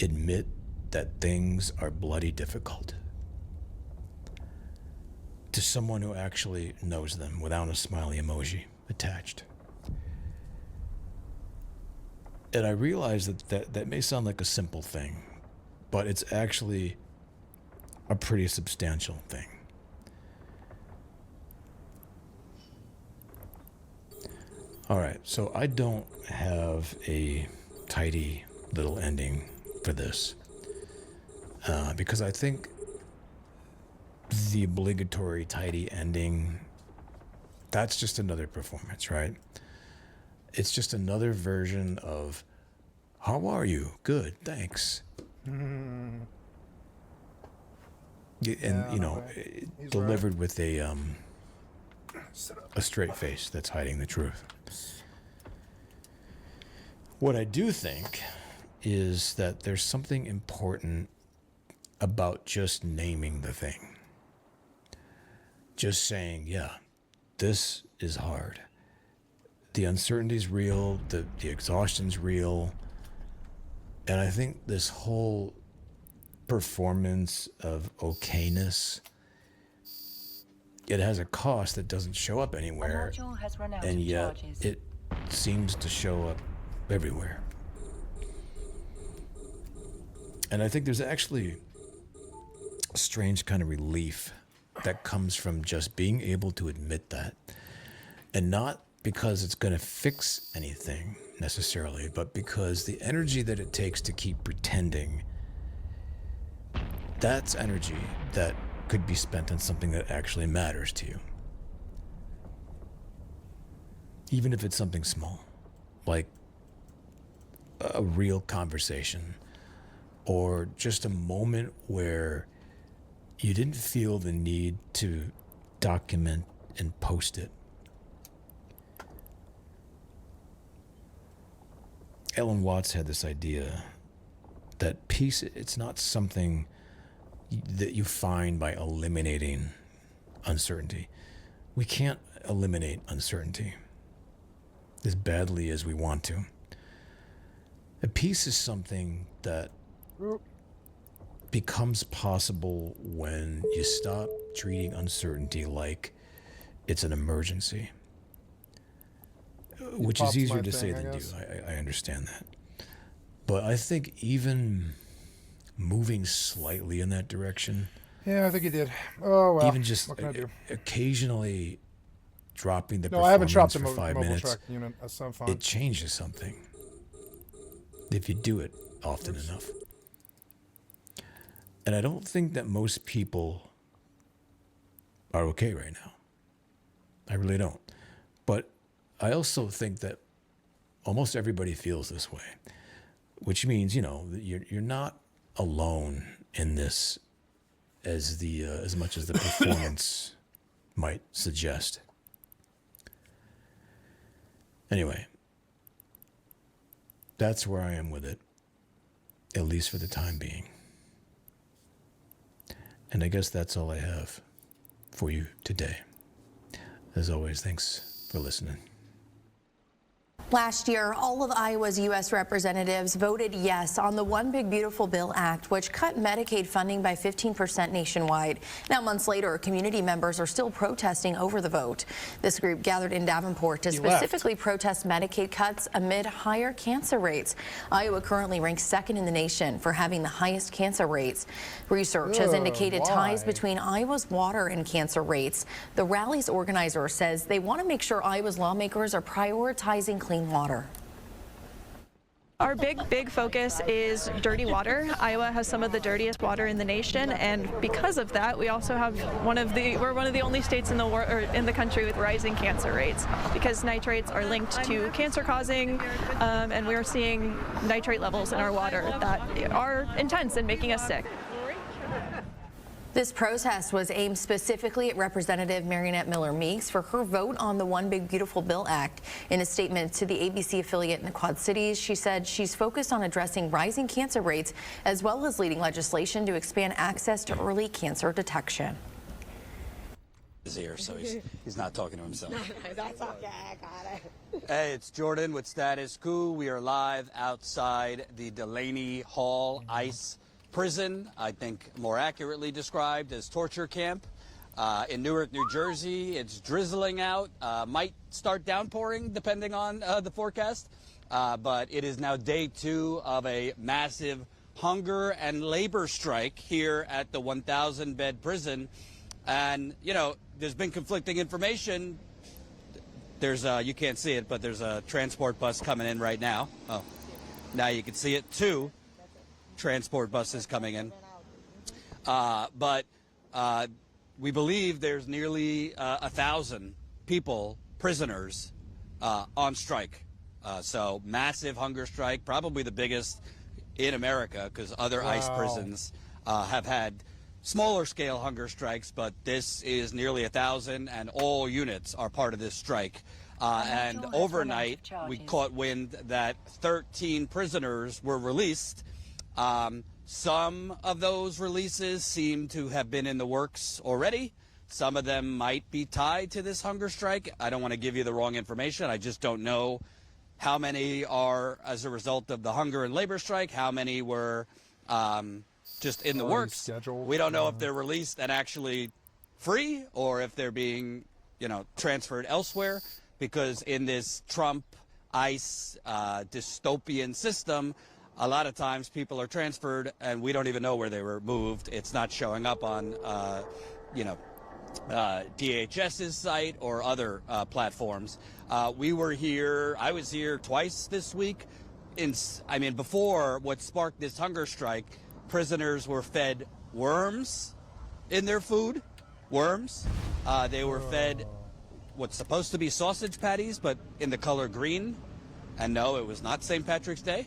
admit that things are bloody difficult. To someone who actually knows them without a smiley emoji attached. And I realize that may sound like a simple thing, but it's actually a pretty substantial thing. All right, so I don't have a tidy little ending for this because I think the obligatory tidy ending, that's just another performance, right? It's just another version of, how are you? Good, thanks. And, delivered with a straight face that's hiding the truth. What I do think is that there's something important about just naming the thing. Just saying, yeah, this is hard. The uncertainty's real, the exhaustion's real. And I think this whole performance of okayness, it has a cost that doesn't show up anywhere, The module has run out and of yet charges. it seems to show up everywhere. And I think there's actually a strange kind of relief that comes from just being able to admit that. And not because it's going to fix anything necessarily, but because the energy that it takes to keep pretending, that's energy that could be spent on something that actually matters to you. Even if it's something small, like a real conversation, or just a moment where you didn't feel the need to document and post it. Ellen Watts had this idea that peace, it's not something that you find by eliminating uncertainty. We can't eliminate uncertainty as badly as we want to. A peace is something that becomes possible when you stop treating uncertainty like it's an emergency, which is easier to say than do. I understand that. But I think even moving slightly in that direction. Yeah, I think he did. Oh, well. Even just what can I do? occasionally dropping the No, I haven't performance dropped the for 5 mobile minutes, track unit. That sounds fine. it changes something if you do it often enough. And I don't think that most people are okay right now. I really don't. But I also think that almost everybody feels this way, which means, you know, you're not alone in this as much as the performance might suggest. Anyway, that's where I am with it, at least for the time being. And I guess that's all I have for you today. As always, thanks for listening. Last year, all of Iowa's U.S. representatives voted yes on the One Big Beautiful Bill Act, which cut Medicaid funding by 15% nationwide. Now, months later, community members are still protesting over the vote. This group gathered in Davenport to specifically protest Medicaid cuts amid higher cancer rates. Iowa currently ranks second in the nation for having the highest cancer rates. Research has indicated ties between Iowa's water and cancer rates. The rally's organizer says they want to make sure Iowa's lawmakers are prioritizing clean water. Our big focus is dirty water. Iowa has some of the dirtiest water in the nation, and because of that, we also have we're one of the only states in the world or in the country with rising cancer rates, because nitrates are linked to cancer causing, and we are seeing nitrate levels in our water that are intense and making us sick. This protest was aimed specifically at Representative Marionette Miller Meeks for her vote on the One Big Beautiful Bill Act. In a statement to the ABC affiliate in the Quad Cities, she said she's focused on addressing rising cancer rates as well as leading legislation to expand access to early cancer detection. Is here, so he's not talking to himself. That's okay, I got it. Hey, it's Jordan with Status Quo. We are live outside the Delaney Hall ICE prison, I think more accurately described as torture camp in Newark, New Jersey. It's drizzling out, might start downpouring depending on the forecast, but it is now day 2 of a massive hunger and labor strike here at the 1,000-bed prison. And, you know, there's been conflicting information. There's you can't see it, but there's a transport bus coming in right now. Oh, now you can see it too. Transport buses coming in. But we believe there's nearly 1,000 people, prisoners, on strike. So massive hunger strike, probably the biggest in America, because other ICE prisons have had smaller scale hunger strikes, but this is nearly 1,000, and all units are part of this strike. And overnight, we caught wind that 13 prisoners were released. Some of those releases seem to have been in the works already. Some of them might be tied to this hunger strike. I don't want to give you the wrong information. I just don't know how many are as a result of the hunger and labor strike, how many were just in the works. Scheduled. We don't know if they're released and actually free, or if they're being, you know, transferred elsewhere, because in this Trump ICE dystopian system, a lot of times people are transferred and we don't even know where they were moved. It's not showing up on, DHS's site or other platforms. I was here twice this week. Before what sparked this hunger strike, prisoners were fed worms in their food. Worms. They were fed what's supposed to be sausage patties, but in the color green. And no, it was not St. Patrick's Day.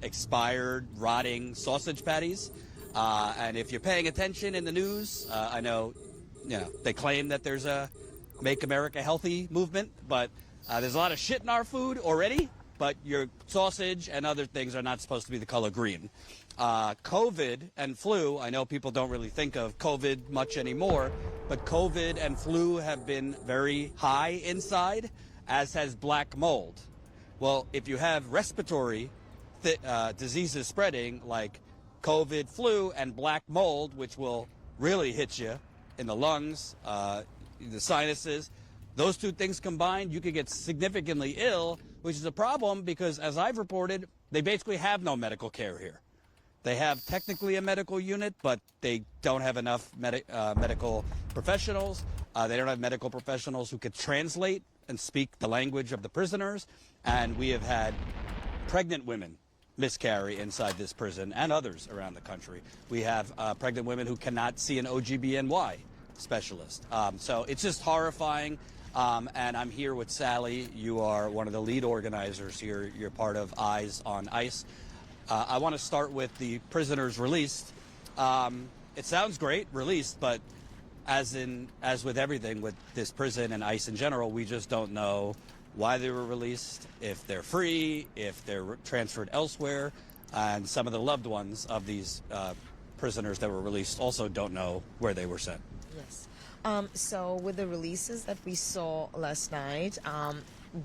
Expired, rotting sausage patties. And if you're paying attention in the news, I know, they claim that there's a Make America Healthy movement, but there's a lot of shit in our food already. but your sausage and other things are not supposed to be the color green. COVID and flu, I know people don't really think of COVID much anymore, but COVID and flu have been very high inside, as has black mold. Well, if you have respiratory diseases spreading like COVID, flu, and black mold, which will really hit you in the lungs, the sinuses, those two things combined, you could get significantly ill, which is a problem because, as I've reported, they basically have no medical care here. They have technically a medical unit, but they don't have enough medical professionals. They don't have medical professionals who could translate and speak the language of the prisoners. And we have had pregnant women miscarry inside this prison and others around the country. We have pregnant women who cannot see an OGBNY specialist. So it's just horrifying. And I'm here with Sally. You are one of the lead organizers here. You're part of Eyes on Ice. I want to start with the prisoners released. It sounds great, released, but as with everything with this prison and ICE in general, we just don't know why they were released, if they're free, if they're transferred elsewhere, and some of the loved ones of these prisoners that were released also don't know where they were sent. Yes. So with the releases that we saw last night,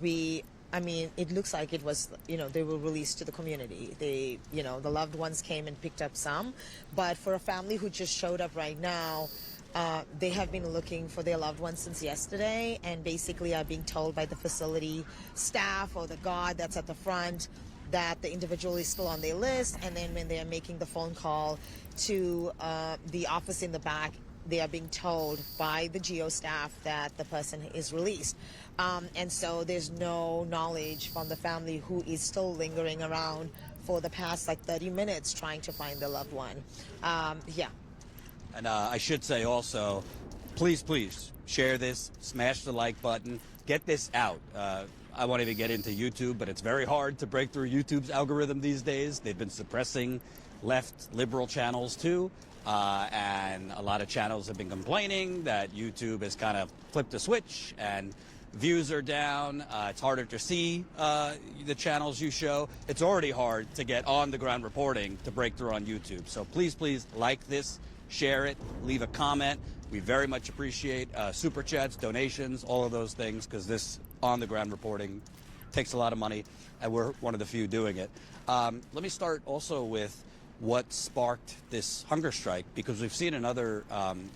it looks like it was, they were released to the community. They, the loved ones came and picked up some. But for a family who just showed up right now, they have been looking for their loved ones since yesterday and basically are being told by the facility staff or the guard that's at the front that the individual is still on their list. And then when they are making the phone call to the office in the back, they are being told by the GEO staff that the person is released. And so there's no knowledge from the family who is still lingering around for the past 30 minutes trying to find their loved one. Yeah. And I should say also, please share this, smash the like button, get this out. I won't even get into YouTube, but it's very hard to break through YouTube's algorithm these days. They've been suppressing left liberal channels too. And a lot of channels have been complaining that YouTube has kind of flipped a switch and views are down. It's harder to see the channels you show. It's already hard to get on-the-ground reporting to break through on YouTube. So please like this, share it, leave a comment. We very much appreciate super chats, donations, all of those things, because this on-the-ground reporting takes a lot of money, and we're one of the few doing it. Let me start also with what sparked this hunger strike, because we've seen another,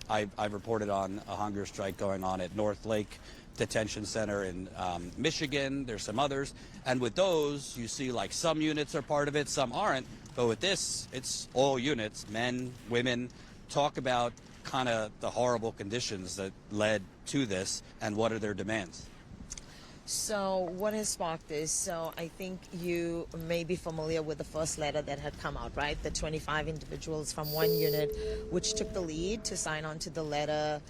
I've reported on a hunger strike going on at North Lake Detention Center in Michigan. There's some others. And with those, you see some units are part of it, some aren't. But with this, it's all units, men, women. Talk about kind of the horrible conditions that led to this and what are their demands. So what has sparked this? So I think you may be familiar with the first letter that had come out, right? The 25 individuals from one unit, which took the lead to sign on to the letter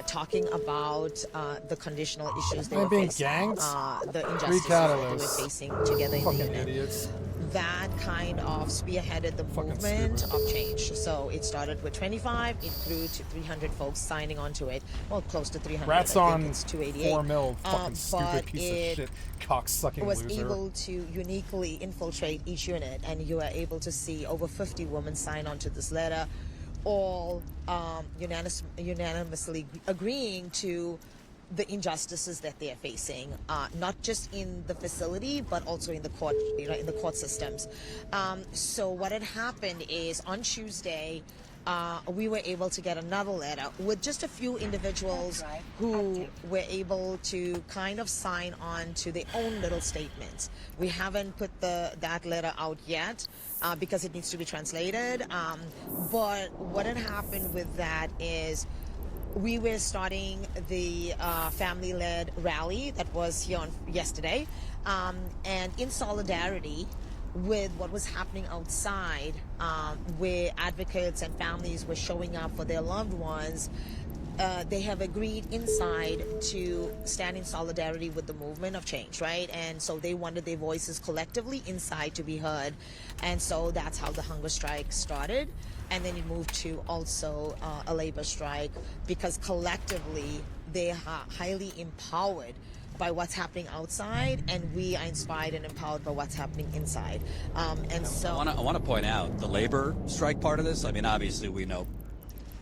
talking about the conditional issues they were facing, the injustices that they were facing together in the unit. Idiots. That kind of spearheaded the movement of change. So it started with 25, it grew to 300 folks signing on to it. Well, close to 300. Rats I on think it's 288. 4 mil, fucking stupid piece of shit, cock-sucking was loser. able to uniquely infiltrate each unit, and you are able to see over 50 women sign on to this letter, all unanimously agreeing to the injustices that they are facing, not just in the facility, but also in the court, in the court systems. So what had happened is on Tuesday, we were able to get another letter with just a few individuals who were able to kind of sign on to their own little statements. We haven't put that letter out yet because it needs to be translated. But what had happened with that is we were starting the family-led rally that was here on yesterday, and in solidarity with what was happening outside, where advocates and families were showing up for their loved ones, they have agreed inside to stand in solidarity with the movement of change, right? And so they wanted their voices collectively inside to be heard. And so that's how the hunger strike started. And then it moved to also a labor strike, because collectively they are highly empowered by what's happening outside, and we are inspired and empowered by what's happening inside. And so I want to point out the labor strike part of this. I mean, obviously we know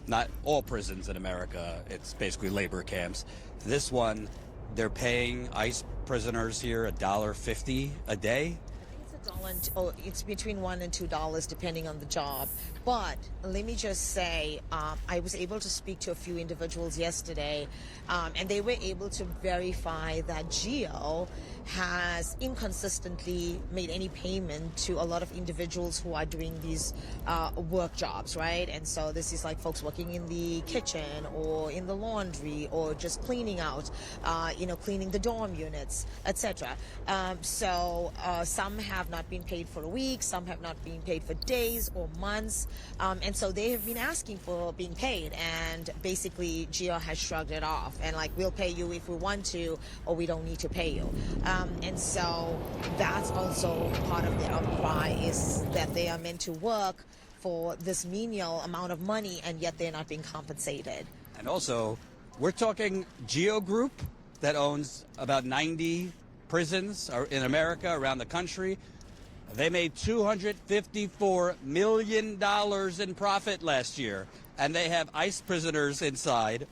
not all prisons in America, it's basically labor camps. This one, they're paying ICE prisoners here $1.50 a day. It's between $1 and $2 depending on the job. But let me just say, I was able to speak to a few individuals yesterday, and they were able to verify that GEO has inconsistently made any payment to a lot of individuals who are doing these work jobs, right? And so this is like folks working in the kitchen or in the laundry or just cleaning out, cleaning the dorm units, etc. So some have not been paid for a week, some have not been paid for days or months, and so they have been asking for being paid, and basically GEO has shrugged it off and like, we'll pay you if we want to, or we don't need to pay you. And so that's also part of the outcry, is that they are meant to work for this menial amount of money, and yet they're not being compensated. And also, we're talking GEO Group that owns about 90 prisons in America, around the country. They made $254 million in profit last year, and they have ICE prisoners inside,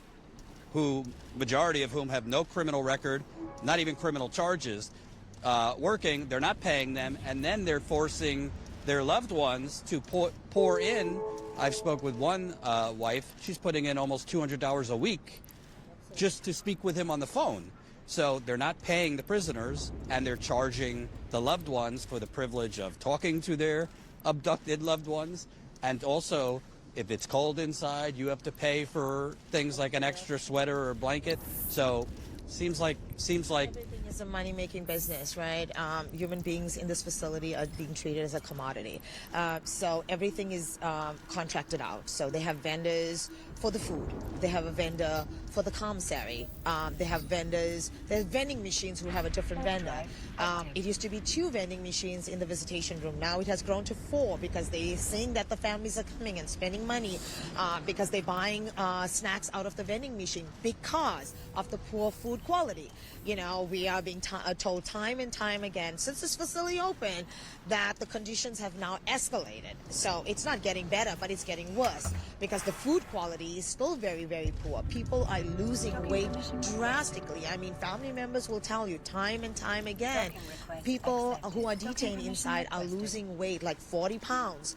who majority of whom have no criminal record, not even criminal charges, working. They're not paying them, and then they're forcing their loved ones to pour in. I've spoke with one wife. She's putting in almost $200 a week just to speak with him on the phone. So they're not paying the prisoners, and they're charging the loved ones for the privilege of talking to their abducted loved ones. And also, if it's cold inside, you have to pay for things like an extra sweater or blanket. So seems like everything is a money-making business, right? Human beings in this facility are being treated as a commodity. So everything is contracted out. So they have vendors for the food. They have a vendor for the commissary. They have vendors. There's vending machines who have a different vendor. It used to be 2 vending machines in the visitation room. Now it has grown to 4, because they're seeing that the families are coming and spending money because they're buying snacks out of the vending machine because of the poor food quality. You know, we are being told time and time again, since this facility opened, that the conditions have now escalated. So it's not getting better, but it's getting worse, because the food quality is still very, very poor. People are losing weight drastically. I mean, family members will tell you time and time again, people who are detained inside are losing weight, like 40 pounds,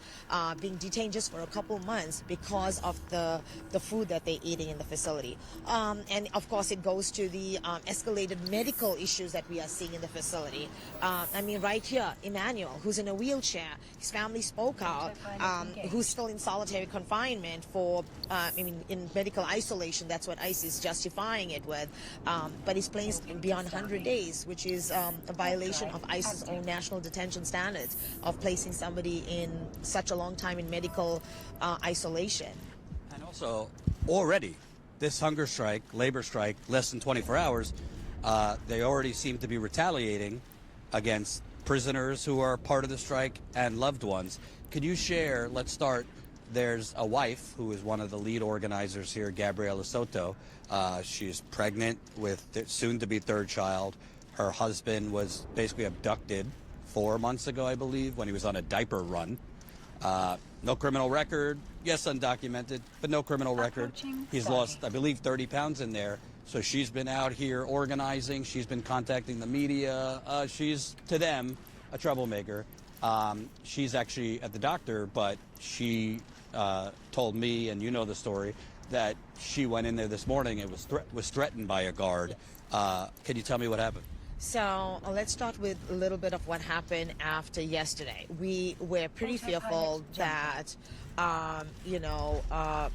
being detained just for a couple months because of the food that they're eating in the facility. And of course, it goes to the escalated medical issues that we are seeing in the facility. I mean, right here, Emmanuel, who's in a wheelchair, his family spoke out, who's still in solitary confinement for, in medical isolation. That's what ICE is justifying it with. But he's placed beyond 100 days, which is a violation of ICE's own national detention standards of placing somebody in such a long time in medical isolation. And also, already, this hunger strike, labor strike, less than 24 hours, they already seem to be retaliating against prisoners who are part of the strike and loved ones. Could you share, let's start, there's a wife who is one of the lead organizers here, Gabriela Soto. She's pregnant with soon-to-be 3rd child. Her husband was basically abducted 4 months ago, I believe, when he was on a diaper run. No criminal record, yes, undocumented, but no criminal record. He's lost, I believe, 30 pounds in there. So she's been out here organizing. She's been contacting the media. She's, to them, a troublemaker. She's actually at the doctor, but she told me, and you know the story, that she went in there this morning and was threatened by a guard. Can you tell me what happened? So let's start with a little bit of what happened after yesterday. We were pretty fearful that,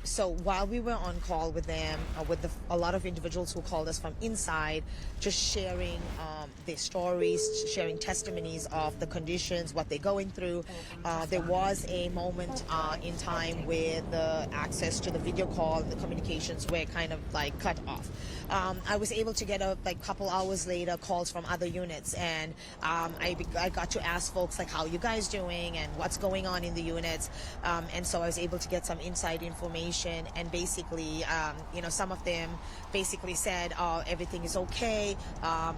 so while we were on call with them, with a lot of individuals who called us from inside, just sharing their stories, sharing testimonies of the conditions, what they're going through. There was a moment in time where the access to the video call and the communications were kind of like cut off. I was able to get a couple hours later calls from other units, and I got to ask folks like, how you guys doing and what's going on in the units, and so I was able to get some inside information, and basically, some of them basically said, oh, everything is okay,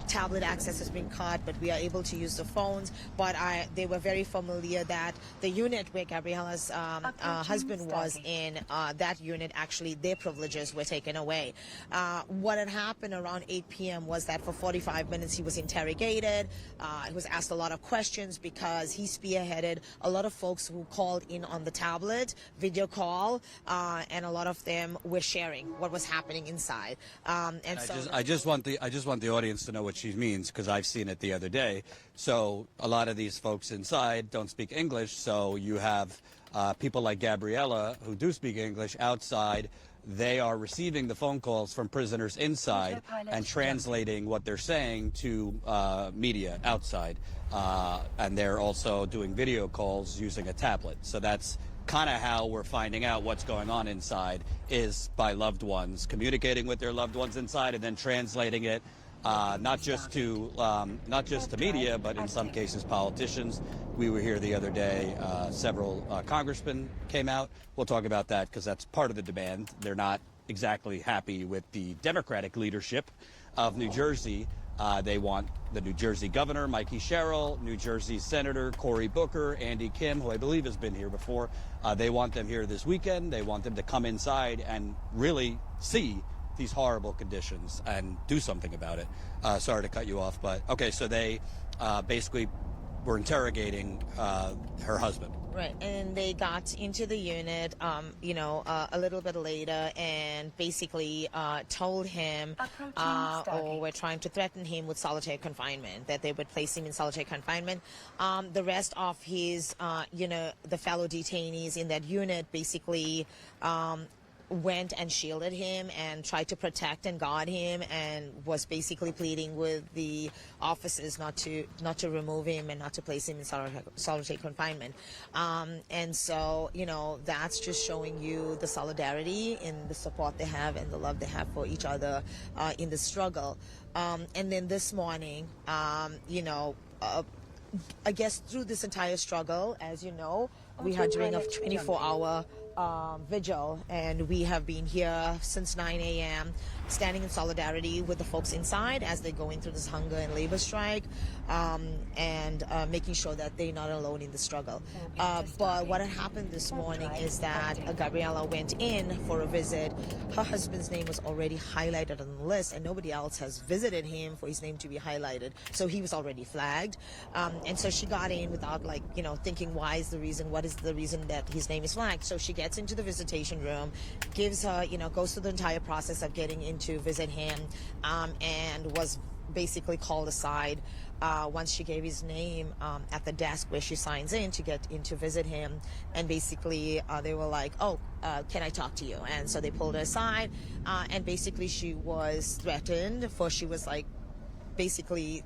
tablet access has been cut, but we are able to use the phones. But they were very familiar that the unit where Gabriella's husband was in, that unit, actually, their privileges were taken away. What had happened around 8 p.m. was that for 45 minutes he was interrogated. He was asked a lot of questions because he spearheaded a lot of folks who called in on the tablet, video call, and a lot of them were sharing what was happening inside. I just want the audience to know what she means, because I've seen it the other day. So a lot of these folks inside don't speak English, so you have people like Gabriella who do speak English outside. They are receiving the phone calls from prisoners inside and translating what they're saying to media outside. And they're also doing video calls using a tablet. So that's kind of how we're finding out what's going on inside, is by loved ones communicating with their loved ones inside and then translating it not just to media, but in some cases politicians. We were here the other day. Several congressmen came out. We'll talk about that because that's part of the demand. They're not exactly happy with the Democratic leadership of New Jersey. They want the New Jersey governor, Mikey Sherrill, New Jersey Senator Cory Booker, Andy Kim, who I believe has been here before. They want them here this weekend. They want them to come inside and really see these horrible conditions and do something about it. Sorry to cut you off, but okay, so they basically were interrogating her husband. Right, and they got into the unit, a little bit later, and basically told him, or were trying to threaten him with solitary confinement, that they would place him in solitary confinement. The rest of his, the fellow detainees in that unit basically went and shielded him and tried to protect and guard him, and was basically pleading with the officers not to remove him and not to place him in solitary confinement. And so, that's just showing you the solidarity and the support they have and the love they have for each other in the struggle. And then this morning, I guess through this entire struggle, as you know, we are doing a 24-hour vigil, and we have been here since 9 a.m. standing in solidarity with the folks inside as they're going through this hunger and labor strike, and making sure that they're not alone in the struggle. But what had happened this morning is that Gabriella went in for a visit. Her husband's name was already highlighted on the list, and nobody else has visited him for his name to be highlighted, so he was already flagged. And so she got in without thinking what is the reason that his name is flagged. So she gets into the visitation room, gives her, goes through the entire process of getting in to visit him, and was basically called aside once she gave his name at the desk where she signs in to get in to visit him. And basically they were like, can I talk to you? And so they pulled her aside, and basically she was threatened, for she was basically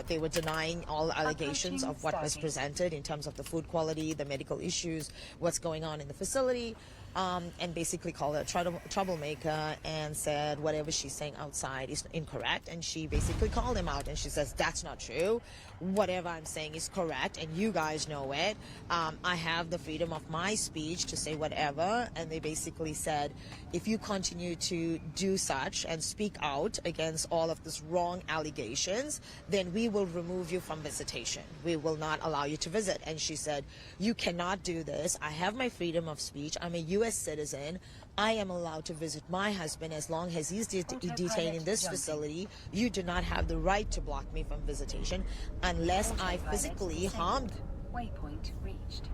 they were denying all allegations of what was presented in terms of the food quality, the medical issues, what's going on in the facility, and basically called her a troublemaker and said whatever she's saying outside is incorrect. And she basically called him out, and she says, that's not true. Whatever I'm saying is correct, and you guys know it. I have the freedom of my speech to say whatever. And they basically said, if you continue to do such and speak out against all of these wrong allegations, then we will remove you from visitation. We will not allow you to visit. And she said, you cannot do this. I have my freedom of speech. I'm a U.S. citizen. I am allowed to visit my husband as long as he's detained in this facility. You do not have the right to block me from visitation unless I physically harmed. Waypoint reached.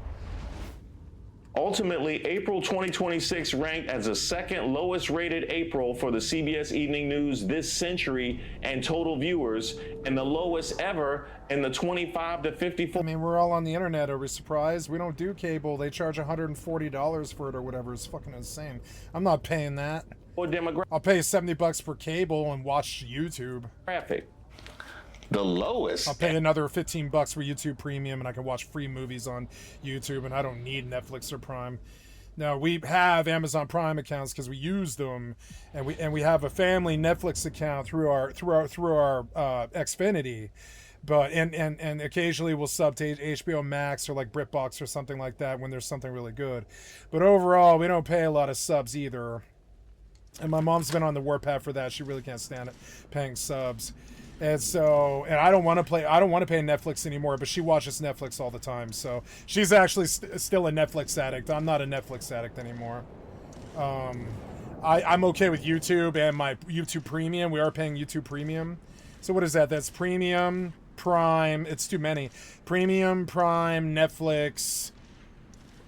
Ultimately, April 2026 ranked as the second lowest rated April for the CBS Evening News this century and total viewers, and the lowest ever in the 25 to 54. I mean, we're all on the internet. Are we surprised? We don't do cable. They charge $140 for it or whatever. It's fucking insane. I'm not paying that. I'll pay $70 for cable and watch YouTube. The lowest. I'll pay another $15 for YouTube Premium, and I can watch free movies on YouTube, and I don't need Netflix or Prime. No, we have Amazon Prime accounts because we use them, and we have a family Netflix account through our Xfinity. But and occasionally we'll sub to HBO Max or like BritBox or something like that when there's something really good. But overall, we don't pay a lot of subs either. And my mom's been on the warpath for that. She really can't stand it paying subs. And so, and I don't want to pay Netflix anymore, but she watches Netflix all the time. So she's actually still a Netflix addict. I'm not a Netflix addict anymore. I'm okay with YouTube and my YouTube Premium. We are paying YouTube Premium. So what is that? That's Premium, Prime. It's too many. Premium, Prime, Netflix.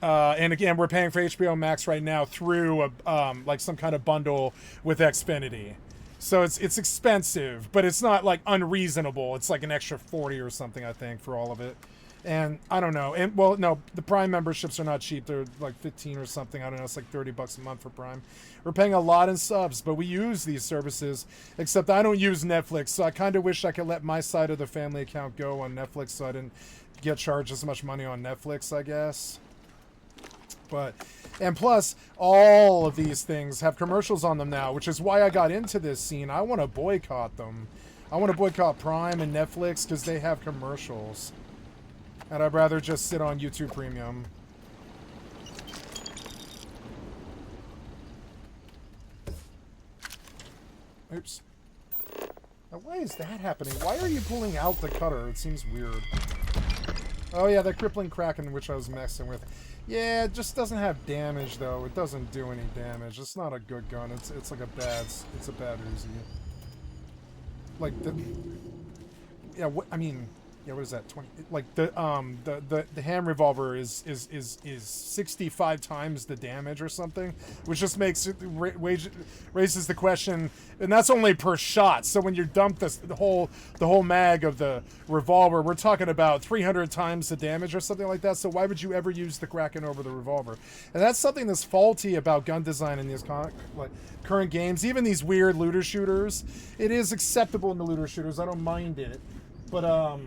And again, we're paying for HBO Max right now through like some kind of bundle with Xfinity. So it's expensive, but it's not like unreasonable. It's like an extra 40 or something, I think, for all of it. And I don't know. And well, no, the Prime memberships are not cheap. They're like 15 or something. I don't know. It's like $30 a month for Prime. We're paying a lot in subs, but we use these services. Except I don't use Netflix, so I kind of wish I could let my side of the family account go on Netflix, so I didn't get charged as much money on Netflix, I guess. But, and plus, all of these things have commercials on them now, which is why I got into this scene. I want to boycott them. I want to boycott Prime and Netflix because they have commercials. And I'd rather just sit on YouTube Premium. Oops. Now, why is that happening? Why are you pulling out the cutter? It seems weird. Oh yeah, the crippling kraken which I was messing with. Yeah, it just doesn't have damage though. It doesn't do any damage. It's not a good gun. It's like a bad Uzi. Like the yeah. What I mean. Yeah, what is that? 20. Like the hand revolver is 65 times the damage or something, which just makes it raises the question, and that's only per shot. So when you dump the whole mag of the revolver, we're talking about 300 times the damage or something like that. So why would you ever use the Kraken over the revolver? And that's something that's faulty about gun design in these current games. Even these weird looter shooters, it is acceptable in the looter shooters. I don't mind it, but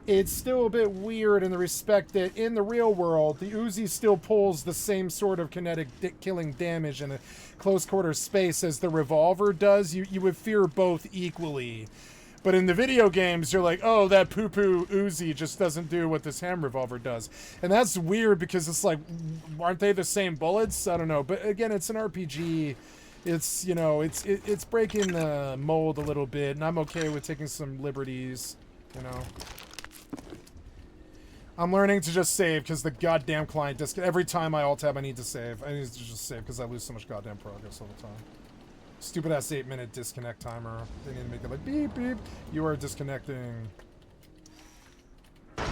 it's still a bit weird in the respect that in the real world, the Uzi still pulls the same sort of kinetic killing damage in a close quarter space as the revolver does. You would fear both equally. But in the video games, you're like, oh, that poo-poo Uzi just doesn't do what this hand revolver does. And that's weird because it's like, aren't they the same bullets? I don't know. But again, it's an RPG. It's, you know, it's breaking the mold a little bit. And I'm okay with taking some liberties, you know. I'm learning to just save because the goddamn client every time I alt tab I need to save. I need to just save because I lose so much goddamn progress all the time. Stupid ass 8-minute disconnect timer. They need to make it like beep beep. You are disconnecting. Get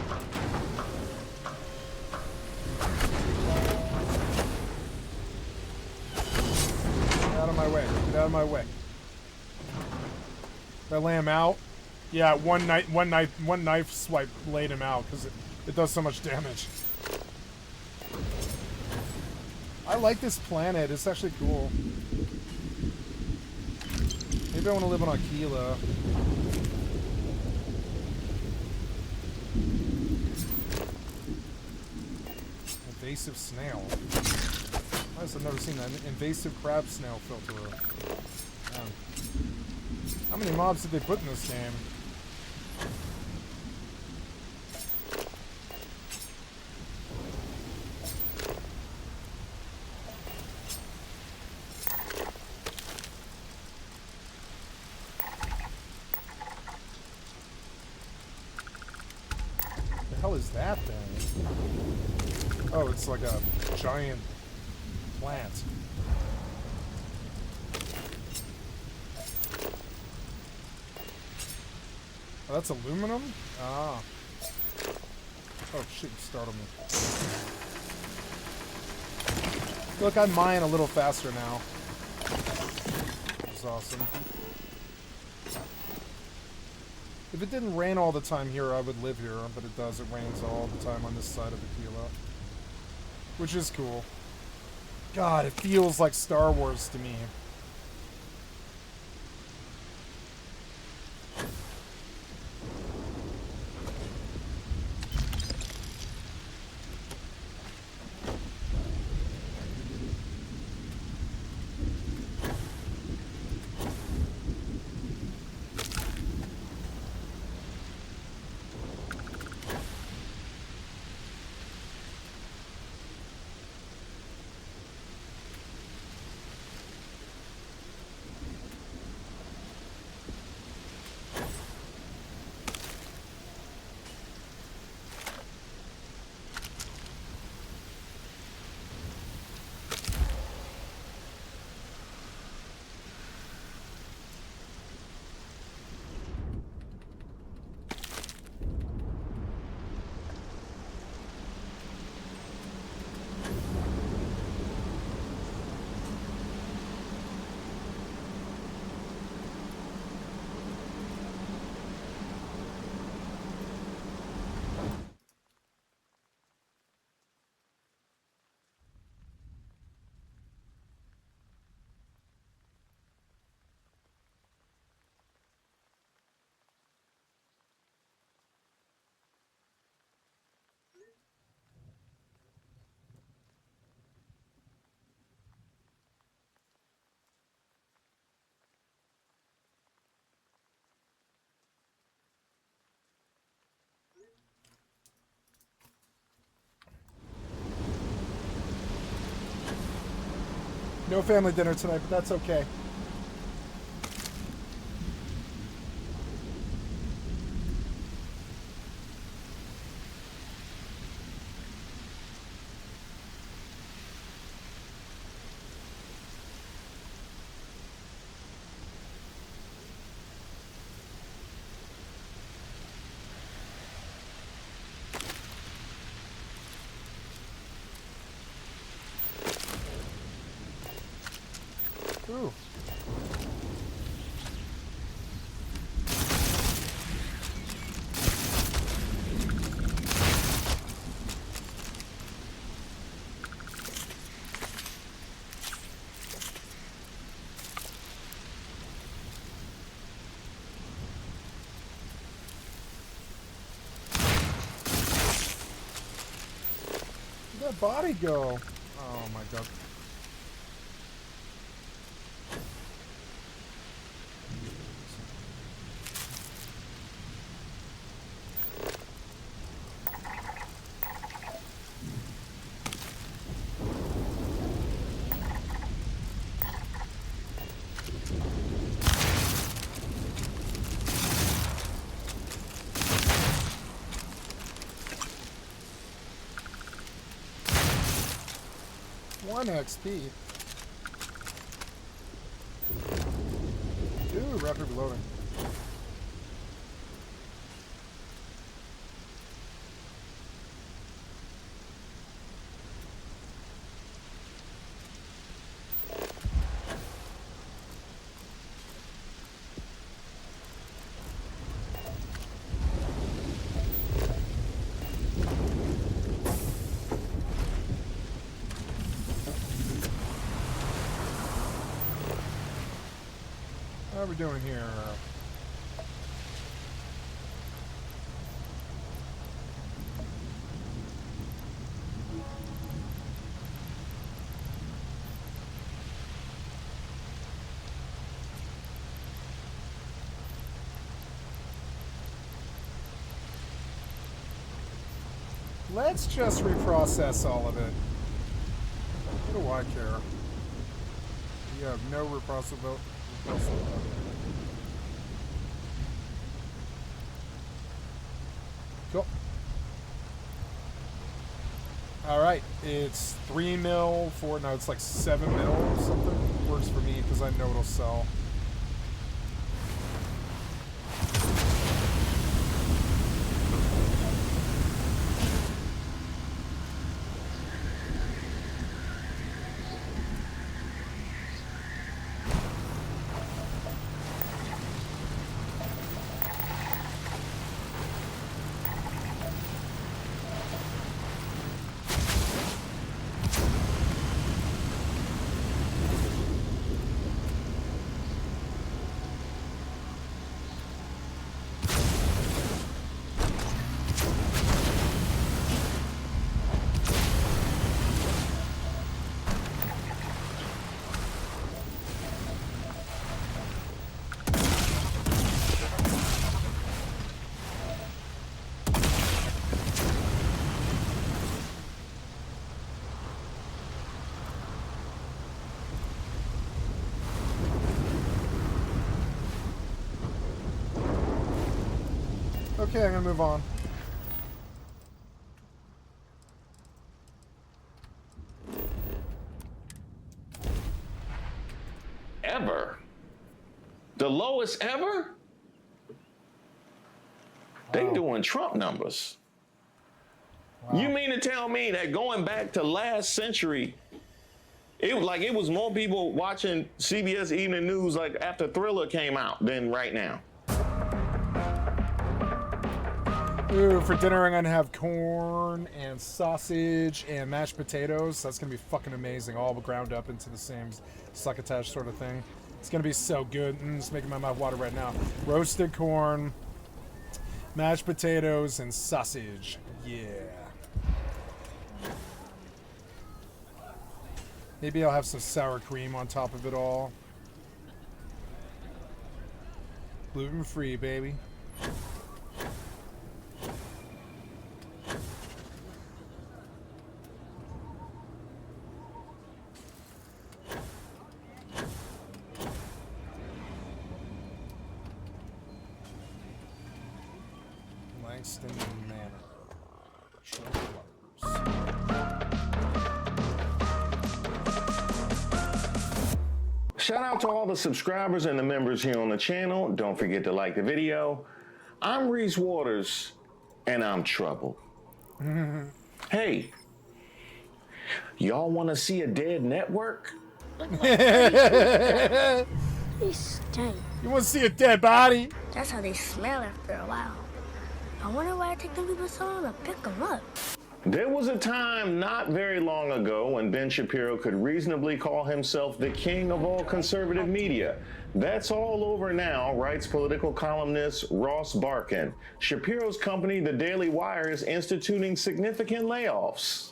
out of my way. Get out of my way. Did I lay him out? Yeah, one knife swipe laid him out because it does so much damage. I like this planet. It's actually cool. Maybe I want to live on Aquila. Invasive snail. I've never seen that. Invasive crab snail filter. Man. How many mobs did they put in this game? The hell is that thing? Oh, it's like a giant plant. Oh, that's aluminum? Ah. Oh shit, you startled me. Look, I'm mining a little faster now. Which is awesome. If it didn't rain all the time here, I would live here, but it does. It rains all the time on this side of Aquila. Which is cool. God, it feels like Star Wars to me. No family dinner tonight, but that's okay. Ooh. Where'd that body go? Oh my god. One XP. Ooh, rapid reloading. How are we doing here? Let's just reprocess all of it. What do I care? You have no reprocessability. Cool. Alright, it's 3 mil, 4, no, it's like 7 mil or something. Works for me because I know it'll sell. Okay, I'm gonna move on. Ever? The lowest ever? They doing Trump numbers. Wow. You mean to tell me that going back to last century, it was more people watching CBS Evening News like after Thriller came out than right now? Ooh, for dinner I'm gonna have corn and sausage and mashed potatoes. That's gonna be fucking amazing, all ground up into the same succotash sort of thing. It's gonna be so good. It's making my mouth water right now. Roasted corn, mashed potatoes, and sausage. Yeah. Maybe I'll have some sour cream on top of it all. Gluten-free, baby. Langston Manor. Shout out to all the subscribers and the members here on the channel. Don't forget to like the video. I'm Reese Waters, and I'm troubled. Hey, y'all want to see a dead network? They stink. You want to see a dead body? That's how they smell after a while. I wonder why it takes them people so long to pick them up. There was a time not very long ago when Ben Shapiro could reasonably call himself the king of all conservative media. That's all over now, writes political columnist Ross Barkan. Shapiro's company, The Daily Wire, is instituting significant layoffs.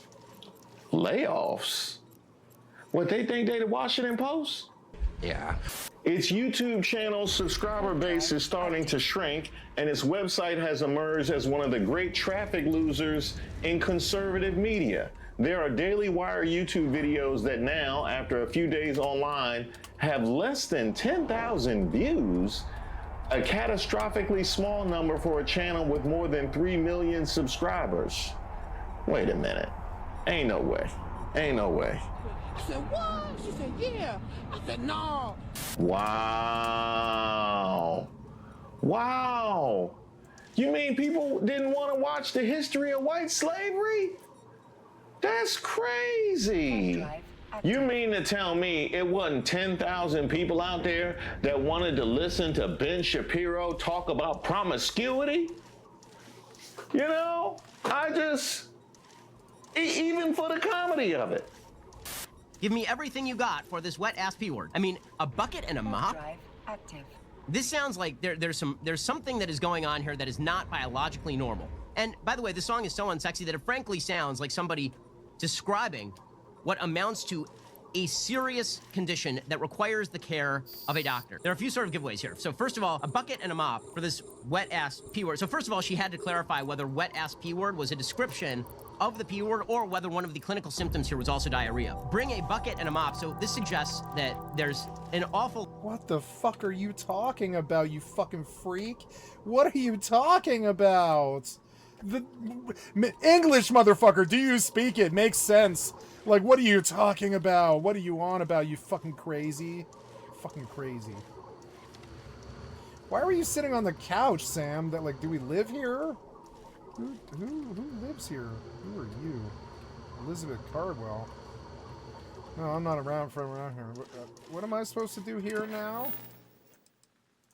Layoffs? What, they think they the Washington Post? Yeah. Its YouTube channel's subscriber base is starting to shrink, and its website has emerged as one of the great traffic losers in conservative media. There are Daily Wire YouTube videos that now, after a few days online, have less than 10,000 views, a catastrophically small number for a channel with more than 3 million subscribers. Wait a minute. Ain't no way. Ain't no way. I said, what? She said, yeah. I said, no. Wow. Wow. You mean people didn't want to watch the history of white slavery? That's crazy. You mean to tell me it wasn't 10,000 people out there that wanted to listen to Ben Shapiro talk about promiscuity? You know, even for the comedy of it. Give me everything you got for this wet-ass P-word. I mean, a bucket and a mop? This sounds like there's something that is going on here that is not biologically normal. And by the way, the song is so unsexy that it frankly sounds like somebody describing what amounts to a serious condition that requires the care of a doctor. There are a few sort of giveaways here. So first of all, a bucket and a mop for this wet-ass P-word. So first of all, she had to clarify whether wet-ass P-word was a description of the P-word or whether one of the clinical symptoms here was also diarrhea. Bring a bucket and a mop. So this suggests that there's an awful... What the fuck are you talking about, you fucking freak? What are you talking about? The English, motherfucker, do you speak it? Makes sense. Like, what are you talking about? What are you on about, you fucking crazy? Fucking crazy. Why were you sitting on the couch, Sam? That, like, do we live here? Who lives here? Who are you? Elizabeth Cardwell. No, I'm not around here. What am I supposed to do here now?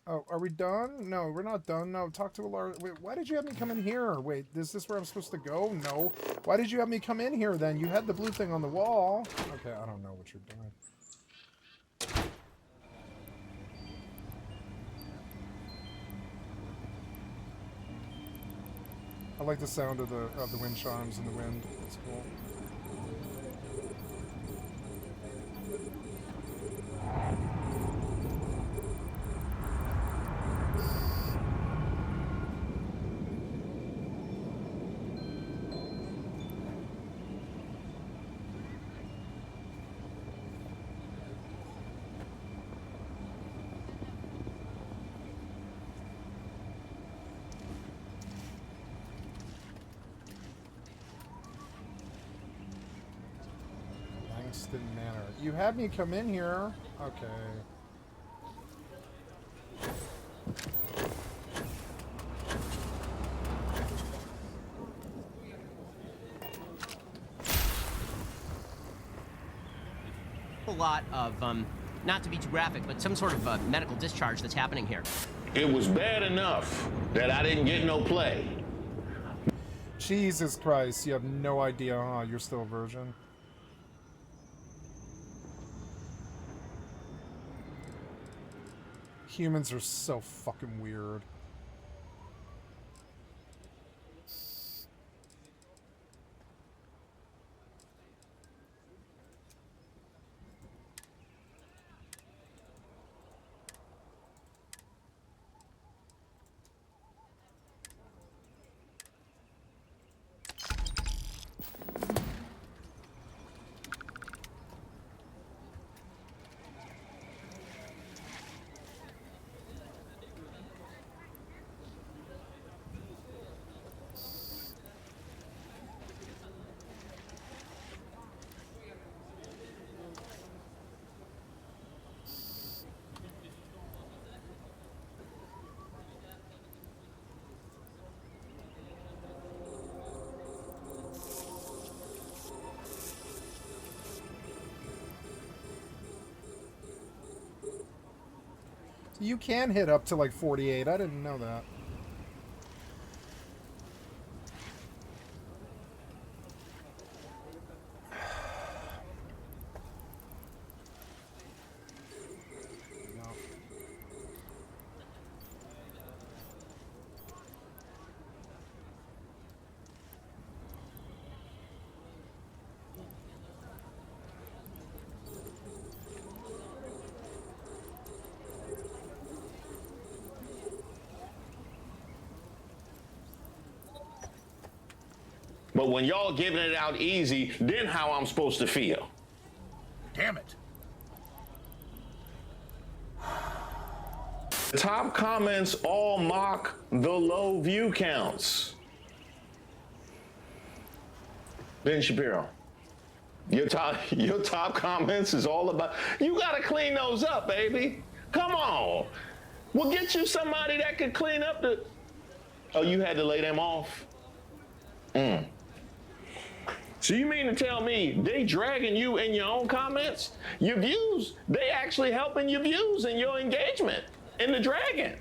Oh, are we done? No, we're not done. No, talk to a large... Wait, why did you have me come in here? Wait, is this where I'm supposed to go? No. Why did you have me come in here then? You had the blue thing on the wall. Okay, I don't know what you're doing. I like the sound of the wind chimes in the wind. It's cool. Manor. You had me come in here. Okay. A lot of, not to be too graphic, but some sort of medical discharge that's happening here. It was bad enough that I didn't get no play. Jesus Christ, you have no idea, huh? You're still a virgin. Humans are so fucking weird. You can hit up to like 48. I didn't know that. But when y'all giving it out easy, then how I'm supposed to feel? Damn it. The top comments all mock the low view counts. Ben Shapiro, your top comments is all about, you gotta clean those up, baby. Come on. We'll get you somebody that could clean up the, oh, you had to lay them off? So you mean to tell me they dragging you in your own comments? Your views, they actually helping your views and your engagement in the dragging.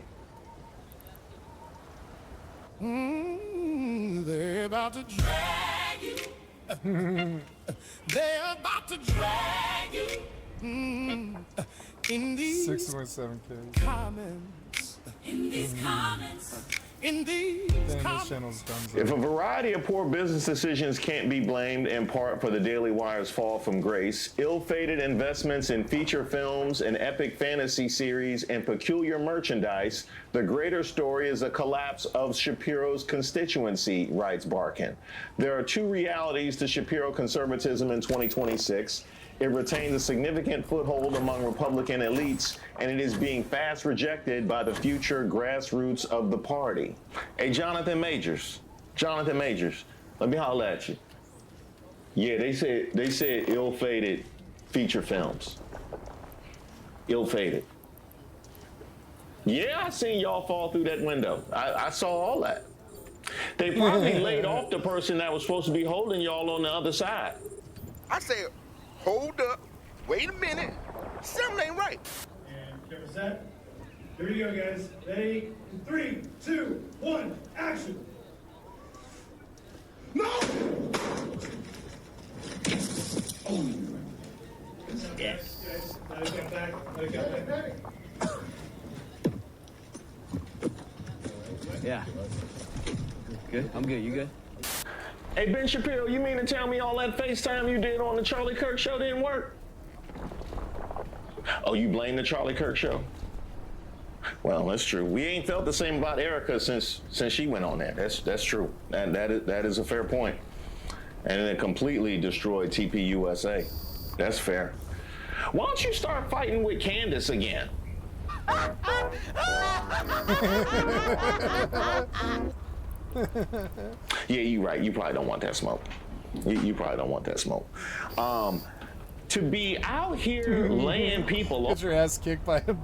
They're about to drag you. They're about to drag you. In these 6.7K. comments. In these comments. In these This channel's done. If a variety of poor business decisions can't be blamed in part for the Daily Wire's fall from grace, ill-fated investments in feature films and epic fantasy series and peculiar merchandise, the greater story is a collapse of Shapiro's constituency, writes Barkin. There are two realities to Shapiro conservatism in 2026. It retains a significant foothold among Republican elites, and it is being fast rejected by the future grassroots of the party. Hey, Jonathan Majors, let me holler at you. Yeah, they said ill-fated feature films. Ill-fated. Yeah, I seen y'all fall through that window. I saw all that. They probably laid off the person that was supposed to be holding y'all on the other side. I said, hold up, wait a minute, something ain't right. And camera set. Here we go, guys. Ready? 3, 2, 1, action. No! Oh. Yes. Guys, now you got back. Now you got back. Yeah. Good. I'm good. You good? Hey, Ben Shapiro, you mean to tell me all that FaceTime you did on the Charlie Kirk show didn't work? Oh, you blame the Charlie Kirk show? Well, that's true. We ain't felt the same about Erica since she went on there. That's true. That is a fair point. And it completely destroyed TPUSA. That's fair. Why don't you start fighting with Candace again? Yeah, you're right. You probably don't want that smoke. You probably don't want that smoke. To be out here laying people Get your ass kicked by like,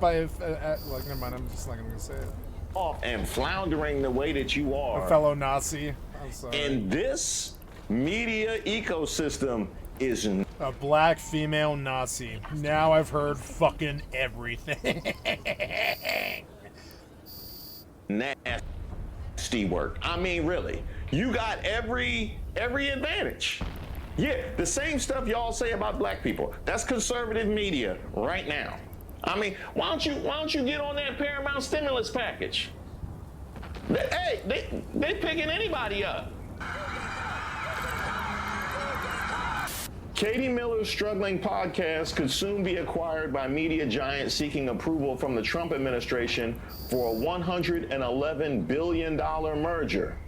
never mind, I'm just not gonna say it. Off and floundering the way that you are. A fellow Nazi. I'm sorry. And this media ecosystem is a black female Nazi. Now I've heard fucking everything. Nasty work. I mean, really. You got every advantage. Yeah, the same stuff y'all say about black people. That's conservative media right now. I mean, why don't you get on that Paramount stimulus package? They picking anybody up. Katie Miller's struggling podcast could soon be acquired by media giants seeking approval from the Trump administration for a $111 billion merger.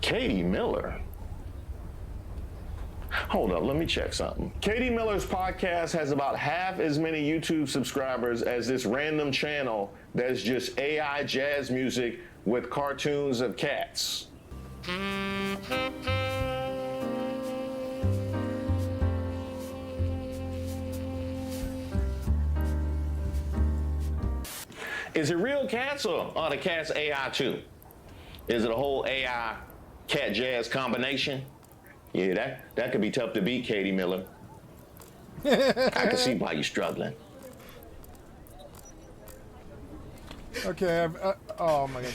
Katie Miller? Hold up, let me check something. Katie Miller's podcast has about half as many YouTube subscribers as this random channel that's just AI jazz music with cartoons of cats. Is it real cats or are the cats AI too? Is it a whole AI cat jazz combination? Yeah, that could be tough to beat, Katie Miller. I can see why you're struggling. Okay, oh my God.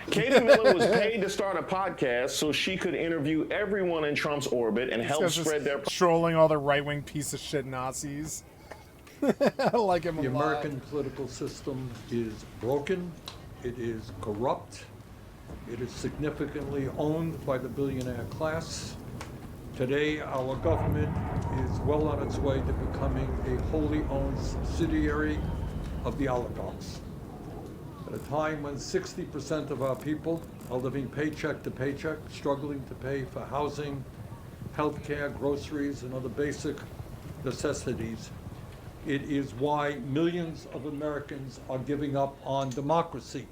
Katie Miller was paid to start a podcast so she could interview everyone in Trump's orbit and help spread their... Trolling all the right-wing piece of shit Nazis. I like him a The lot. American political system is broken. It is corrupt. It is significantly owned by the billionaire class. Today, our government is well on its way to becoming a wholly owned subsidiary of the oligarchs. At a time when 60% of our people are living paycheck to paycheck, struggling to pay for housing, healthcare, groceries, and other basic necessities, it is why millions of Americans are giving up on democracy.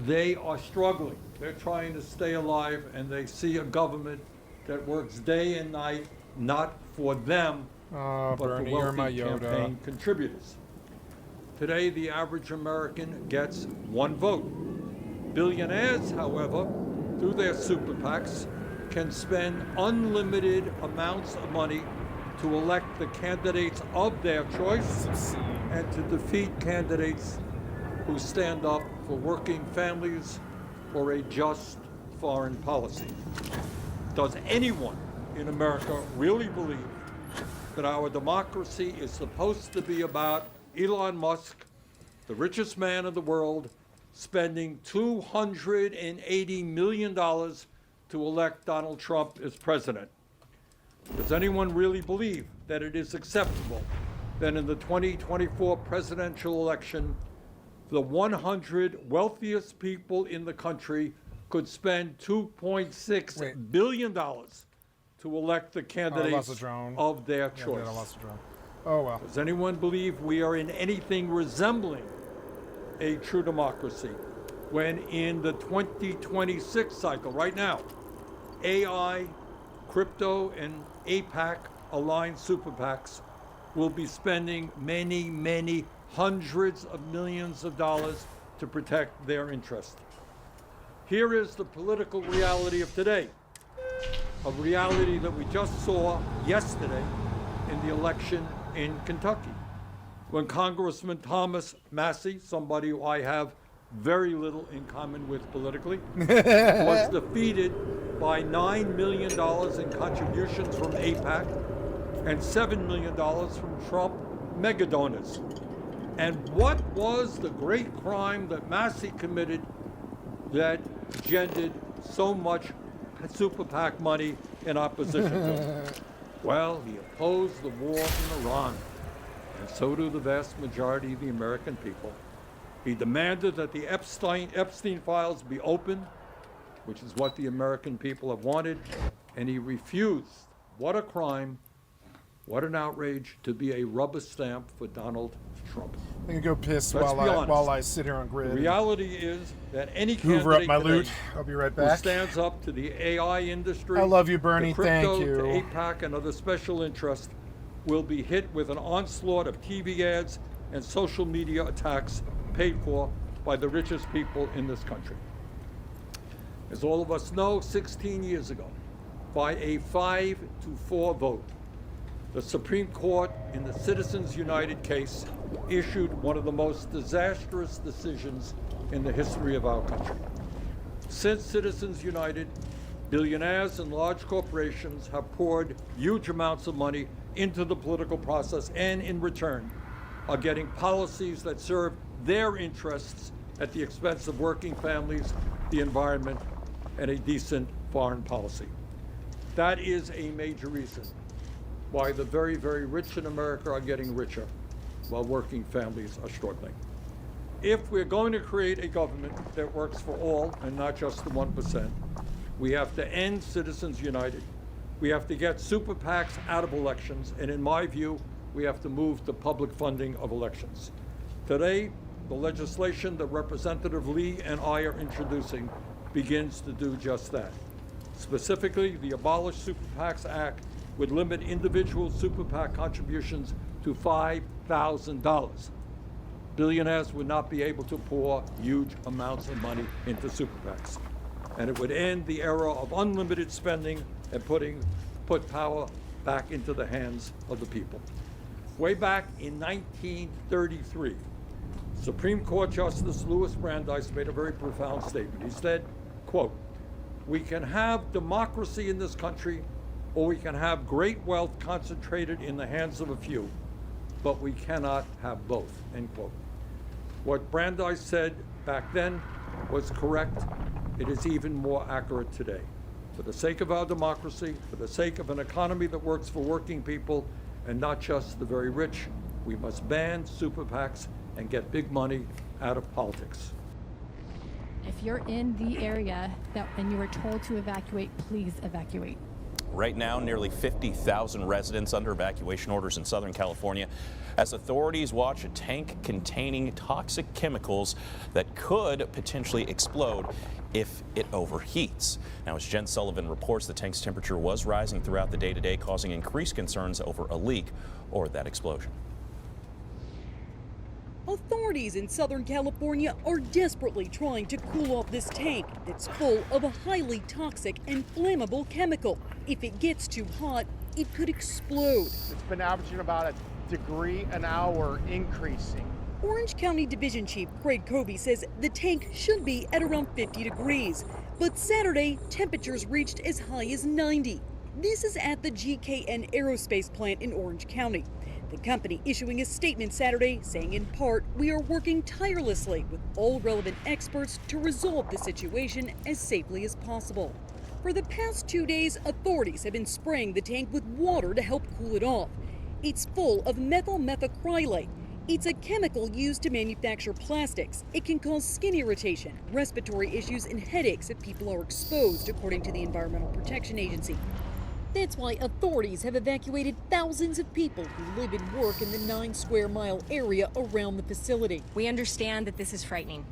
They are struggling. They're trying to stay alive, and they see a government that works day and night, not for them, but Bernie, for you're my wealthy Yoda. campaign contributors. Today, the average American gets one vote. Billionaires, however, through their super PACs, can spend unlimited amounts of money to elect the candidates of their choice and to defeat candidates who stand up for working families or a just foreign policy. Does anyone in America really believe that our democracy is supposed to be about Elon Musk, the richest man in the world, spending $280 million to elect Donald Trump as president? Does anyone really believe that it is acceptable that in the 2024 presidential election, the 100 wealthiest people in the country could spend $2.6 billion to elect the candidates of their choice? Oh, well. Does anyone believe we are in anything resembling a true democracy when in the 2026 cycle, right now, AI, crypto, and APAC aligned super PACs will be spending many, many hundreds of millions of dollars to protect their interests? Here is the political reality of today, a reality that we just saw yesterday in the election in Kentucky, when Congressman Thomas Massey, somebody who I have very little in common with politically, was defeated by $9 million in contributions from AIPAC and $7 million from Trump mega donors. And what was the great crime that Massey committed that gendered so much super PAC money in opposition to him? Well, he opposed the war in Iran, and so do the vast majority of the American people. He demanded that the Epstein files be opened, which is what the American people have wanted, and he refused, what a crime, what an outrage, to be a rubber stamp for Donald Trump. I can go piss Let's be honest. while I sit here on grid. The reality is that any Hoover up candidate my today loot. I'll be right who back. stands up to the AI industry, I love you, Bernie. to crypto, Thank you. to AIPAC and other special interests will be hit with an onslaught of TV ads and social media attacks paid for by the richest people in this country. As all of us know, 16 years ago, by a 5-4 vote, the Supreme Court in the Citizens United case issued one of the most disastrous decisions in the history of our country. Since Citizens United, billionaires and large corporations have poured huge amounts of money into the political process and in return are getting policies that serve their interests at the expense of working families, the environment, and a decent foreign policy. That is a major reason why the very, very rich in America are getting richer while working families are struggling. If we're going to create a government that works for all and not just the 1%, we have to end Citizens United. We have to get super PACs out of elections, and in my view, we have to move to public funding of elections. Today, the legislation that Representative Lee and I are introducing begins to do just that. Specifically, the Abolish Super PACs Act would limit individual super PAC contributions to $5,000. Billionaires would not be able to pour huge amounts of money into super PACs. And it would end the era of unlimited spending and put power back into the hands of the people. Way back in 1933, Supreme Court Justice Louis Brandeis made a very profound statement. He said, quote, "We can have democracy in this country, or we can have great wealth concentrated in the hands of a few, but we cannot have both," end quote. What Brandeis said back then was correct. It is even more accurate today. For the sake of our democracy, for the sake of an economy that works for working people and not just the very rich, we must ban super PACs and get big money out of politics. If you're in the area and you were told to evacuate, please evacuate. Right now, nearly 50,000 residents under evacuation orders in Southern California as authorities watch a tank containing toxic chemicals that could potentially explode if it overheats. Now, as Jen Sullivan reports, the tank's temperature was rising throughout the day today, causing increased concerns over a leak or that explosion. Authorities in Southern California are desperately trying to cool off this tank that's full of a highly toxic and flammable chemical. If it gets too hot, it could explode. It's been averaging about a degree an hour increasing. Orange County Division Chief Craig Covey says the tank should be at around 50 degrees, but Saturday temperatures reached as high as 90. This is at the GKN Aerospace plant in Orange County. The company issuing a statement Saturday saying in part, "We are working tirelessly with all relevant experts to resolve the situation as safely as possible." For the past 2 days, authorities have been spraying the tank with water to help cool it off. It's full of methyl methacrylate. It's a chemical used to manufacture plastics. It can cause skin irritation, respiratory issues, and headaches if people are exposed, according to the Environmental Protection Agency. That's why authorities have evacuated thousands of people who live and work in the 9 square mile area around the facility. We understand that this is frightening.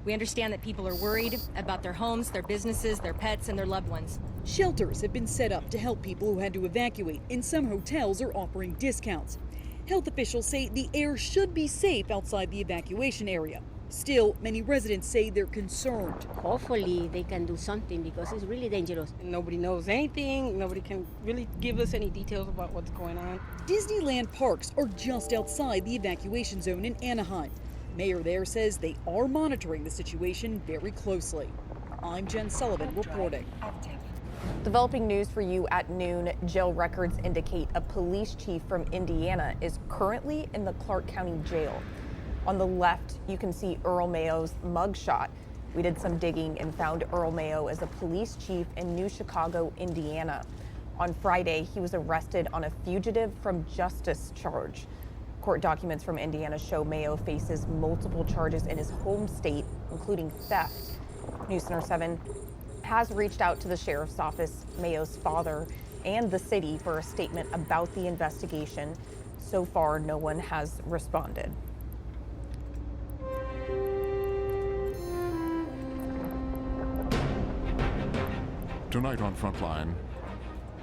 We understand that people are worried about their homes, their businesses, their pets, and their loved ones. Shelters have been set up to help people who had to evacuate, and some hotels are offering discounts. Health officials say the air should be safe outside the evacuation area. Still, many residents say they're concerned. Hopefully they can do something because it's really dangerous. Nobody knows anything. Nobody can really give us any details about what's going on. Disneyland parks are just outside the evacuation zone in Anaheim. Mayor there says they are monitoring the situation very closely. I'm Jen Sullivan reporting. Developing news for you at noon. Jail records indicate a police chief from Indiana is currently in the Clark County Jail. On the left, you can see Earl Mayo's mugshot. We did some digging and found Earl Mayo as a police chief in New Chicago, Indiana. On Friday, he was arrested on a fugitive from justice charge. Court documents from Indiana show Mayo faces multiple charges in his home state, including theft. News Center 7 has reached out to the sheriff's office, Mayo's father, and the city for a statement about the investigation. So far, no one has responded. Tonight on Frontline,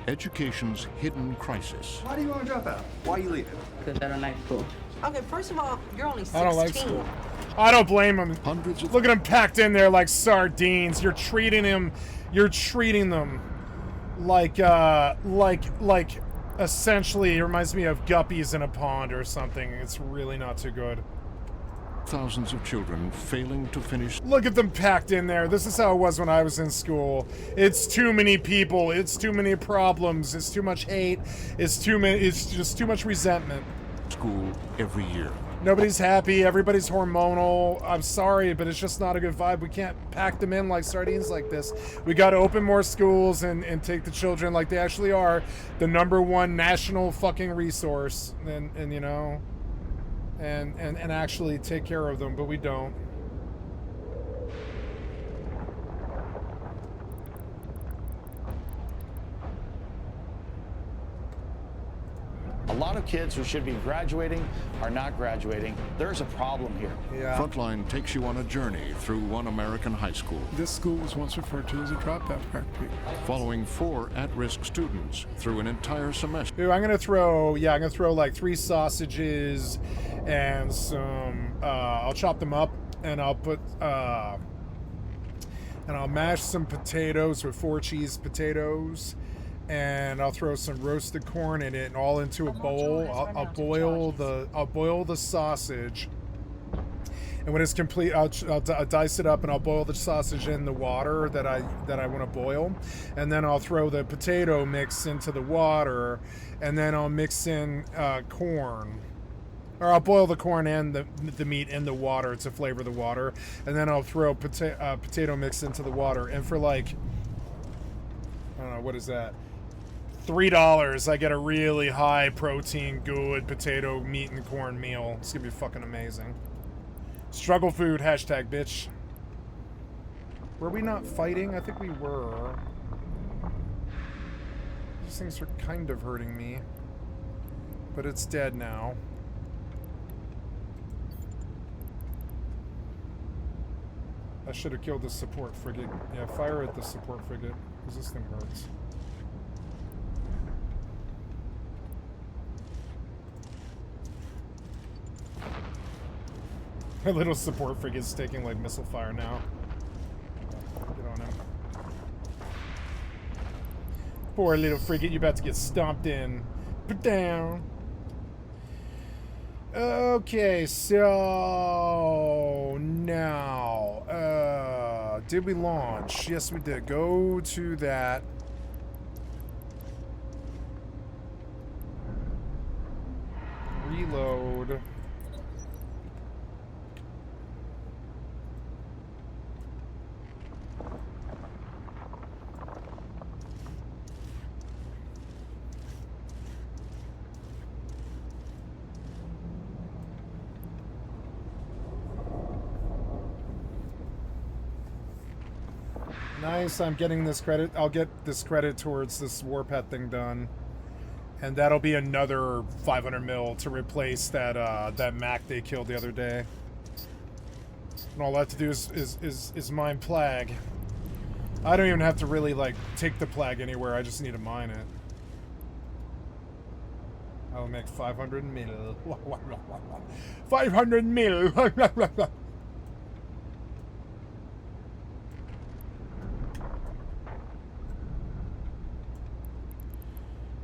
education's hidden crisis. Why do you want to drop out? Why are you leaving? Because I don't like school. Okay, first of all, you're only 16. I don't like school. I don't blame him. Look at him packed in there like sardines. You're treating them like essentially it reminds me of guppies in a pond or something. It's really not too good. Thousands of children failing to finish. Look at them packed in there. This is how it was when I was in school. It's too many people. It's too many problems. It's too much hate. It's just too much resentment. School every year. Nobody's happy. Everybody's hormonal. I'm sorry, but it's just not a good vibe. We can't pack them in like sardines like this. We got to open more schools and take the children like they actually are the #1 national fucking resource, and you know, and actually take care of them, but we don't. A lot of kids who should be graduating are not graduating. There's a problem here. Yeah. Frontline takes you on a journey through one American high school. This school was once referred to as a dropout factory. Following 4 at-risk students through an entire semester. Dude, I'm gonna throw like 3 sausages and some. I'll chop them up and I'll put. And I'll mash some potatoes with 4 cheese potatoes. And I'll throw some roasted corn in it and all into a bowl. I'll boil the sausage, And when it's complete, I'll dice it up and I'll boil the sausage in the water that I want to boil, and then I'll throw the potato mix into the water, and then I'll mix in corn. Or I'll boil the corn and the meat in the water to flavor the water, and then I'll throw potato mix into the water. And for like, I don't know, what is that? $3, I get a really high protein, good potato, meat, and corn meal. It's gonna be fucking amazing. Struggle food, hashtag bitch. Were we not fighting? I think we were. These things are kind of hurting me. But it's dead now. I should have killed the support frigate. Yeah, fire at the support frigate, because this thing hurts. My little support frigate's taking like missile fire now. Get on him. Poor little frigate, you're about to get stomped in. Put down. Okay, so now, did we launch? Yes, we did. Go to that. Reload. Nice, I'm getting this credit. I'll get this credit towards this Warpath thing done. And that'll be another 500 mil to replace that that Mac they killed the other day. And all I have to do is mine Plague. I don't even have to really like take the Plague anywhere, I just need to mine it. I'll make 500 mil. 500 mil!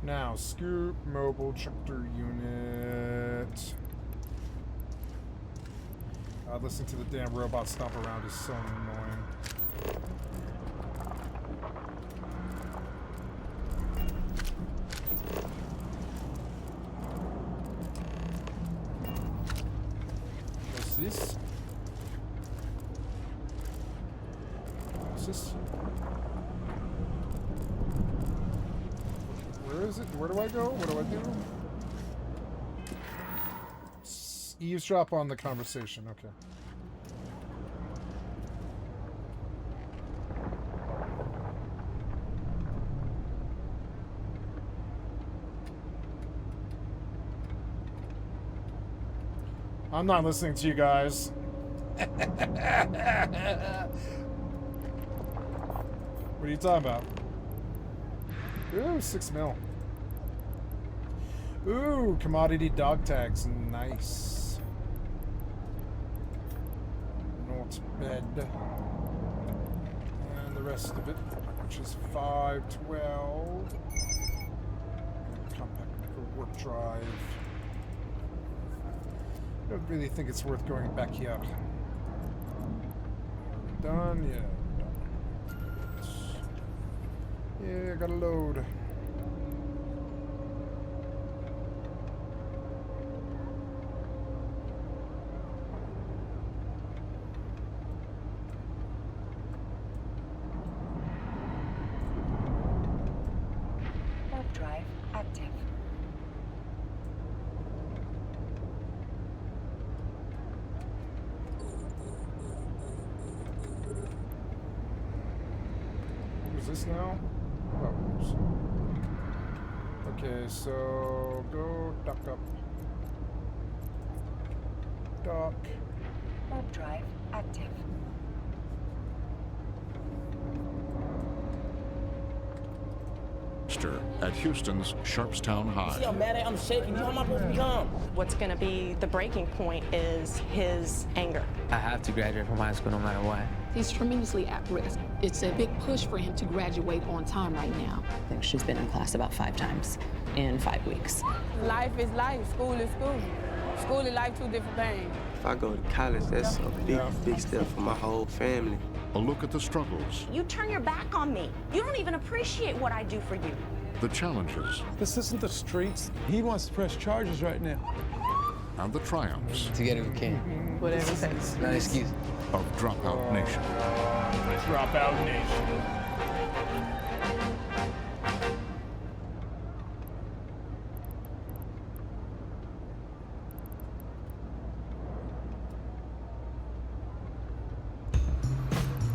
Now, scoop, mobile, chapter unit. Listening to the damn robot stomp around is so annoying. What's this? What's this? Where is it? Where do I go? What do I do? Eavesdrop on the conversation. Okay. I'm not listening to you guys. What are you talking about? Ooh, 6 mil. Ooh, commodity dog tags. Nice. Not bad. And the rest of it, which is 512. Compact micro warp drive. I don't really think it's worth going back here. Done? Yeah. Yeah, gotta load. Warp drive active. What is this now? Okay, so go dock up. Dock. Warp drive active. At Houston's Sharpstown High. See how mad I'm shaking. How am I supposed to become? What's going to be the breaking point is his anger. I have to graduate from high school no matter what. He's tremendously at risk. It's a big push for him to graduate on time right now. I think she's been in class about 5 times in 5 weeks. Life is life. School is school. School and life, 2 different things. if I go to college, that's a big step for my whole family. A look at the struggles, You turn your back on me. You don't even appreciate what I do for you. the challenges, This isn't the streets. He wants to press charges right now. and the triumphs Together we can. Whatever it takes. No excuse. of Dropout Nation. Dropout Nation.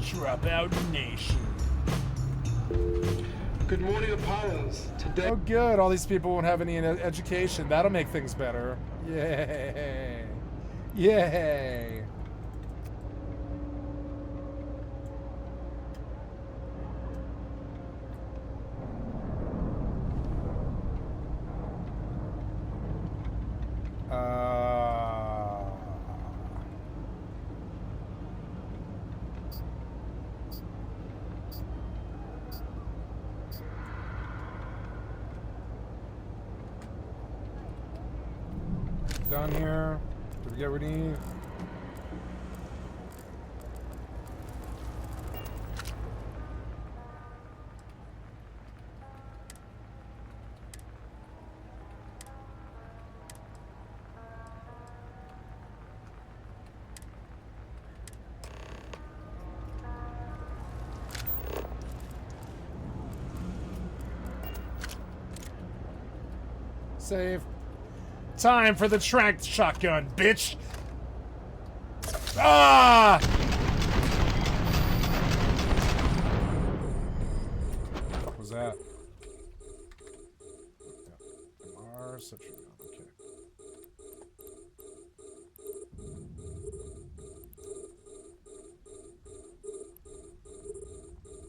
Dropout Nation. Good morning, Apollons. Today. Oh, good. All these people won't have any education. That'll make things better. Yay. Yay. Down here. Did we get what we need? Save. Time for the tracked shotgun, bitch! Ah! What was that? MR, sentry gun, okay.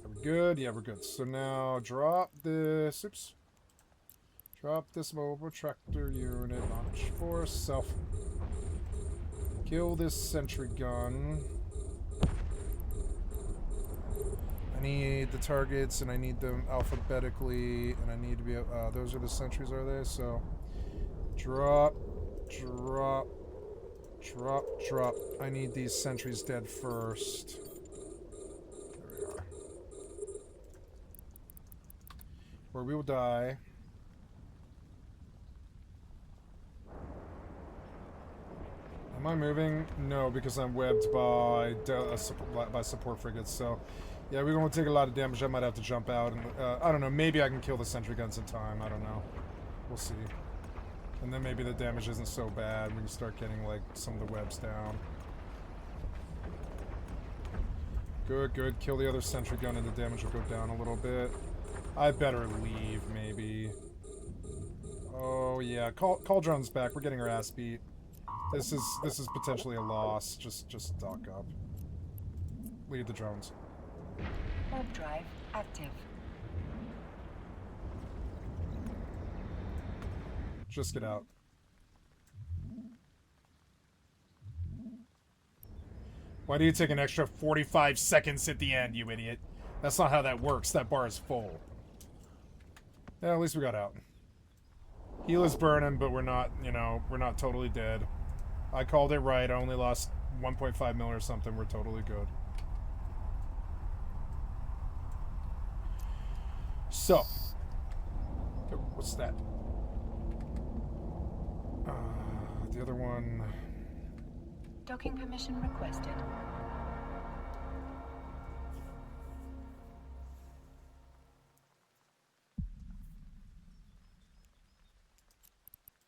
Are we good? Yeah, we're good. So now drop this. Oops. Drop this mobile tractor unit, launch for self. Kill this sentry gun. I need the targets, and I need them alphabetically, and I need to be, those are the sentries, are they? So, drop, drop, drop, drop. I need these sentries dead first. There we are. Or we will die. Am I moving? No, because I'm webbed by support frigates. So, yeah, we're going to take a lot of damage. I might have to jump out. And I don't know. Maybe I can kill the sentry guns in time. I don't know. We'll see. And then maybe the damage isn't so bad. We can start getting, like, some of the webs down. Good, good. Kill the other sentry gun and the damage will go down a little bit. I better leave, maybe. Oh, yeah. Call drone's back. We're getting our ass beat. This is potentially a loss. Just dock up. Lead the drones. Warp drive active. Just get out. Why do you take an extra 45 seconds at the end, you idiot? That's not how that works. That bar is full. Yeah, at least we got out. Heal is burning, but we're not, you know, we're not totally dead. I called it right. I only lost 1.5 mil or something. We're totally good. So. Oh, what's that? The other one. Docking permission requested.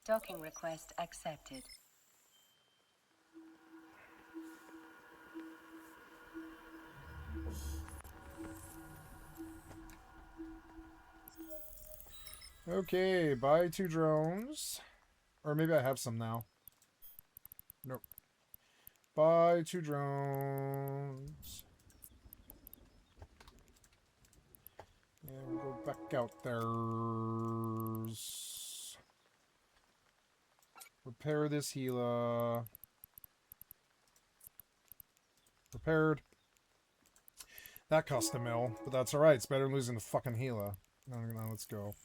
Docking request accepted. Okay, buy 2 drones. Or maybe I have some now. Nope. Buy 2 drones. And we'll go back out there. Repair this Gila. Repaired. That cost a mil, but that's alright. It's better than losing the fucking Gila. No, let's go.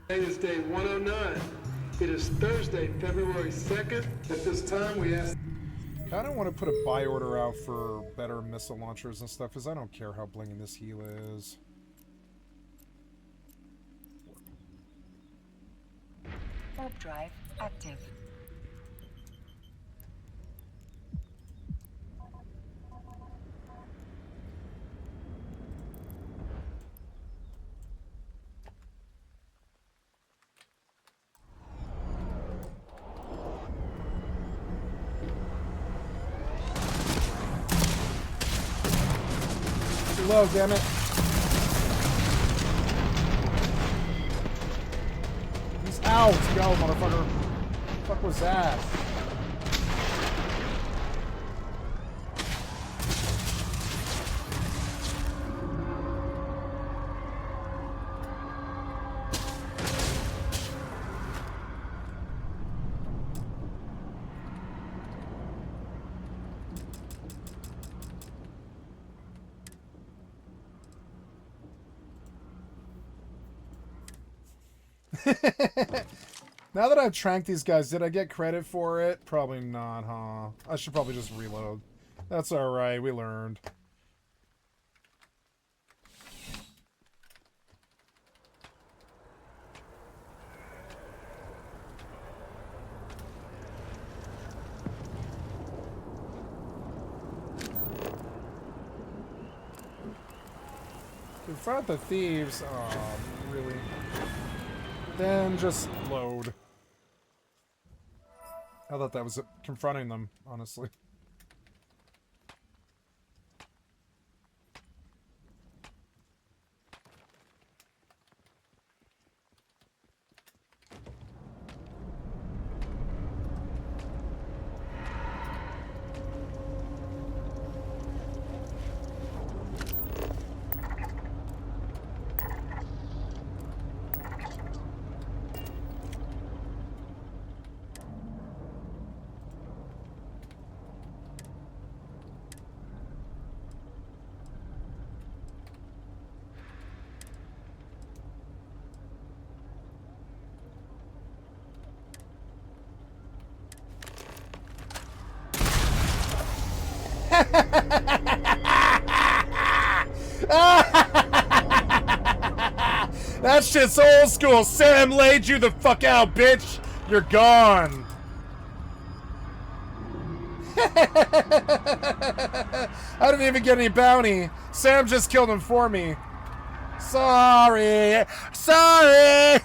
Today is day 109. It is Thursday, February 2nd. At this time, we ask... I don't want to put a buy order out for better missile launchers and stuff, because I don't care how blinging this heel is. Warp drive active. Too low, damn it. He's out. Go, motherfucker. What the fuck was that? Now that I've tranked these guys, did I get credit for it? Probably not, huh? I should probably just reload. That's alright, we learned. Confront the thieves. Oh, really? Then just load. I thought that was confronting them, honestly. That shit's old school. Sam laid you the fuck out, bitch. You're gone. I didn't even get any bounty. Sam just killed him for me. Sorry. Sorry.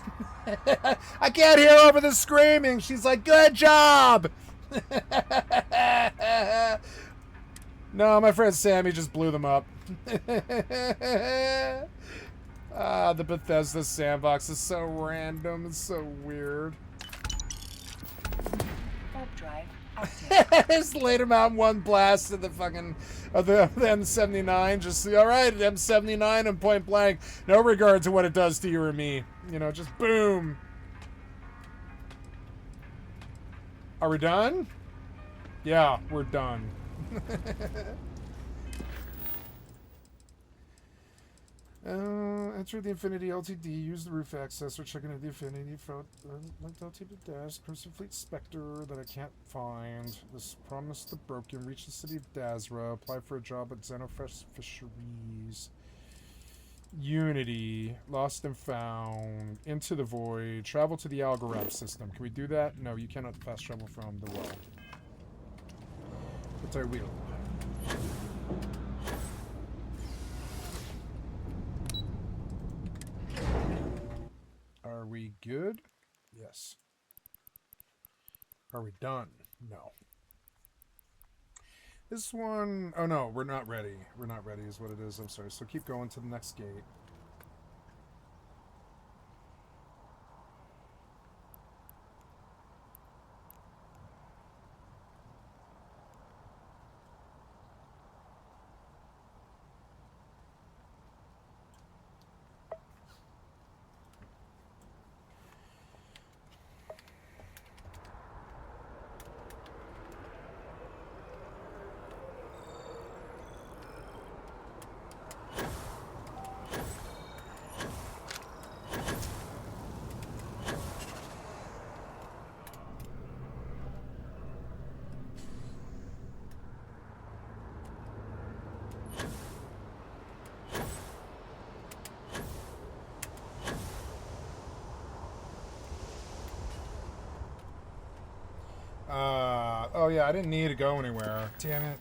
I can't hear over the screaming. She's like, good job. No, my friend Sammy just blew them up. Ah, the Bethesda sandbox is so random. It's so weird. Warp drive active. Just laid him out in one blast of the fucking the M79. Just all right, M79 and point blank. No regard to what it does to you or me. You know, just boom. Are we done? Yeah, we're done. Enter the Infinity LTD, use the roof access, or check into the Infinity phone. Like LTD dash, Crimson Fleet Spectre that I can't find. This promise the broken, reach the city of Dazra, apply for a job at Xenofresh Fisheries. Unity, lost and found, into the void, travel to the Algorab system. Can we do that? No, you cannot fast travel from the well. But I will. Are we good? Yes. Are we done? No. This one... Oh no, we're not ready. We're not ready is what it is. I'm sorry. So keep going to the next gate. Oh yeah, I didn't need to go anywhere. Damn it.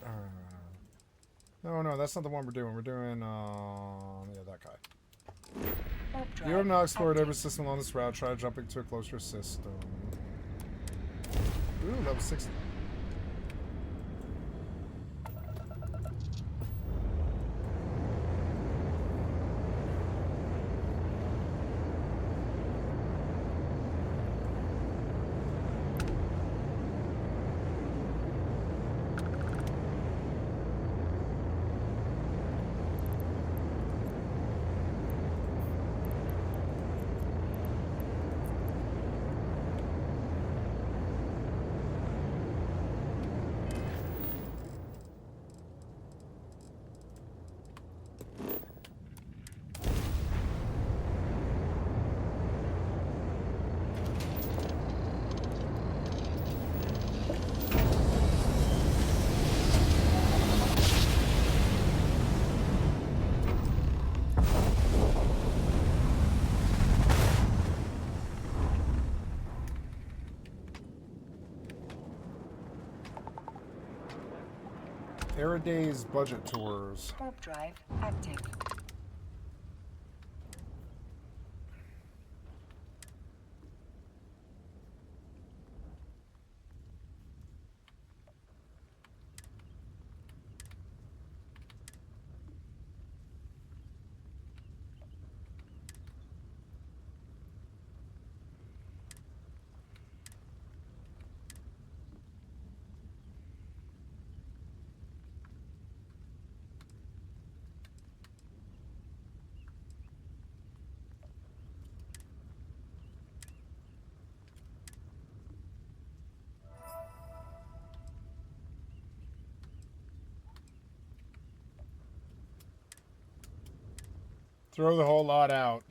No, that's not the one we're doing. We're doing, yeah, that guy. You have not explored every system along this route. Try jumping to a closer system. Ooh, level 60. Alldayerryday's budget tours. Warp drive active. Throw the whole lot out.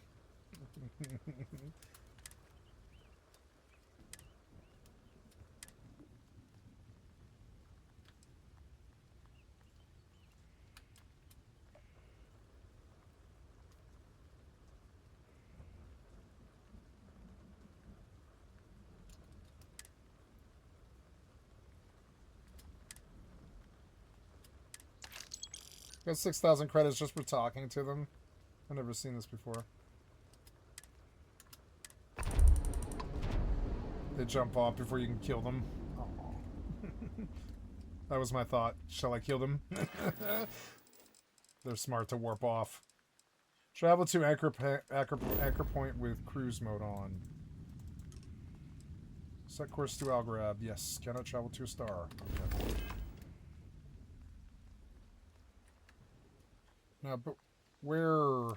Got 6,000 credits just for talking to them. I've never seen this before. They jump off before you can kill them. Aww. That was my thought. Shall I kill them? They're smart to warp off. Travel to anchor point with cruise mode on. Set course to Alldayerrydaybaby. Yes. Cannot travel to a star. Okay. Now, but where...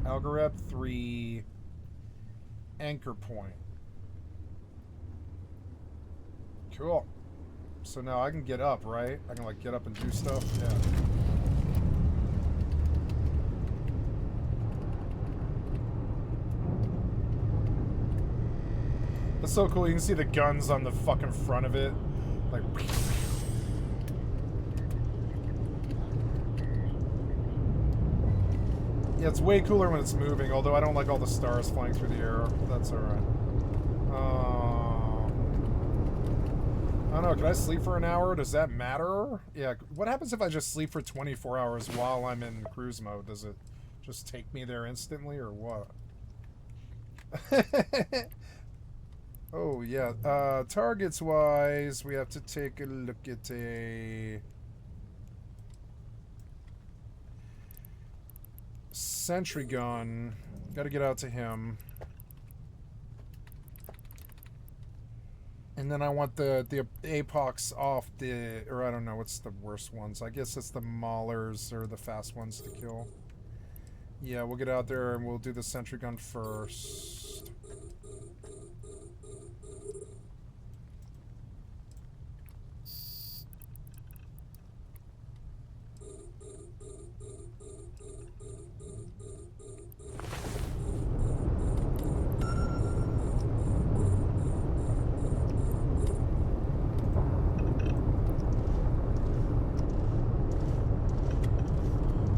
Alldayerrydaybaby 3 anchor point. Cool. So now I can get up, right? I can like get up and do stuff. Yeah. That's so cool. You can see the guns on the fucking front of it. Like... Yeah, it's way cooler when it's moving, although I don't like all the stars flying through the air. That's alright. I don't know, can I sleep for an hour? Does that matter? Yeah, what happens if I just sleep for 24 hours while I'm in cruise mode? Does it just take me there instantly, or what? Oh, yeah. Targets-wise, we have to take a look at a... sentry gun. Gotta get out to him. And then I want the apox off the... or I don't know, what's the worst ones? I guess it's the maulers or the fast ones to kill. Yeah, we'll get out there and we'll do the sentry gun first.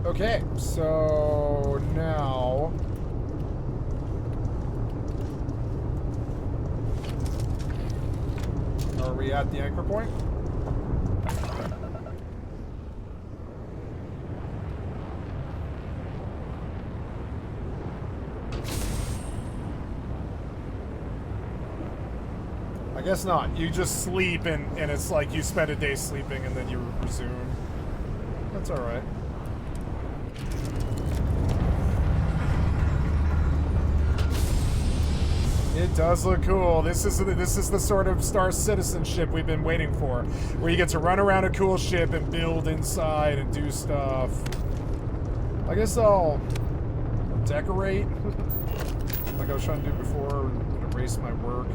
Okay, so now we at the anchor point? I guess not. You just sleep and it's like you spend a day sleeping and then you resume. That's alright. It does look cool. This is the sort of Star Citizenship we've been waiting for, where you get to run around a cool ship and build inside and do stuff. I guess I'll decorate, like I was trying to do before, and erase my work.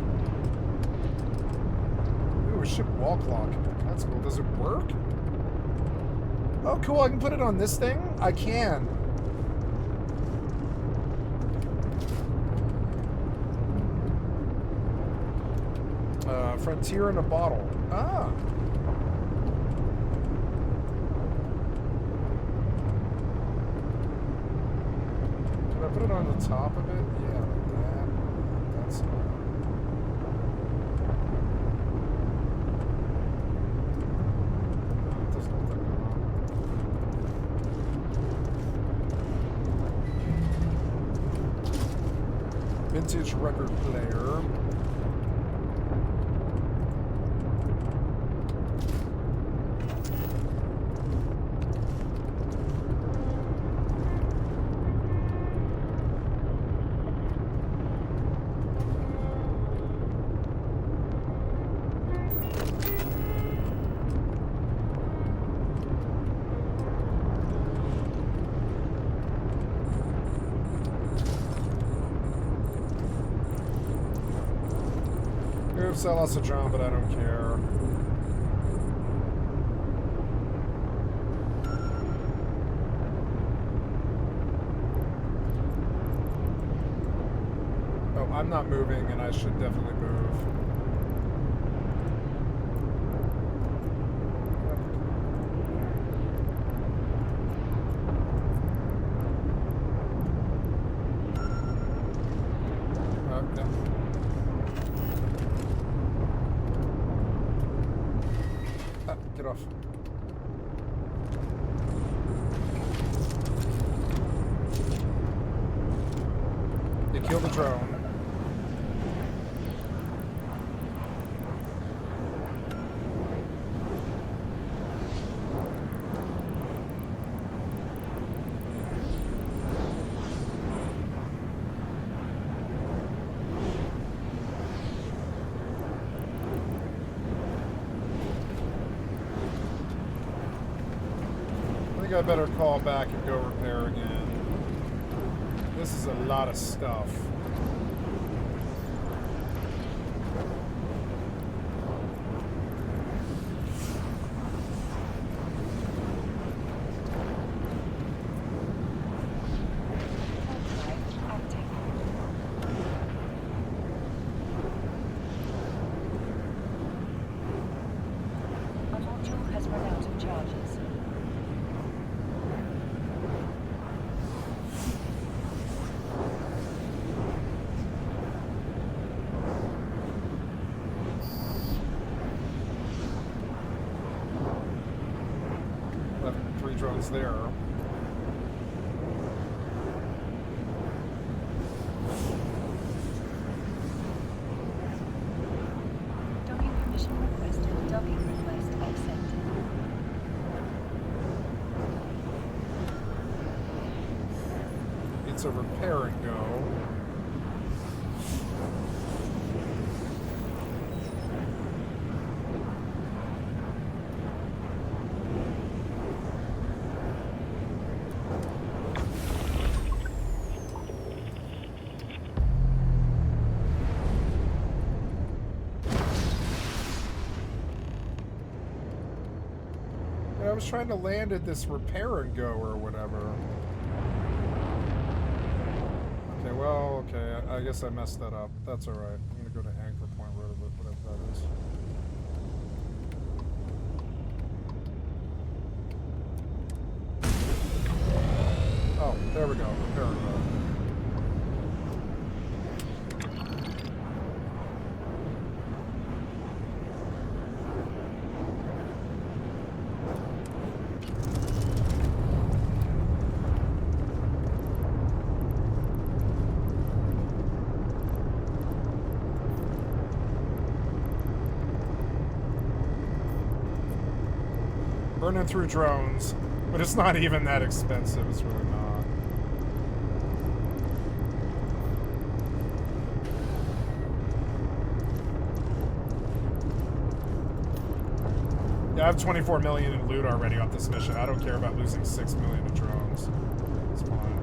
Ooh, a ship wall clock. That's cool. Does it work? Oh, cool. I can put it on this thing? I can. Frontier in a bottle. Ah. Can I put it on the top of it? Yeah, like that. That's it doesn't look that good. Vintage record player. I lost a drum, but I don't care. Oh, I'm not moving, and I should definitely move. Kill the drone. I think I better call back and go repair again. This is a lot of stuff. Our module has run out of charges. Drones there. Docking permission requested. Docking request accepted. It's a repair and go. I was trying to land at this repair and go or whatever. Okay, well, okay. I guess I messed that up. That's alright. I'm gonna go to anchor point, whatever that is. Oh, there we go. Repair and go. Burning through drones. But it's not even that expensive. It's really not. Yeah, I have 24 million in loot already off this mission. I don't care about losing 6 million to drones. It's fine.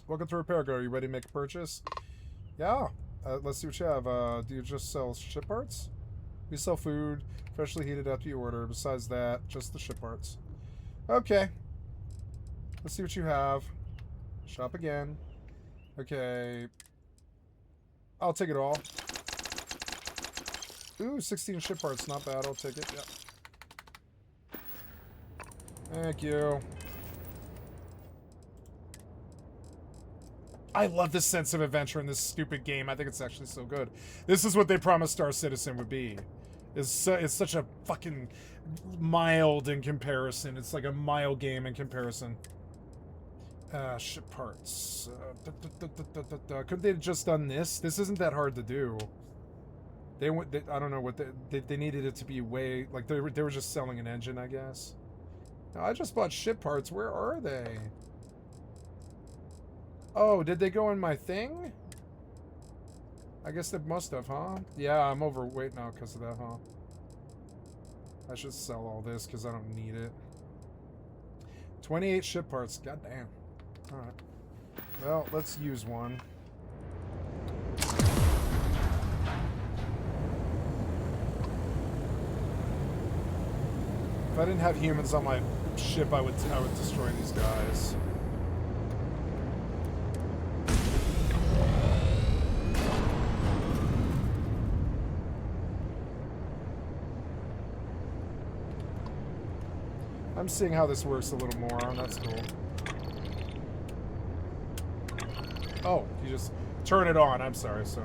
Welcome to Repair Go. Are you ready to make a purchase? Yeah. Let's see what you have. Do you just sell ship parts? We sell food, freshly heated after you order. Besides that, just the ship parts. Okay. Let's see what you have. Shop again. Okay. I'll take it all. Ooh, 16 ship parts. Not bad. I'll take it. Yep. Thank you. I love this sense of adventure in this stupid game. I think it's actually so good. This is what they promised Star Citizen would be. It's such a fucking mild in comparison. It's like a mild game in comparison. Ship parts. Couldn't they have just done this? This isn't that hard to do. I don't know what they needed it to be way, like they were just selling an engine, I guess. Now, I just bought ship parts. Where are they? Oh, did they go in my thing? I guess they must have, huh? Yeah, I'm overweight now because of that, huh? I should sell all this because I don't need it. 28 ship parts. God damn. Alright. Well, let's use one. If I didn't have humans on my ship, I would destroy these guys. I'm seeing how this works a little more. That's cool. Oh, you just turn it on. I'm sorry, so.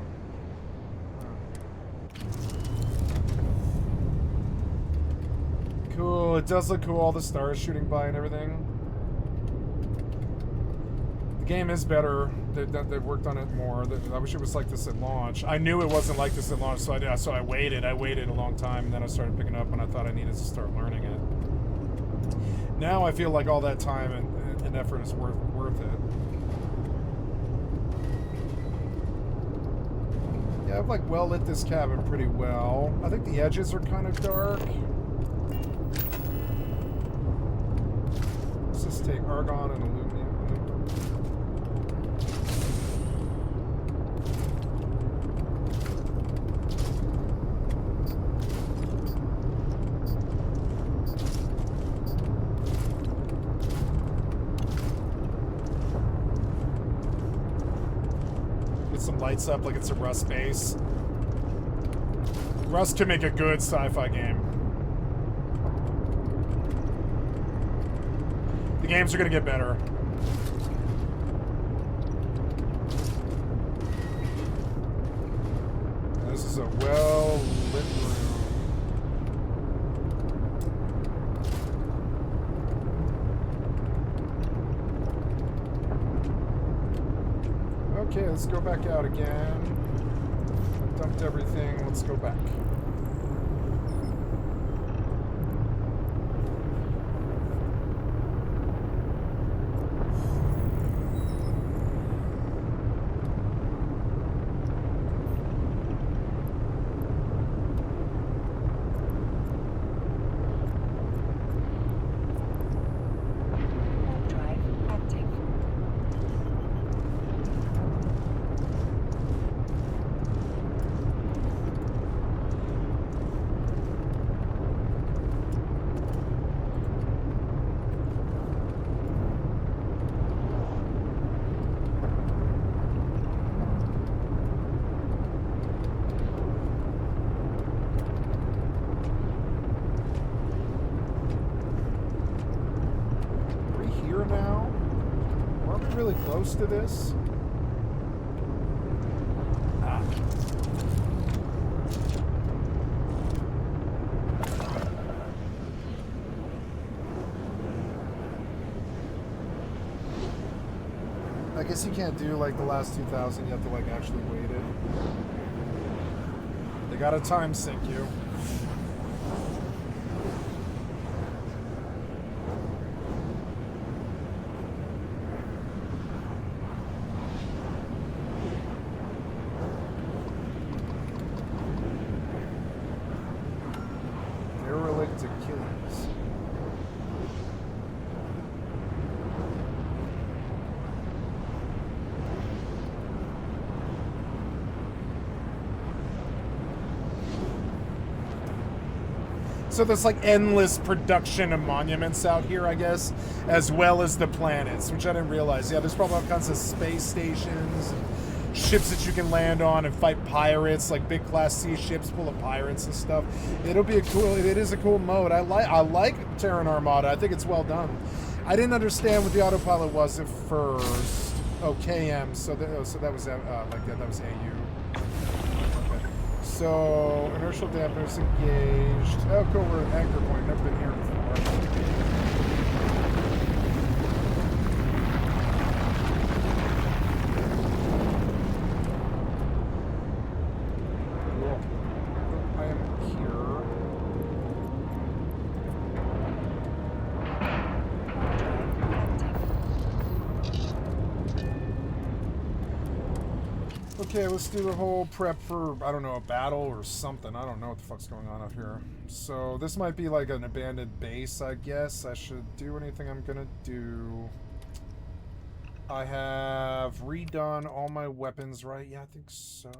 Cool. It does look cool. All the stars shooting by and everything. The game is better. They've worked on it more. I wish it was like this at launch. I knew it wasn't like this at launch, so I waited. I waited a long time, and then I started picking up, and I thought I needed to start learning it. Now I feel like all that time and effort is worth it. Yeah, I've like well lit this cabin pretty well. I think the edges are kind of dark. Let's just take argon and aluminum. Lights up like it's a Rust base. Rust can make a good sci-fi game. The games are gonna get better. This is a well-lit room. Okay, let's go back out again. Dumped everything. Let's go back. really close to this. Ah. I guess you can't do like the last 2,000. You have to like actually wait it. They gotta time sync you. Derelict Achilles. So there's like endless production of monuments out here, I guess, as well as the planets, which I didn't realize. Yeah, there's probably all kinds of space stations, and ships that you can land on and fight pirates, like big Class C ships full of pirates and stuff. It'll be a cool. It is a cool mode. I like Terran Armada. I think it's well done. I didn't understand what the autopilot was at first. Oh, KM. So that was like that was AU. So, inertial dampeners engaged. Oh, cool, we're at anchor point. Never been here before. Cool. I am here. Okay, let's do the whole prep for, I don't know, a battle or something. I don't know what the fuck's going on up here. So this might be like an abandoned base, I guess. I should do anything I'm gonna do. I have redone all my weapons, right? Yeah, I think so.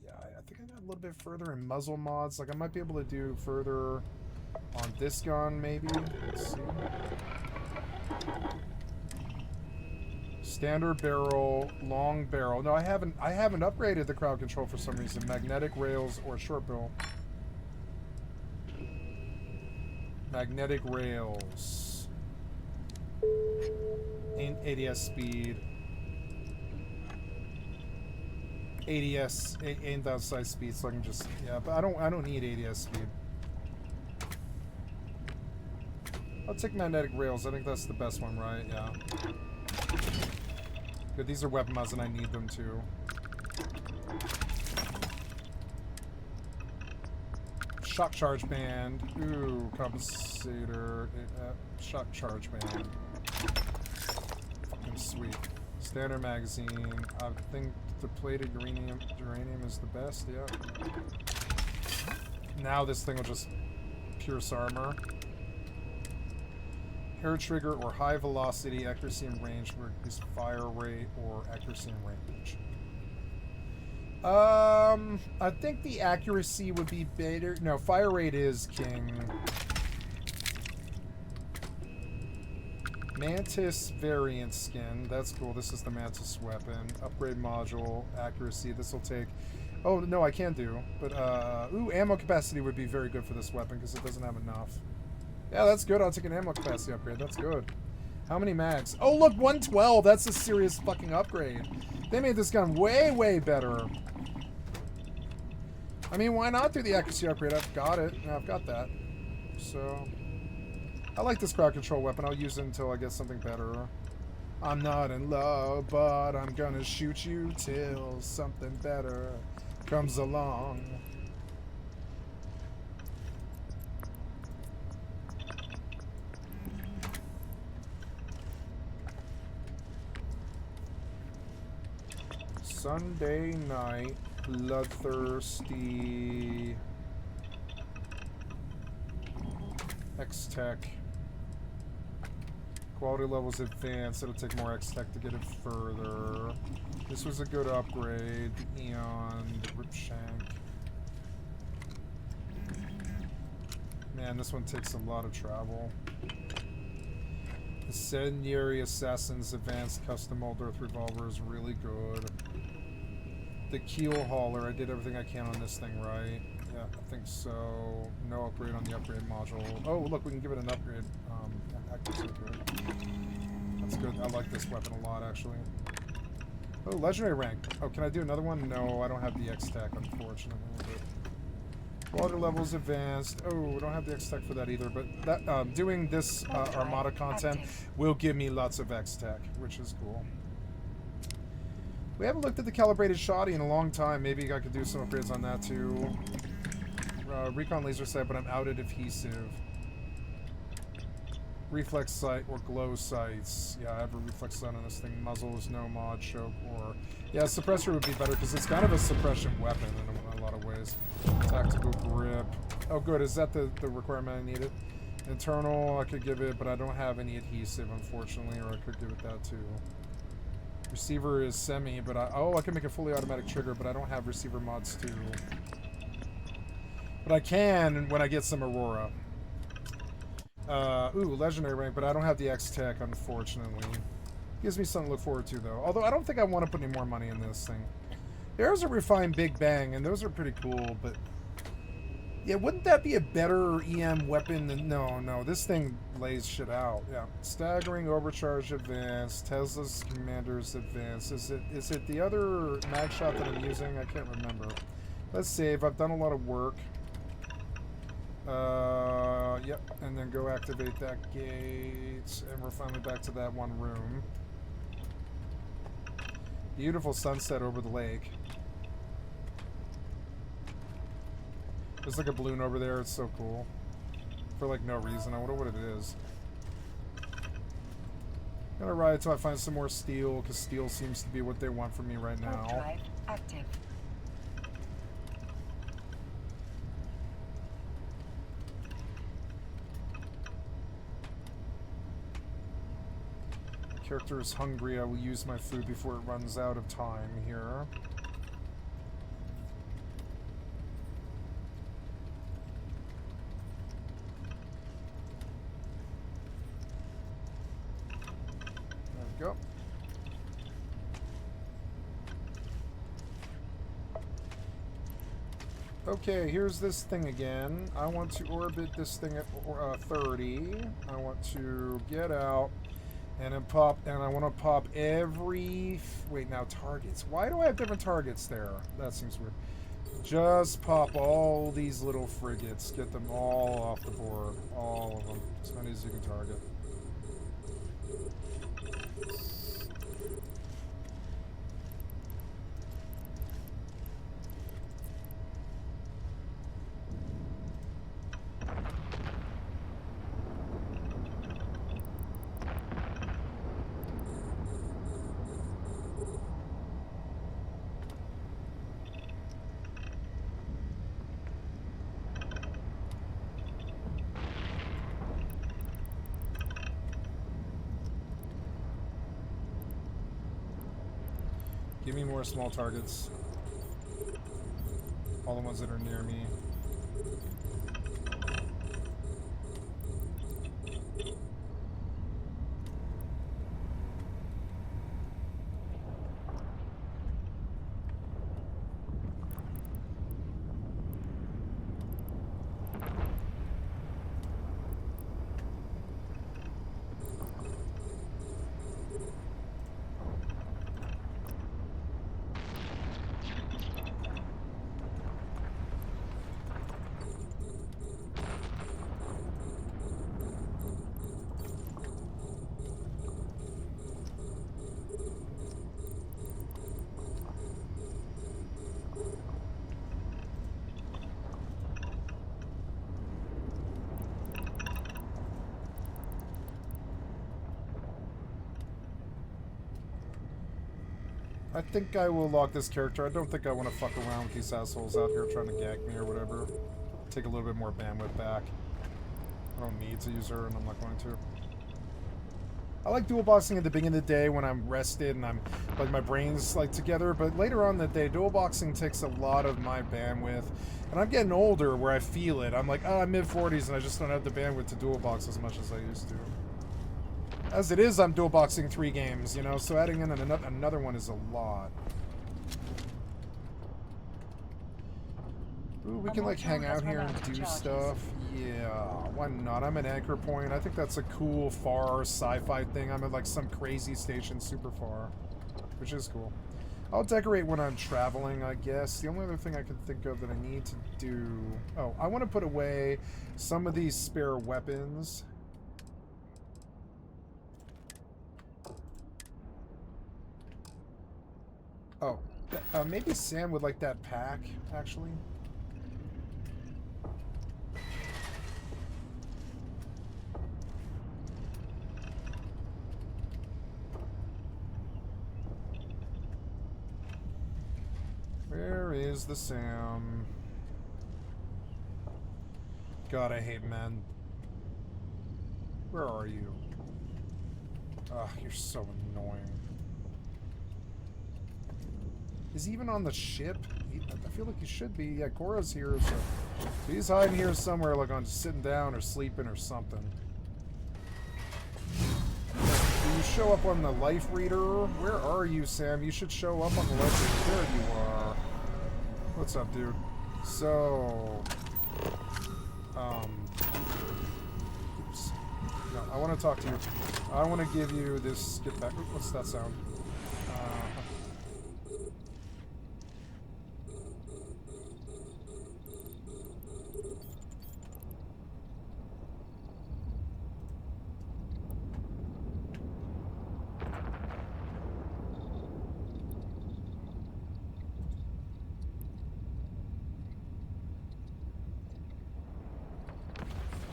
Yeah, I think I got a little bit further in muzzle mods. Like I might be able to do further on this gun, maybe. Let's see. Standard barrel, long barrel. No, I haven't upgraded the crowd control for some reason. Magnetic rails or short barrel. Magnetic rails. ADS speed. ADS aimed outside speed, so I can just but I don't need ADS speed. I'll take magnetic rails. I think that's the best one, right? Yeah. Good, these are weapon mods and I need them too. Shock charge band. Ooh, compensator. Shock charge band. Fucking sweet. Standard magazine. I think depleted uranium is the best, yeah. Now this thing will just pierce armor. Hair trigger or high velocity, accuracy and range for increased fire rate or accuracy and range. I think the accuracy would be better. No, fire rate is king. Mantis variant skin. That's cool. This is the Mantis weapon. Upgrade module, accuracy. This will take... Oh, no, I can do. But, ooh, ammo capacity would be very good for this weapon because it doesn't have enough. Yeah, that's good. I'll take an ammo capacity upgrade. That's good. How many mags? Oh, look, 112. That's a serious fucking upgrade. They made this gun way, way better. I mean, why not do the accuracy upgrade? I've got it. I've got that. So, I like this crowd control weapon. I'll use it until I get something better. I'm not in love, but I'm gonna shoot you till something better comes along. Sunday night, bloodthirsty X-Tech. Quality levels advanced. It'll take more X-Tech to get it further. This was a good upgrade. The Eon, the Ripshank. Man, this one takes a lot of travel. The Incendiary Assassin's Advanced Custom Old Earth Revolver is really good. The Keel Hauler, I did everything I can on this thing, right? Yeah, I think so. No upgrade on the upgrade module. Oh, look, we can give it an upgrade. Accuracy upgrade. It's good. I like this weapon a lot, actually. Oh, legendary rank. Oh, can I do another one? No, I don't have the X-Tech, unfortunately. But water levels advanced. Oh, I don't have the X-Tech for that either. But that doing this Armada content will give me lots of X-Tech, which is cool. We haven't looked at the calibrated shoddy in a long time. Maybe I could do some upgrades on that too. Recon laser sight, but I'm out at adhesive. Reflex sight or glow sights. Yeah, I have a reflex sight on this thing. Muzzle is no mod, choke, or... Yeah, suppressor would be better because it's kind of a suppression weapon in a lot of ways. Tactical grip. Oh, good. Is that the requirement I needed? Internal, I could give it, but I don't have any adhesive, unfortunately, or I could give it that too. Receiver is semi, but I can make a fully automatic trigger, but I don't have receiver mods too. But I can when I get some Aurora. Ooh, legendary rank, but I don't have the X-Tech, unfortunately. Gives me something to look forward to, though. Although I don't think I want to put any more money in this thing. There's a refined Big Bang, and those are pretty cool, but... Yeah, wouldn't that be a better EM weapon than... No, this thing lays shit out. Yeah. Staggering, Overcharge, Advanced, Tesla's Commander's Advanced. Is it the other mag shot that I'm using? I can't remember. Let's save. I've done a lot of work. Yep, and then go activate that gate, and we're finally back to that one room. Beautiful sunset over the lake. There's like a balloon over there, it's so cool. For like no reason, I wonder what it is. I'm gonna ride until I find some more steel, because steel seems to be what they want from me right now. Drive active. Character is hungry. I will use my food before it runs out of time here. There we go. Okay, here's this thing again. I want to orbit this thing at 30. I want to get out. And then I want to pop every... Wait, now targets. Why do I have different targets there? That seems weird. Just pop all these little frigates. Get them all off the board. All of them. As many as you can target. Give me more small targets. All the ones that are near me. I think I will lock this character. I don't think I want to fuck around with these assholes out here trying to gag me or whatever. Take a little bit more bandwidth back. I don't need to use her, and I'm not going to. I like dual boxing at the beginning of the day when I'm rested and I'm like my brain's like together, but later on in the day, dual boxing takes a lot of my bandwidth. And I'm getting older where I feel it. I'm like, oh, I'm mid-40s and I just don't have the bandwidth to dual box as much as I used to. As it is, I'm dual boxing 3 games, you know, so adding in another one is a lot. Ooh, we can like hang out here and do stuff. Yeah, why not? I'm an anchor point. I think that's a cool, far sci-fi thing. I'm at like some crazy station super far, which is cool. I'll decorate when I'm traveling, I guess. The only other thing I can think of that I need to do... Oh, I want to put away some of these spare weapons. Oh, maybe Sam would like that pack, actually. Where is the Sam? God, I hate men. Where are you? Ugh, you're so annoying. Is he even on the ship? I feel like he should be. Yeah, Cora's here, so he's hiding here somewhere, like on sitting down or sleeping or something. Do you show up on the life reader? Where are you, Sam? You should show up on the life reader. There you are. What's up, dude? So, oops. No, I want to talk to you. I want to give you this. Get back. What's that sound?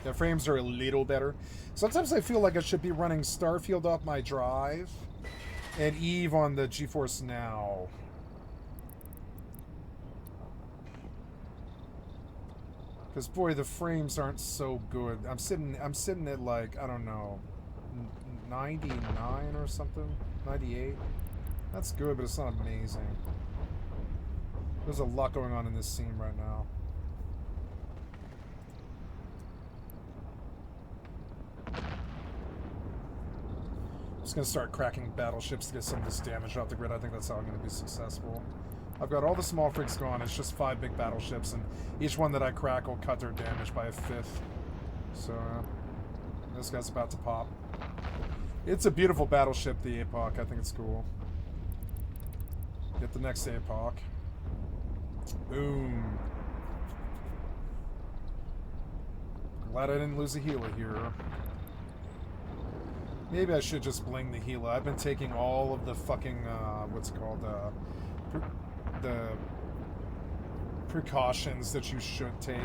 The frames are a little better. Sometimes I feel like I should be running Starfield off my drive and Eve on the GeForce Now. Because boy, the frames aren't so good. I'm sitting at like, I don't know, 99 or something, 98. That's good, but it's not amazing. There's a lot going on in this scene right now. I'm just going to start cracking battleships to get some of this damage off the grid. I think that's how I'm going to be successful. I've got all the small frigs gone. It's just 5 big battleships, and each one that I crack will cut their damage by 1/5. So, this guy's about to pop. It's a beautiful battleship, the APOC. I think it's cool. Get the next APOC. Boom. Glad I didn't lose a healer here. Maybe I should just bling the Gila. I've been taking all of the fucking, what's it called, the precautions that you should take.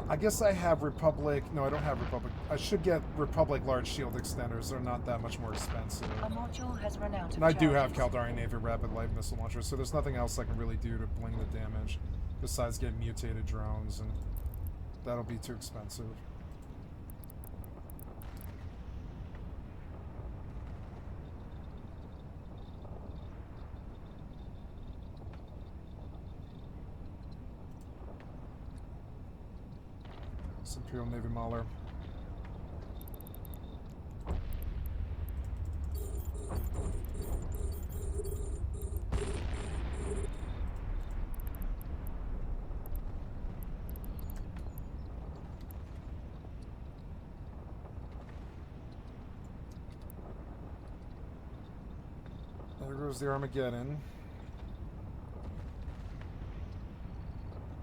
I guess I have Republic. No, I don't have Republic. I should get Republic large shield extenders. They're not that much more expensive. A module has run out of And I do have charges. Caldari Navy Rapid Light Missile Launcher, so there's nothing else I can really do to bling the damage besides get mutated drones, and that'll be too expensive. Imperial Navy Mauler. There goes the Armageddon.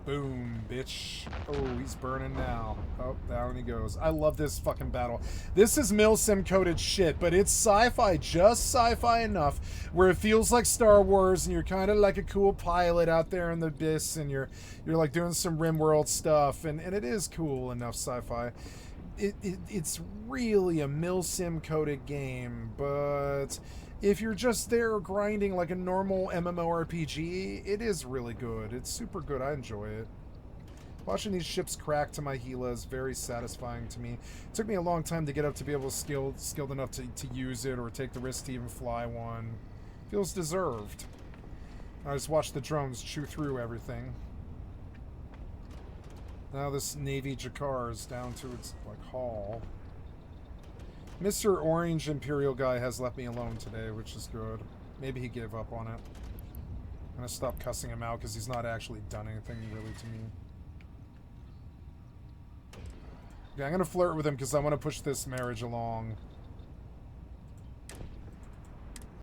Boom, bitch. Oh, he's burning now. Oh, down he goes. I love this fucking battle. This is milsim-coded shit, but it's sci-fi, just sci-fi enough, where it feels like Star Wars, and you're kind of like a cool pilot out there in the abyss, and you're like doing some RimWorld stuff, and it is cool enough sci-fi. It's really a milsim-coded game, but if you're just there grinding like a normal MMORPG, it is really good. It's super good. I enjoy it. Watching these ships crack to my Gila is very satisfying to me. It took me a long time to get up to be able to skilled enough to use it or take the risk to even fly one. Feels deserved. I just watched the drones chew through everything. Now this Navy Jakar is down to its like hull. Mr. Orange Imperial guy has left me alone today, which is good. Maybe he gave up on it. I'm gonna stop cussing him out because he's not actually done anything really to me. Yeah, I'm gonna flirt with him because I want to push this marriage along.